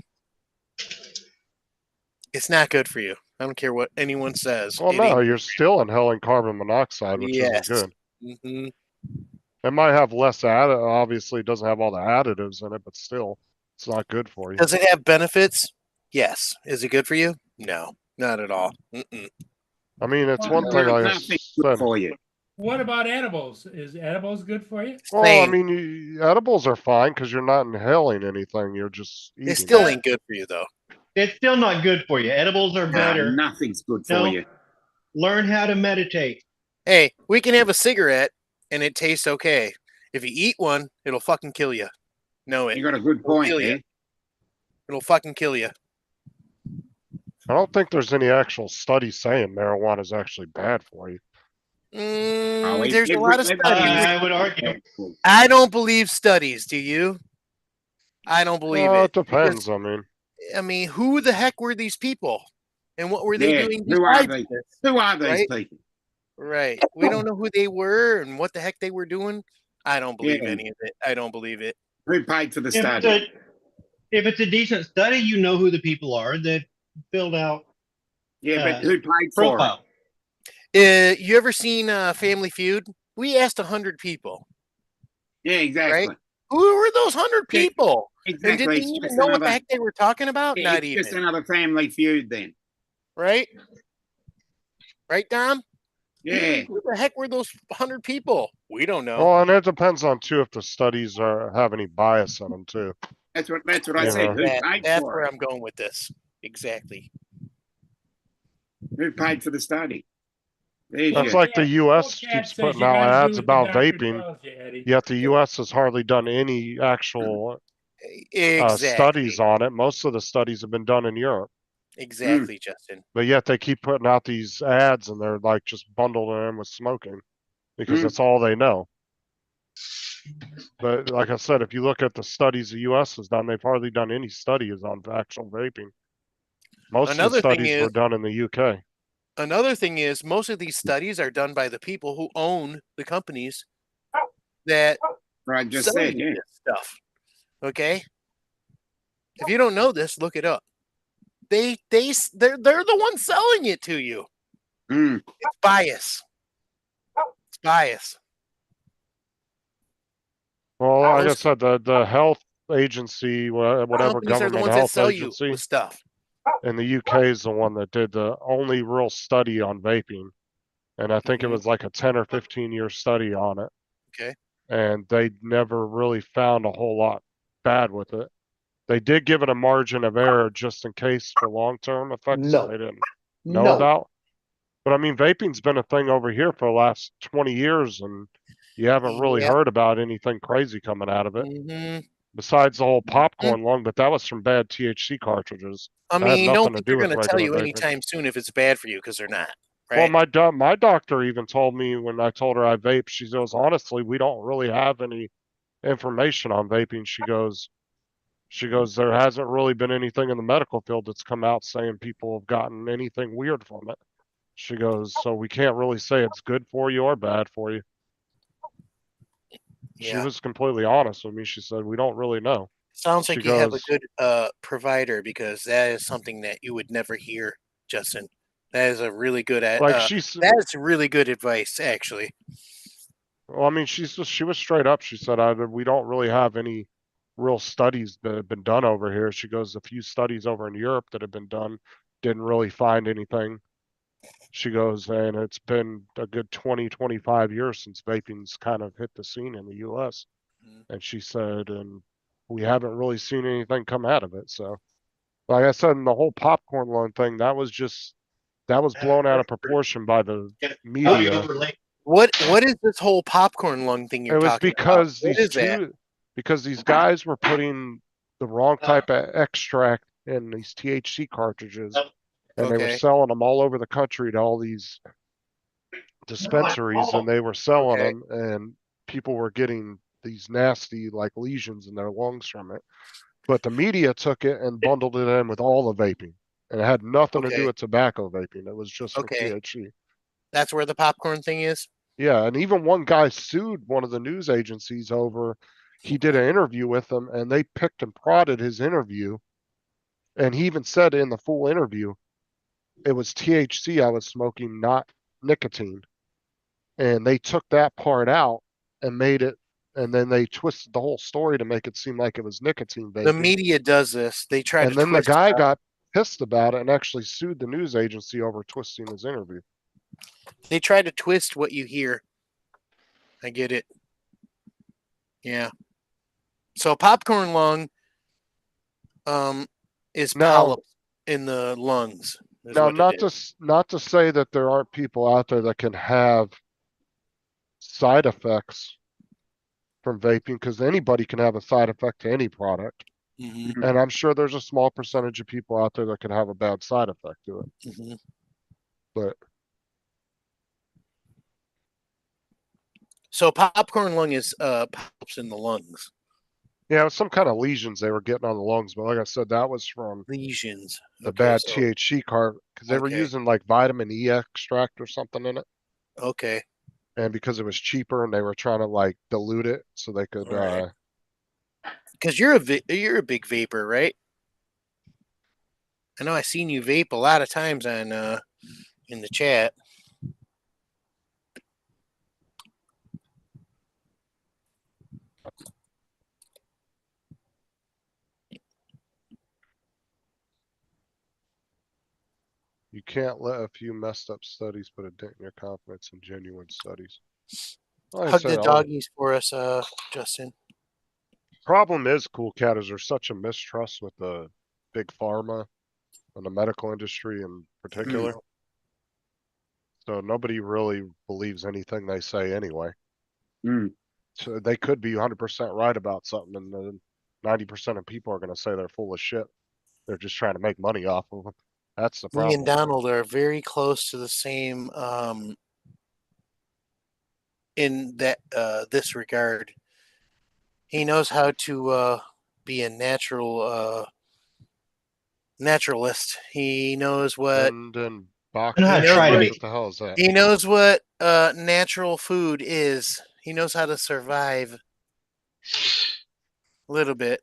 It's not good for you. I don't care what anyone says. Well, It no, ain't you're good for still inhaling carbon monoxide, you. which isn't Yes. good. Mm-hmm. It might have less obviously it doesn't have all the additives in it, but still, it's not good for you. Does it have benefits? Yes. Is it good for you? No, not at all. Mm-mm. I mean, it's Well, one thing like I Nothing good said. for you. What about edibles? Is edibles good for you? Well, I Same. mean, edibles are fine because you're not inhaling anything. You're just It eating. still it. ain't good for you though. it's still not good for you. Edibles are better. Nothing's good for No. you. Learn how to meditate. Hey, we can have a cigarette and it tastes okay. If you eat one, it'll fucking kill you. Know it. You got a good It'll point kill there. you. It'll fucking kill you. I don't think there's any actual study saying marijuana is actually bad for you. There's a lot of studies. I would argue. I don't believe studies. Do you? I don't believe Well, it. it depends. I mean, I mean, who the heck were these people, and what were they Yeah, doing who are besides they? this? Who are these Right? people? Right. We don't know who they were and what the heck they were doing. I don't believe Yeah. any of it. I don't believe it. Who paid for the If it's, study? if it's a decent study, you know who the people are that filled out Yeah, but who paid for it? profile. You ever seen Family Feud? We asked 100 people. Yeah, exactly. Right? Who were those 100 people? Exactly. And did they It's even just know what the another- heck they were talking about? Not It's just even. another family feud then. Right? Right, Dom? Yeah. Who the heck were those 100 people? We don't know. well, and it depends on too if the studies have any bias in them too. That's what I Yeah. said. Who paid That's for where it? I'm going with this. Exactly. Who paid for the study? There's That's your- like the U.S. Cat keeps says putting you out gotta do ads what the about doctor vaping, tells you, Eddie. yet the U.S. has hardly done any actual Exactly. studies on it. Most of the studies have been done in Europe, Exactly, Justin. but yet they keep putting out these ads and they're like just bundled in with smoking because that's all they know. But like I said, if you look at the studies the U.S. has done, they've hardly done any studies on actual vaping. Most of the Another thing studies is- were done in the U.K. Another thing is, most of these studies are done by the people who own the companies that Right, just sell said, you yeah. this stuff. Okay. If you don't know this, look it up. They're the ones selling it to you. It's bias. It's bias. Well, like I Those said, the health agency, whatever companies are the government ones that health sell you agency with stuff. in the UK is the one that did the only real study on vaping. And I think it was like a 10 or 15 year study on it. Okay. And they never really found a whole lot bad with it. They did give it a margin of error just in case for long-term effects No. they didn't know No. about. But I mean, vaping's been a thing over here for the last 20 years and you haven't really Yeah. heard about anything crazy coming out of it. Mhm. Besides the whole popcorn lung, but that was from bad THC cartridges. I That had mean, don't nothing to think do they're with going to tell regular you vaping. anytime soon if it's bad for you because they're not. Well, Right? my doctor even told me when I told her I vape, she goes, honestly, we don't really have any information on vaping. She goes, She goes, there hasn't really been anything in the medical field that's come out saying people have gotten anything weird from it. She goes, so we can't really say it's good for you or bad for you. She Yeah. was completely honest with me. She said, we don't really know. Sounds She like you have a goes, good provider, because that is something that you would never hear, Justin. That is a really good like that is really good advice, actually. well, I mean, she was straight up. She said, we don't really have any real studies that have been done over here. She goes, a few studies over in Europe that have been done didn't really find anything. She goes, and it's been a good 20, 25 years since vaping's kind of hit the scene in the US. Mhm. And she said, and we haven't really seen anything come out of it. So, like I said, in the whole popcorn lung thing, that was blown out of proportion by the media. What is this whole popcorn lung thing you're It was talking about? because What is that? because these guys were putting the wrong type of extract in these THC cartridges, and they were Okay. selling them all over the country to all these dispensaries, and they were selling Okay. them, and people were getting these nasty like lesions in their lungs from it. But the media took it and bundled it in with all the vaping, and it had nothing to do Okay. with tobacco vaping. It was just for Okay. THC. That's where the popcorn thing is? Yeah, and even one guy sued one of the news agencies over. He did an interview with them, and they picked and prodded his interview, and he even said in the full interview, it was THC I was smoking, not nicotine. And they took that part out and made it, and then they twisted the whole story to make it seem like it was nicotine The vaping. media does this. They try to And then the twist guy it up. got pissed about it and actually sued the news agency over twisting his interview. They try to twist what you hear. I get it. Yeah. So popcorn lung is No. polyps in the lungs. is Now, what it not is. not to say that there aren't people out there that can have side effects from vaping, because anybody can have a side effect to any product. Mhm, And I'm sure there's a small percentage of people out there that can have a bad side effect to it. mhm. But So popcorn lung is polyps in the lungs. yeah, it was some kind of lesions they were getting on the lungs. But like I said, that was from Lesions. the Okay, bad so THC card, because they were okay. using like vitamin E extract or something in it. Okay. And because it was cheaper and they were trying to like dilute it so they could, Right. Because you're a big vapor, right? I know I seen you vape a lot of times on in the chat. you can't let a few messed up studies put a dent in your confidence in genuine studies. Like I Hug said, the all the doggies for us, Justin. problem is, Cool Cat, is there's such a mistrust with the big pharma and the medical industry in particular. So nobody really believes anything they say anyway. Mm. So they could be 100% right about something, and then 90% of people are going to say they're full of shit. They're just trying to make money off of them. That's the Me and problem. Donald are very close to the same in that this regard. He knows how to be a naturalist. He knows what And then I know how to knows try to what- be. what the hell is that? he knows what natural food is. He knows how to survive a little bit.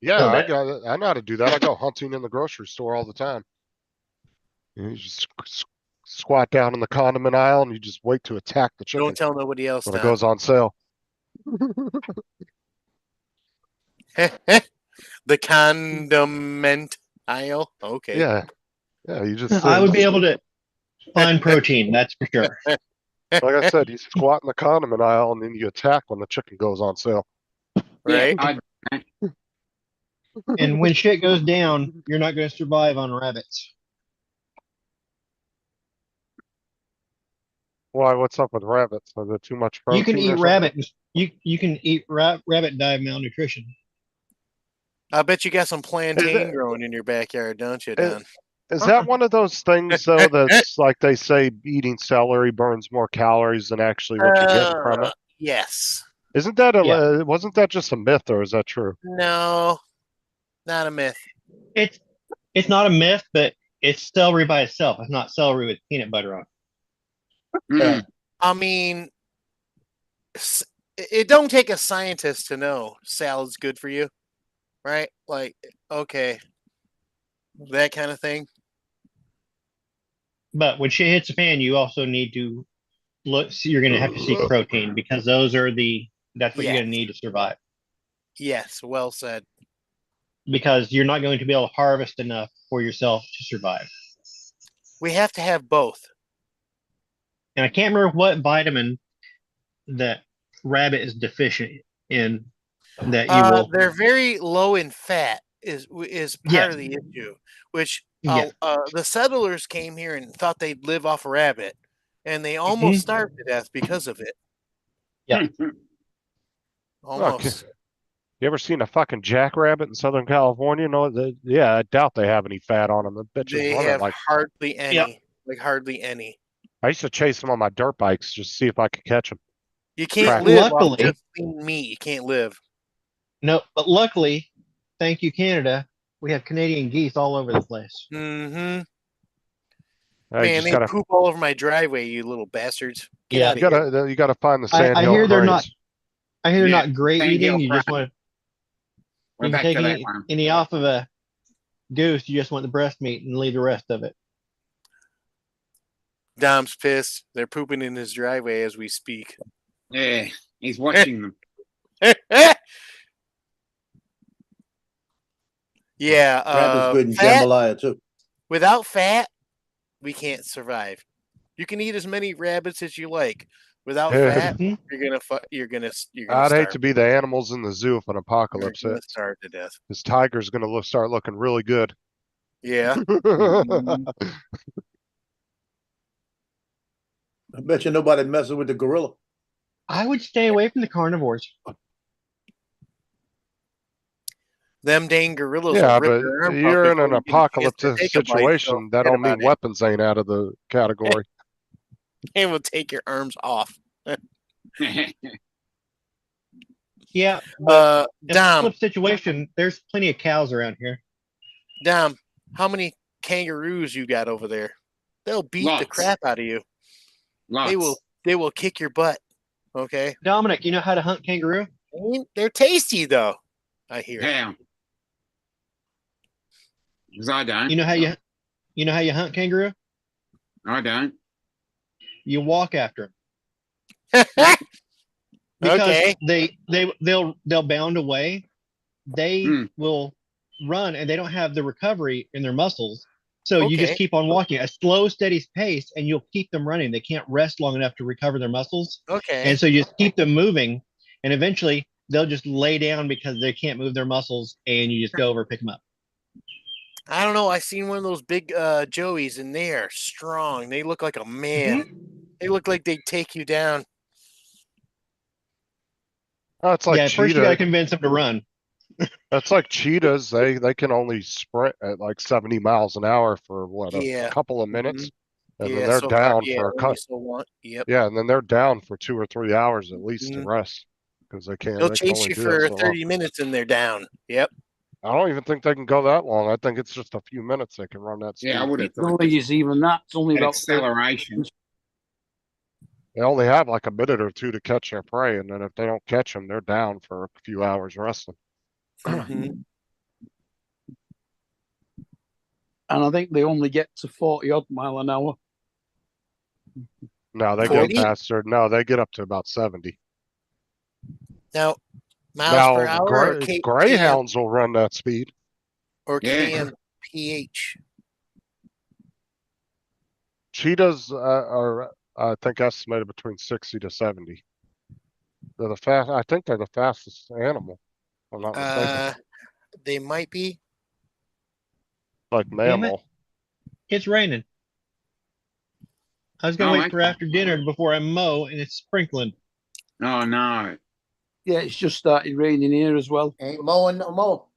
Yeah, Little I bit. got it. I know how to do that. I go hunting in the grocery store all the time. You just squat down in the condiment aisle and you just wait to attack the chicken Don't tell nobody else. when it Don. goes on sale. The condiment aisle. Okay. Yeah, yeah. You just I would be able to find protein, that's for sure. like I said, you squat in the condiment aisle and then you attack when the chicken goes on sale. Right. Yeah, And when shit goes down, you're not going to survive on rabbits. Why? What's up with rabbits? Is it too much protein? You can or eat something? rabbit. You can eat rabbit die of malnutrition. I bet you got some plantain it- growing in your backyard, don't you, Is- Don? Is that one of those things though that's like they say eating celery burns more calories than actually what you're getting from it? Yes. Isn't that Yeah. wasn't that just a myth or is that true? No. Not a myth. It's not a myth, but it's celery by itself. It's not celery with peanut butter on. Mm. I mean, it don't take a scientist to know salad's good for you, right? Like, okay, that kind of thing. But when shit hits the fan, you also need to look. So you're going to have to seek protein because those are that's what you're going to need to survive. Yes, well said. Because you're not going to be able to harvest enough for yourself to survive. We have to have both. And I can't remember what vitamin that rabbit is deficient in that you will. They're very low in fat is part of the issue, which the settlers came here and thought they'd live off a rabbit, and they almost starved to death because of it. Yeah. Almost. You ever seen a fucking jackrabbit in Southern California? No, yeah, I doubt they have any fat on them. The bitches They running have like hardly any. Like hardly any. I used to chase them on my dirt bikes just to see if I could catch them. You can't Crack. live off Luckily- just lean meat. You can't live. No, but luckily, thank you, Canada, we have Canadian geese all over the place. Mm-hmm. I Man, just they gotta, poop all over my driveway, you little bastards. Get Yeah. out you of here. you gotta find the I sandhill hear they're cranes. not. I hear they're Yeah, not great sandhill eating. You just crab. want We're you can back take to that one. any off of a goose. You just want the breast meat and leave the rest of it. Dom's pissed. They're pooping in his driveway as we speak. Yeah, he's watching them. Yeah. Rabbit's good in Fat, jambalaya too. without fat, we can't survive. You can eat as many rabbits as you like. Without Yeah. fat, Mhm. you're gonna I'd starve. hate to be the animals in the zoo if an You're apocalypse gonna hits. starve to death. This tiger's gonna start looking really good. Yeah. I bet you nobody messes with the gorilla. I would stay away from the carnivores. Them dang gorillas Yeah, will rip but your arm off you're in before an you get a chance to apocalyptic take a bite, so situation. That forget don't mean about it. weapons ain't out of the category. And will take your arms off. Yeah, but in a Dom, flip situation, there's plenty of cows around here. Dom, how many kangaroos you got over there? They'll beat the Lots. crap out of you. Lots. They will kick your butt. Okay. Dominic, you know how to hunt kangaroo? They're tasty though, I hear. How? Because I don't. You know how you hunt kangaroo? I don't. You walk after them. Because Okay. they'll bound away. They will run and they don't have the recovery in their muscles. So you just Okay. keep on walking at a slow, steady pace and you'll keep them running. They can't rest long enough to recover their muscles. Okay. And so you just keep them moving and eventually they'll just lay down because they can't move their muscles and you just go over and pick them up. I don't know. I seen one of those big joeys and they are strong. They look like a man. They look like they'd take you down. Oh, it's like yeah, first you gotta cheetah. convince them to run. That's like cheetahs. They can only sprint at like 70 miles an hour for what, Yeah. a couple of minutes, and Yeah, then they're so far, down yeah, for a only cut. so long. Yep. Yeah, and then they're down for 2 or 3 hours at least to Mhm. rest because they can't. They'll They can chase only you do for that so long. 30 minutes and they're down. Yep. I don't even think they can go that long. I think it's just a few minutes they can run that speed. Yeah, I would have I don't thought think it's even that. It's only that about acceleration. They only have like a minute or two to catch their prey, and then if they don't catch them, they're down for a few hours resting. Mhm. and I think they only get to 40 odd mile an hour. No, they 40? go faster. No, they get up to about 70. Now, miles per Now, hour or greyhounds will run that speed. Yeah. KMPH? Cheetahs are, I think, estimated between 60 to 70. They're the fast. I think they're the fastest animal. If I'm not mistaken. They might be. Like Damn it. mammal. It's raining. I was gonna Oh, wait for after dinner before I mow and it's sprinkling. Oh no. Yeah, it's just started raining here as well. Ain't mowing no more.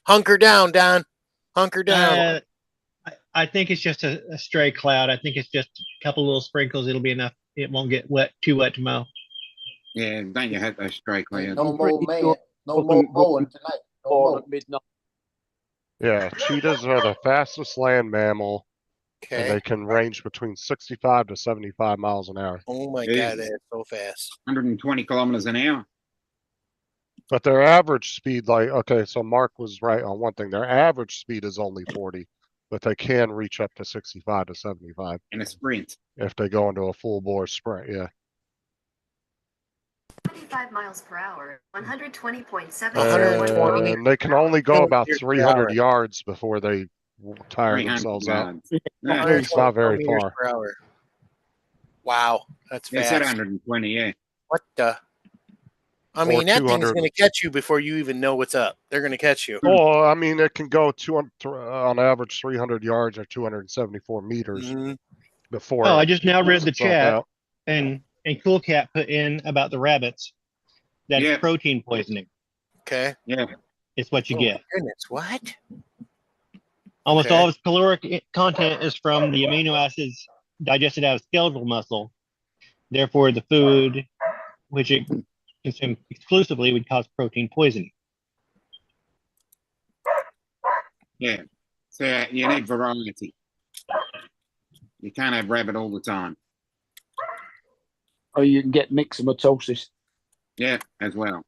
Hunker down, Don. Hunker down. I think it's just a stray cloud. I think it's just a couple little sprinkles. It'll be enough. It won't get too wet to mow. Yeah, don't you have those stray clouds? No I'm more pretty man. sure No up more and mowing going tonight. No Or more. at midnight. Yeah, cheetahs are the fastest land mammal, and Okay. they can range between 65 to 75 miles an hour. Oh my Jesus. god, that's so fast. 120 kilometers an hour. But their average speed, like, okay, so Mark was right on one thing. Their average speed is only 40, but they can reach up to 65 to 75 in a sprint. if they go into a full bore sprint. Yeah. 25 miles per hour, 120.7. 120. And they can only go about kilometers per 300 hour. yards before they tire 300 themselves out. yards. Yeah, Yeah, it's not 120 very kilometers far. per hour. Wow, that's they said fast. 120, yeah. What the? I Or mean, that thing's 200. going to catch you before you even know what's up. They're going to catch you. Well, I mean, it can go on average 300 yards or 274 meters Mhm. before. Oh, I it just now read puts the itself chat, out. and Cool Cat put in about the rabbits. That's Yeah. protein poisoning. Okay. Yeah. It's what you Oh, get. my goodness, what? Almost Okay. all of its caloric content is from the amino acids digested out of skeletal muscle. Therefore, the food which it consumes exclusively would cause protein poisoning. Yeah. So you need variety. You can't have rabbit all the time. Or you can get myxomatosis. Yeah, as well.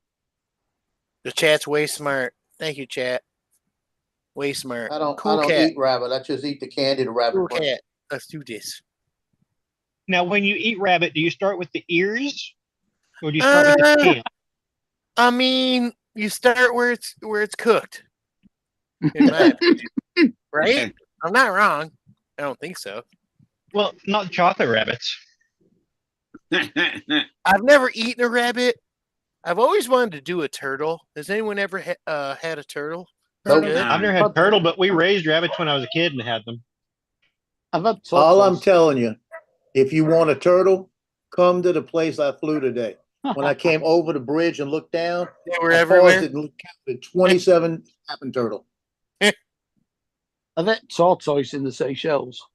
The chat's way smart. Thank you, chat. Way smart. I don't Cool cat. eat rabbit. I just eat the candy the rabbit Cool brings. cat. Let's do this. Now, when you eat rabbit, do you start with the ears, or do you start with the Uh, tail? I mean, you start where it's cooked. In my opinion. Right? I'm not wrong. I don't think so. Well, not chocolate rabbits. I've never eaten a rabbit. I've always wanted to do a turtle. Has anyone ever had a turtle? Nope. Good. I've never had turtle, but we raised rabbits when I was a kid and had them. I've had All I'm tortoise. telling you, if you want a turtle, come to the place I flew today. When I came over the bridge and looked down, They were I everywhere. paused it and counted 27 snapping turtle. I've had tortoise in the Seychelles.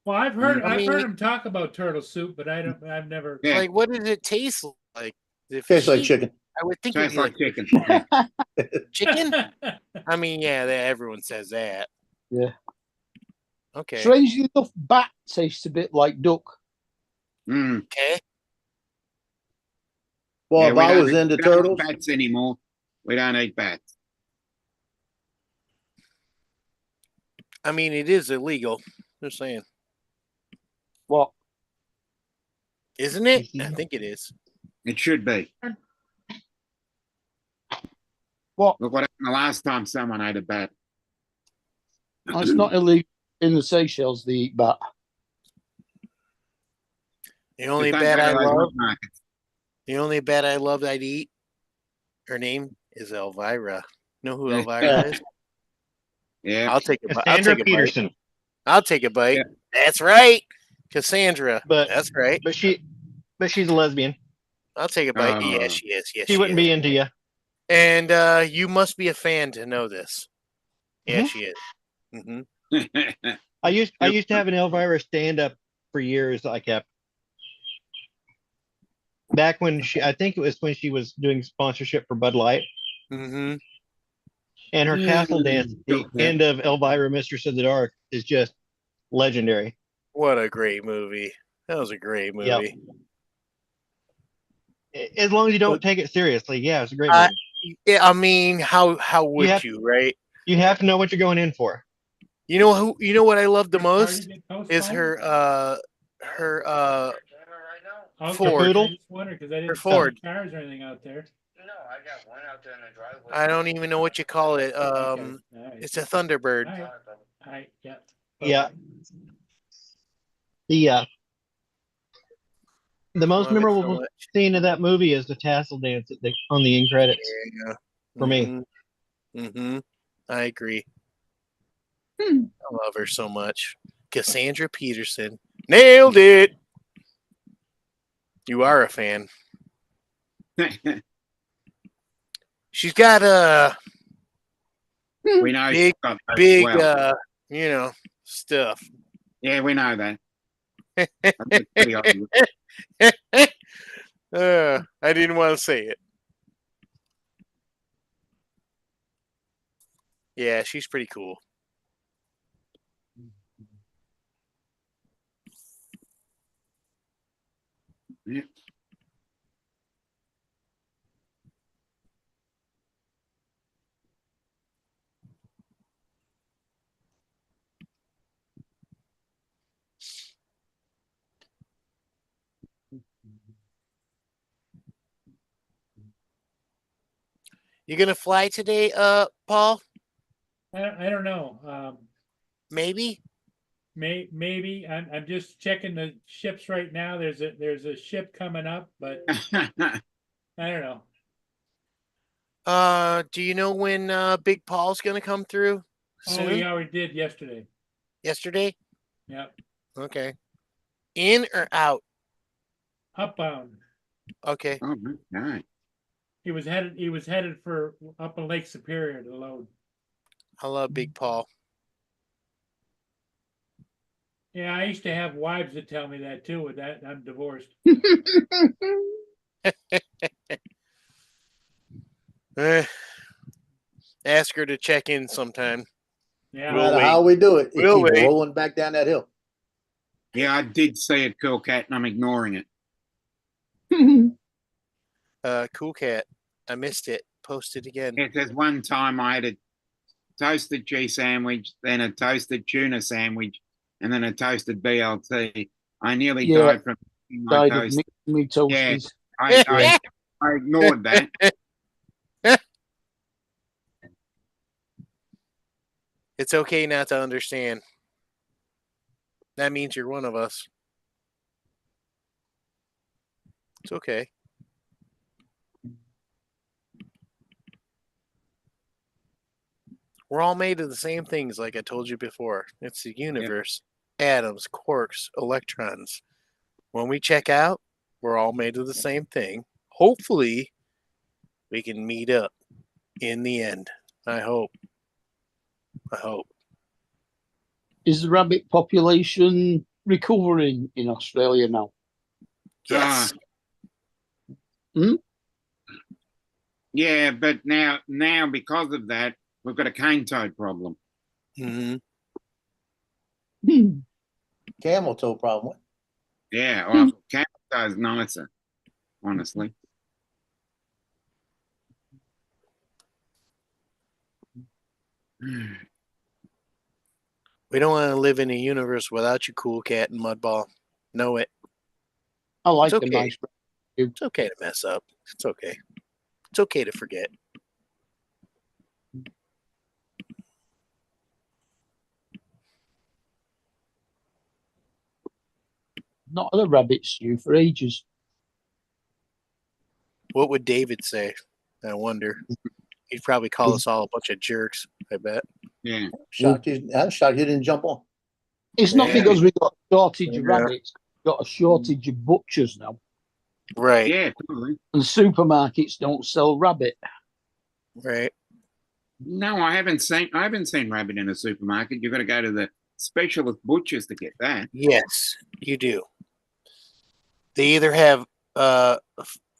Well, I've heard I I've mean- heard him talk about turtle soup, but I've never. Yeah. Like, what does it taste like? Is it Tastes like fishy? chicken. I would think it'd Tastes be like like chicken. chicken. I mean, yeah, everyone says that. Yeah. Okay. Strangely enough, bat tastes a bit like duck. Mm. Okay. Well, Yeah, if we I don't was eat- into we don't eat turtles, bats anymore. We don't eat bats. I mean, it is illegal. Just saying, What? isn't it? I think it is. It should be. What? Look what happened the last time someone ate a bat. Oh, it's not illegal in the Seychelles. They eat bat. The only Just don't bat go to I those love, wet markets. the only bat I love I'd eat. Her name is Elvira. Know who Yeah. Elvira is? Yeah. I'll take a bite. I'll Cassandra take a bite. Peterson. I'll take a bite. Yeah. That's right, Cassandra. But That's right. but she's a lesbian. I'll take a bite. Yeah, Oh. she is. Yes, She wouldn't is. be into you. And you must be a fan to know this. Yeah, Mhm. she is. Hmm. I used to have an Elvira stand up for years. I kept back when I think it was when she was doing sponsorship for Bud Light, Hmm. and her castle dance at the Yeah. end of Elvira, Mistress of the Dark, is just legendary. What a great movie. That was a great movie. Yep. As long as you don't take it seriously, yeah, it's a great I- movie. Yeah, I mean, how would have- you, right? You have to know what you're going in for. You know what I love the most Are you getting is postponed? her Okay, Ford. Poodle? I just wondered because I didn't Her see Ford. any cars or anything out there. No, I got one out there in the driveway. I don't even know what you call it. Okay, all right. It's a Thunderbird. All right. All right, yeah. Yeah. The most Love it so memorable much. scene of that movie is the tassel dance on the end credits. Yeah. For me. Mm-hmm. I agree. Hmm. I love her so much. Cassandra Peterson. Nailed it. You are a fan. She's got a we know. Big- she's got that as big well. stuff. Yeah, we know that. That's pretty obvious. I didn't want to say it. Yeah, she's pretty cool. Yeah. You gonna fly today, Paul? I don't know. Maybe. Maybe I'm just checking the ships right now. There's a ship coming up, but I don't know. Do you know when Big Paul's gonna come through? Oh, Soon? we already did yesterday. Yesterday? Yep. Okay. In or out? Upbound. Okay. Oh, right. He was headed for up in Lake Superior to load. I love Big Paul. Yeah, I used to have wives that tell me that too. With that, I'm divorced. Ask her to check in sometime. Yeah. No matter how we do it, it We'll keeps wait. rolling back down that hill. Yeah, I did see it, Cool Cat, and I'm ignoring it. Cool Cat. I missed it. Post it again. It says one time I had a toasted cheese sandwich, then a toasted tuna sandwich, and then a toasted BLT. I nearly Yeah, died from my died of toast. me Yeah, toasties. I ignored that. It's okay not to understand. That means you're one of us. It's okay. We're all made of the same things, like I told you before. It's the universe, atoms, quarks, electrons. When we check out, we're all made of the same thing. Hopefully, we can meet up in the end. I hope. Is the rabbit population recovering in Australia now? Yes. Yeah, but now because of that, we've got a cane toad problem. Mm-hmm. Camel toe problem. Yeah, well, cane toad's nicer, honestly. We don't want to live in a universe without you, Cool Cat and Mudball. Know it. I like It's the okay. nice. It's okay to mess up. It's okay. It's okay to forget. Not had a rabbit stew for ages. What would David say? I wonder. He'd probably call us all a bunch of jerks, I bet. Yeah. I'm shocked he didn't jump on. It's not because we got a shortage of Yeah. rabbits. We've got a shortage of butchers now. Right. Yeah, totally. And supermarkets don't sell rabbit. Right. No, I haven't seen rabbit in a supermarket. You've got to go to the specialist butchers to get that. Yes, you do. They either have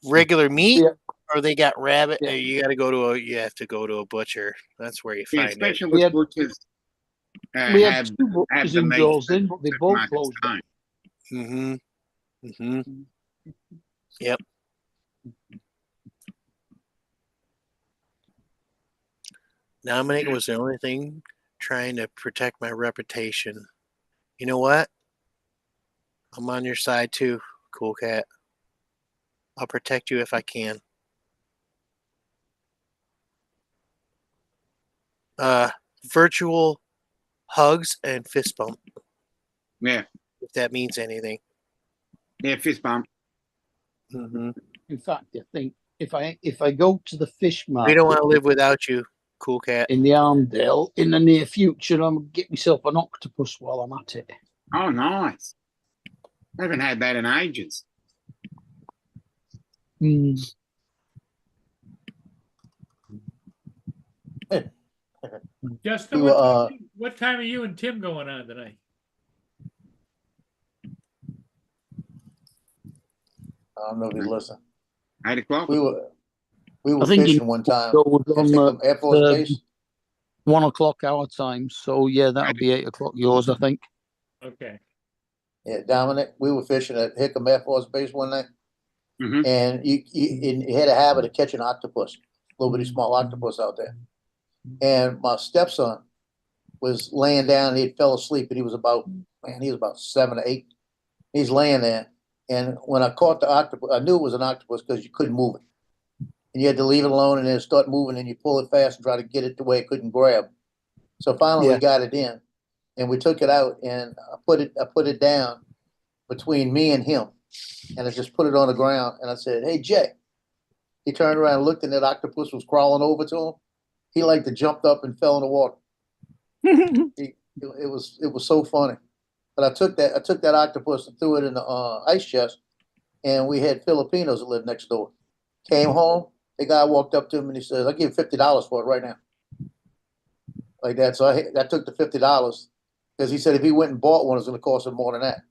regular meat or they got rabbit. Yeah. You have to go to a butcher. That's where you Yeah, find it. specialist butchers We had have two butchers the in meat Dawes that Inn, but they both supermarkets closed down. don't. Yep. Dominic was the only thing trying to protect my reputation. You know what? I'm on your side too, Cool Cat. I'll protect you if I can. Virtual hugs and fist bump, Yeah, if that means anything. yeah, fist bump. Mm-hmm. In fact, I think if I go to the fish market, We don't want to live without you, Cool Cat. in the Armdale in the near future, I'm gonna get myself an octopus while I'm at it. Oh, nice. I haven't had that in ages. Justin, what time are you and Tim going on tonight? I don't know if he listened. 8 o'clock. We were I think fishing one time. go on, Air Force Base. 1 o'clock our time. So yeah, that'll be 8 o'clock yours, I think. Okay. Yeah, Dominic, we were fishing at Hickam Air Force Base one night, Mhm. and you had a habit of catching octopus, little bitty small octopus out there. And my stepson was laying down, and he fell asleep, and he was about 7 or 8. He's laying there, and when I caught the octopus, I knew it was an octopus because you couldn't move it. And you had to leave it alone and then start moving, and you pull it fast and try to get it to where it couldn't grab. So finally Yeah. we got it in, and we took it out, and I put it down between me and him, and I just put it on the ground, and I said, "Hey, Jay." He turned around and looked, and that octopus was crawling over to him. He like to jumped up and fell in the water. It was so funny. But I took that octopus and threw it in the ice chest, and we had Filipinos that lived next door. Came home, the guy walked up to him and he says, "I'll give you $50 for it right now." Like that. So I took the $50 because he said if he went and bought one, it was going to cost him more than that.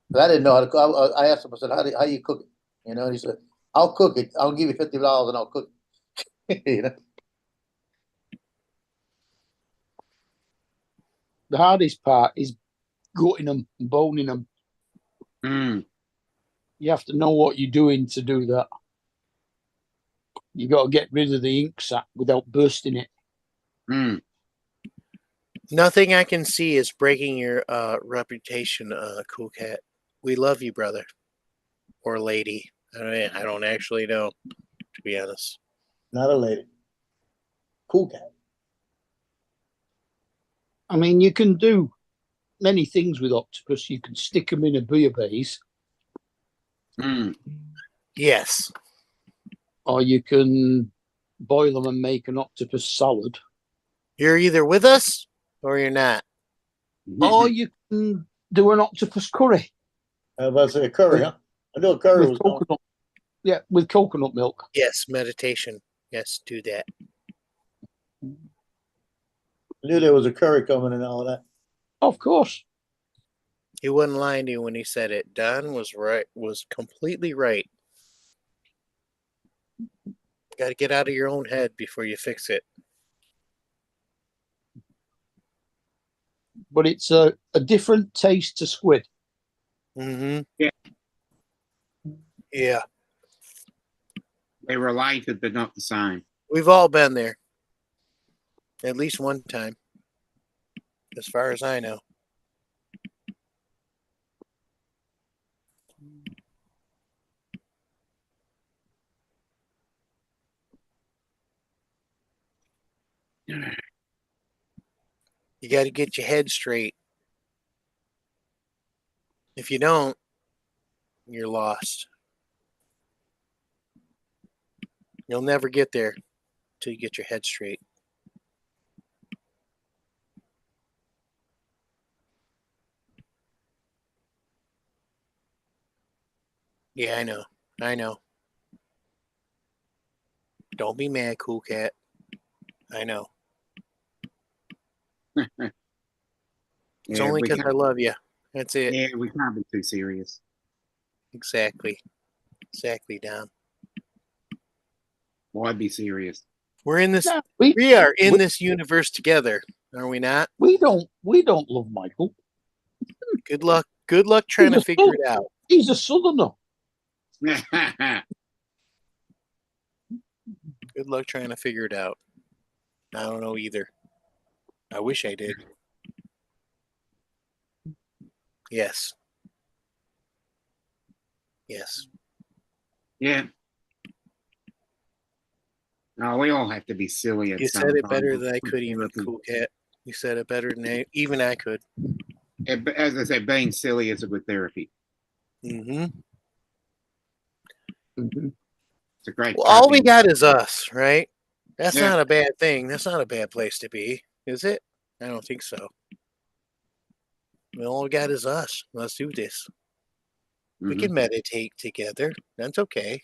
But I didn't know how to cook. I asked him, I said, how do you cook it? You know, and he said, "I'll cook it. I'll give you $50 and I'll cook it." You know? The hardest part is gutting them, boning them. Mm. You have to know what you're doing to do that. You got to get rid of the ink sac without bursting it. Mm. Nothing I can see is breaking your reputation, Cool Cat. We love you, brother. Or lady. I don't actually know, to be honest. Not a lady. Cool Cat. I mean, you can do many things with octopus. You can stick them in a bouillabaisse, Mm. Yes. or you can boil them and make an octopus salad, You're either with us or you're not. or you can do an octopus curry I was about to say a curry, huh? I knew a curry with was going. coconut. Yeah, with coconut milk. Yes, meditation. Yes, do that. I knew there was a curry coming and all of that. Of course. He wasn't lying to you when he said it. Don was right, was completely right. Got to get out of your own head before you fix it. But it's a different taste to squid. Mm-hmm. Yeah. Yeah. They're related, but not the same. We've all been there. At least one time. As far as I know. You got to get your head straight. If you don't, you're lost. You'll never get there till you get your head straight. Yeah, I know. I know. Don't be mad, Cool Cat. I know. It's only we because I can't, love you. That's it. yeah, we can't be too serious. Exactly. Exactly, Dom. Why be serious? We're in this. No, We are in this universe together, are we not? we don't love Michael. Good luck. Good luck trying to figure it out. He's a southerner. Good luck trying to figure it out. I don't know either. I wish I did. Yes. Yes. Yeah. No, we all have to be silly at You some said it time. better than I could even, Cool Cat. You said it better than even I could. Yeah, but as I said, being silly is a good therapy. Mm-hmm. It's a great. Well, all we coping- got is us, right? That's Yeah. not a bad thing. That's not a bad place to be, is it? I don't think so. Well, all we got is us. Let's do this. We Mhm. can meditate together. That's okay.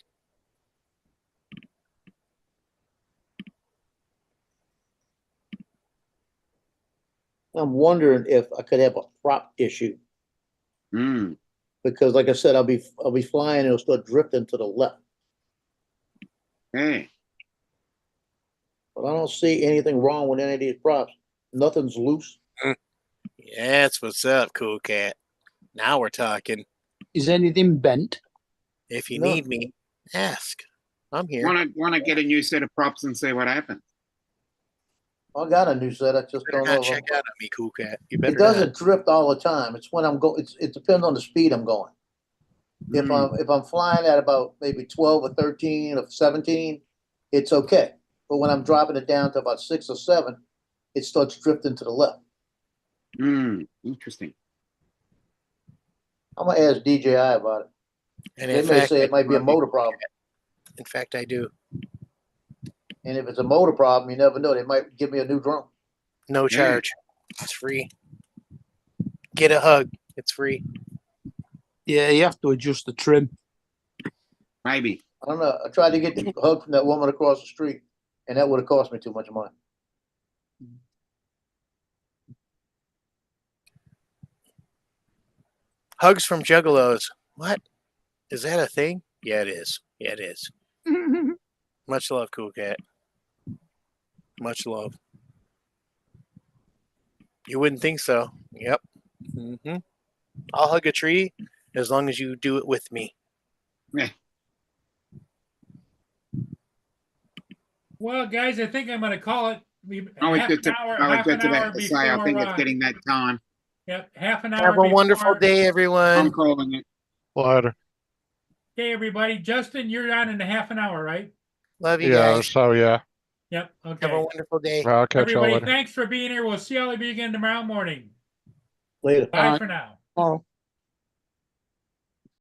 I'm wondering if I could have a prop issue Mm. because, like I said, I'll be flying and it'll start drifting to the left. Hey. But I don't see anything wrong with any of these props. Nothing's loose. Yeah, that's what's up, Cool Cat. Now we're talking. Is anything bent? If you No. need me, ask. I'm here. Want to get a new set of props and see what happens. I got a new set. I just Better don't know. not if check I'm- out on me, Cool Cat. You better It doesn't drift all the time. It's when I'm going. It depends on the speed I'm going. Mm. If I'm flying at about maybe 12 or 13 or 17, it's okay. But when I'm dropping it down to about 6 or 7, it starts drifting to the left. Interesting. I'm gonna ask DJI about it. And They in may fact, say I it might be a do. motor problem. In fact, I do. And if it's a motor problem, you never know. They might give me a new drone. No Yeah. charge. It's free. Get a hug. It's free. Yeah, you have to adjust the trim. Maybe. I don't know. I tried to get the hug from that woman across the street, and that would have cost me too much money. Hugs from Juggalos. What? Is that a thing? Yeah, it is. Yeah, it is. Much love, Cool Cat. Much love. You wouldn't think so. Yep. I'll hug a tree as long as you do it with me. Yeah. Well, guys, I think I'm gonna call it. I was Half just, an hour, I was half just an hour about to say, I before, think it's getting that time. Yep, half an hour Have a wonderful before. day, I'm everyone. calling it. Later. Okay, everybody. Justin, you're on in a half an hour, right? Love you Yeah, guys. so yeah. Yep. Have a Okay. wonderful day. I'll catch y'all Everybody, later. thanks for being here. We'll see all of you again tomorrow morning. Later. Bye Bye. for now. Oh.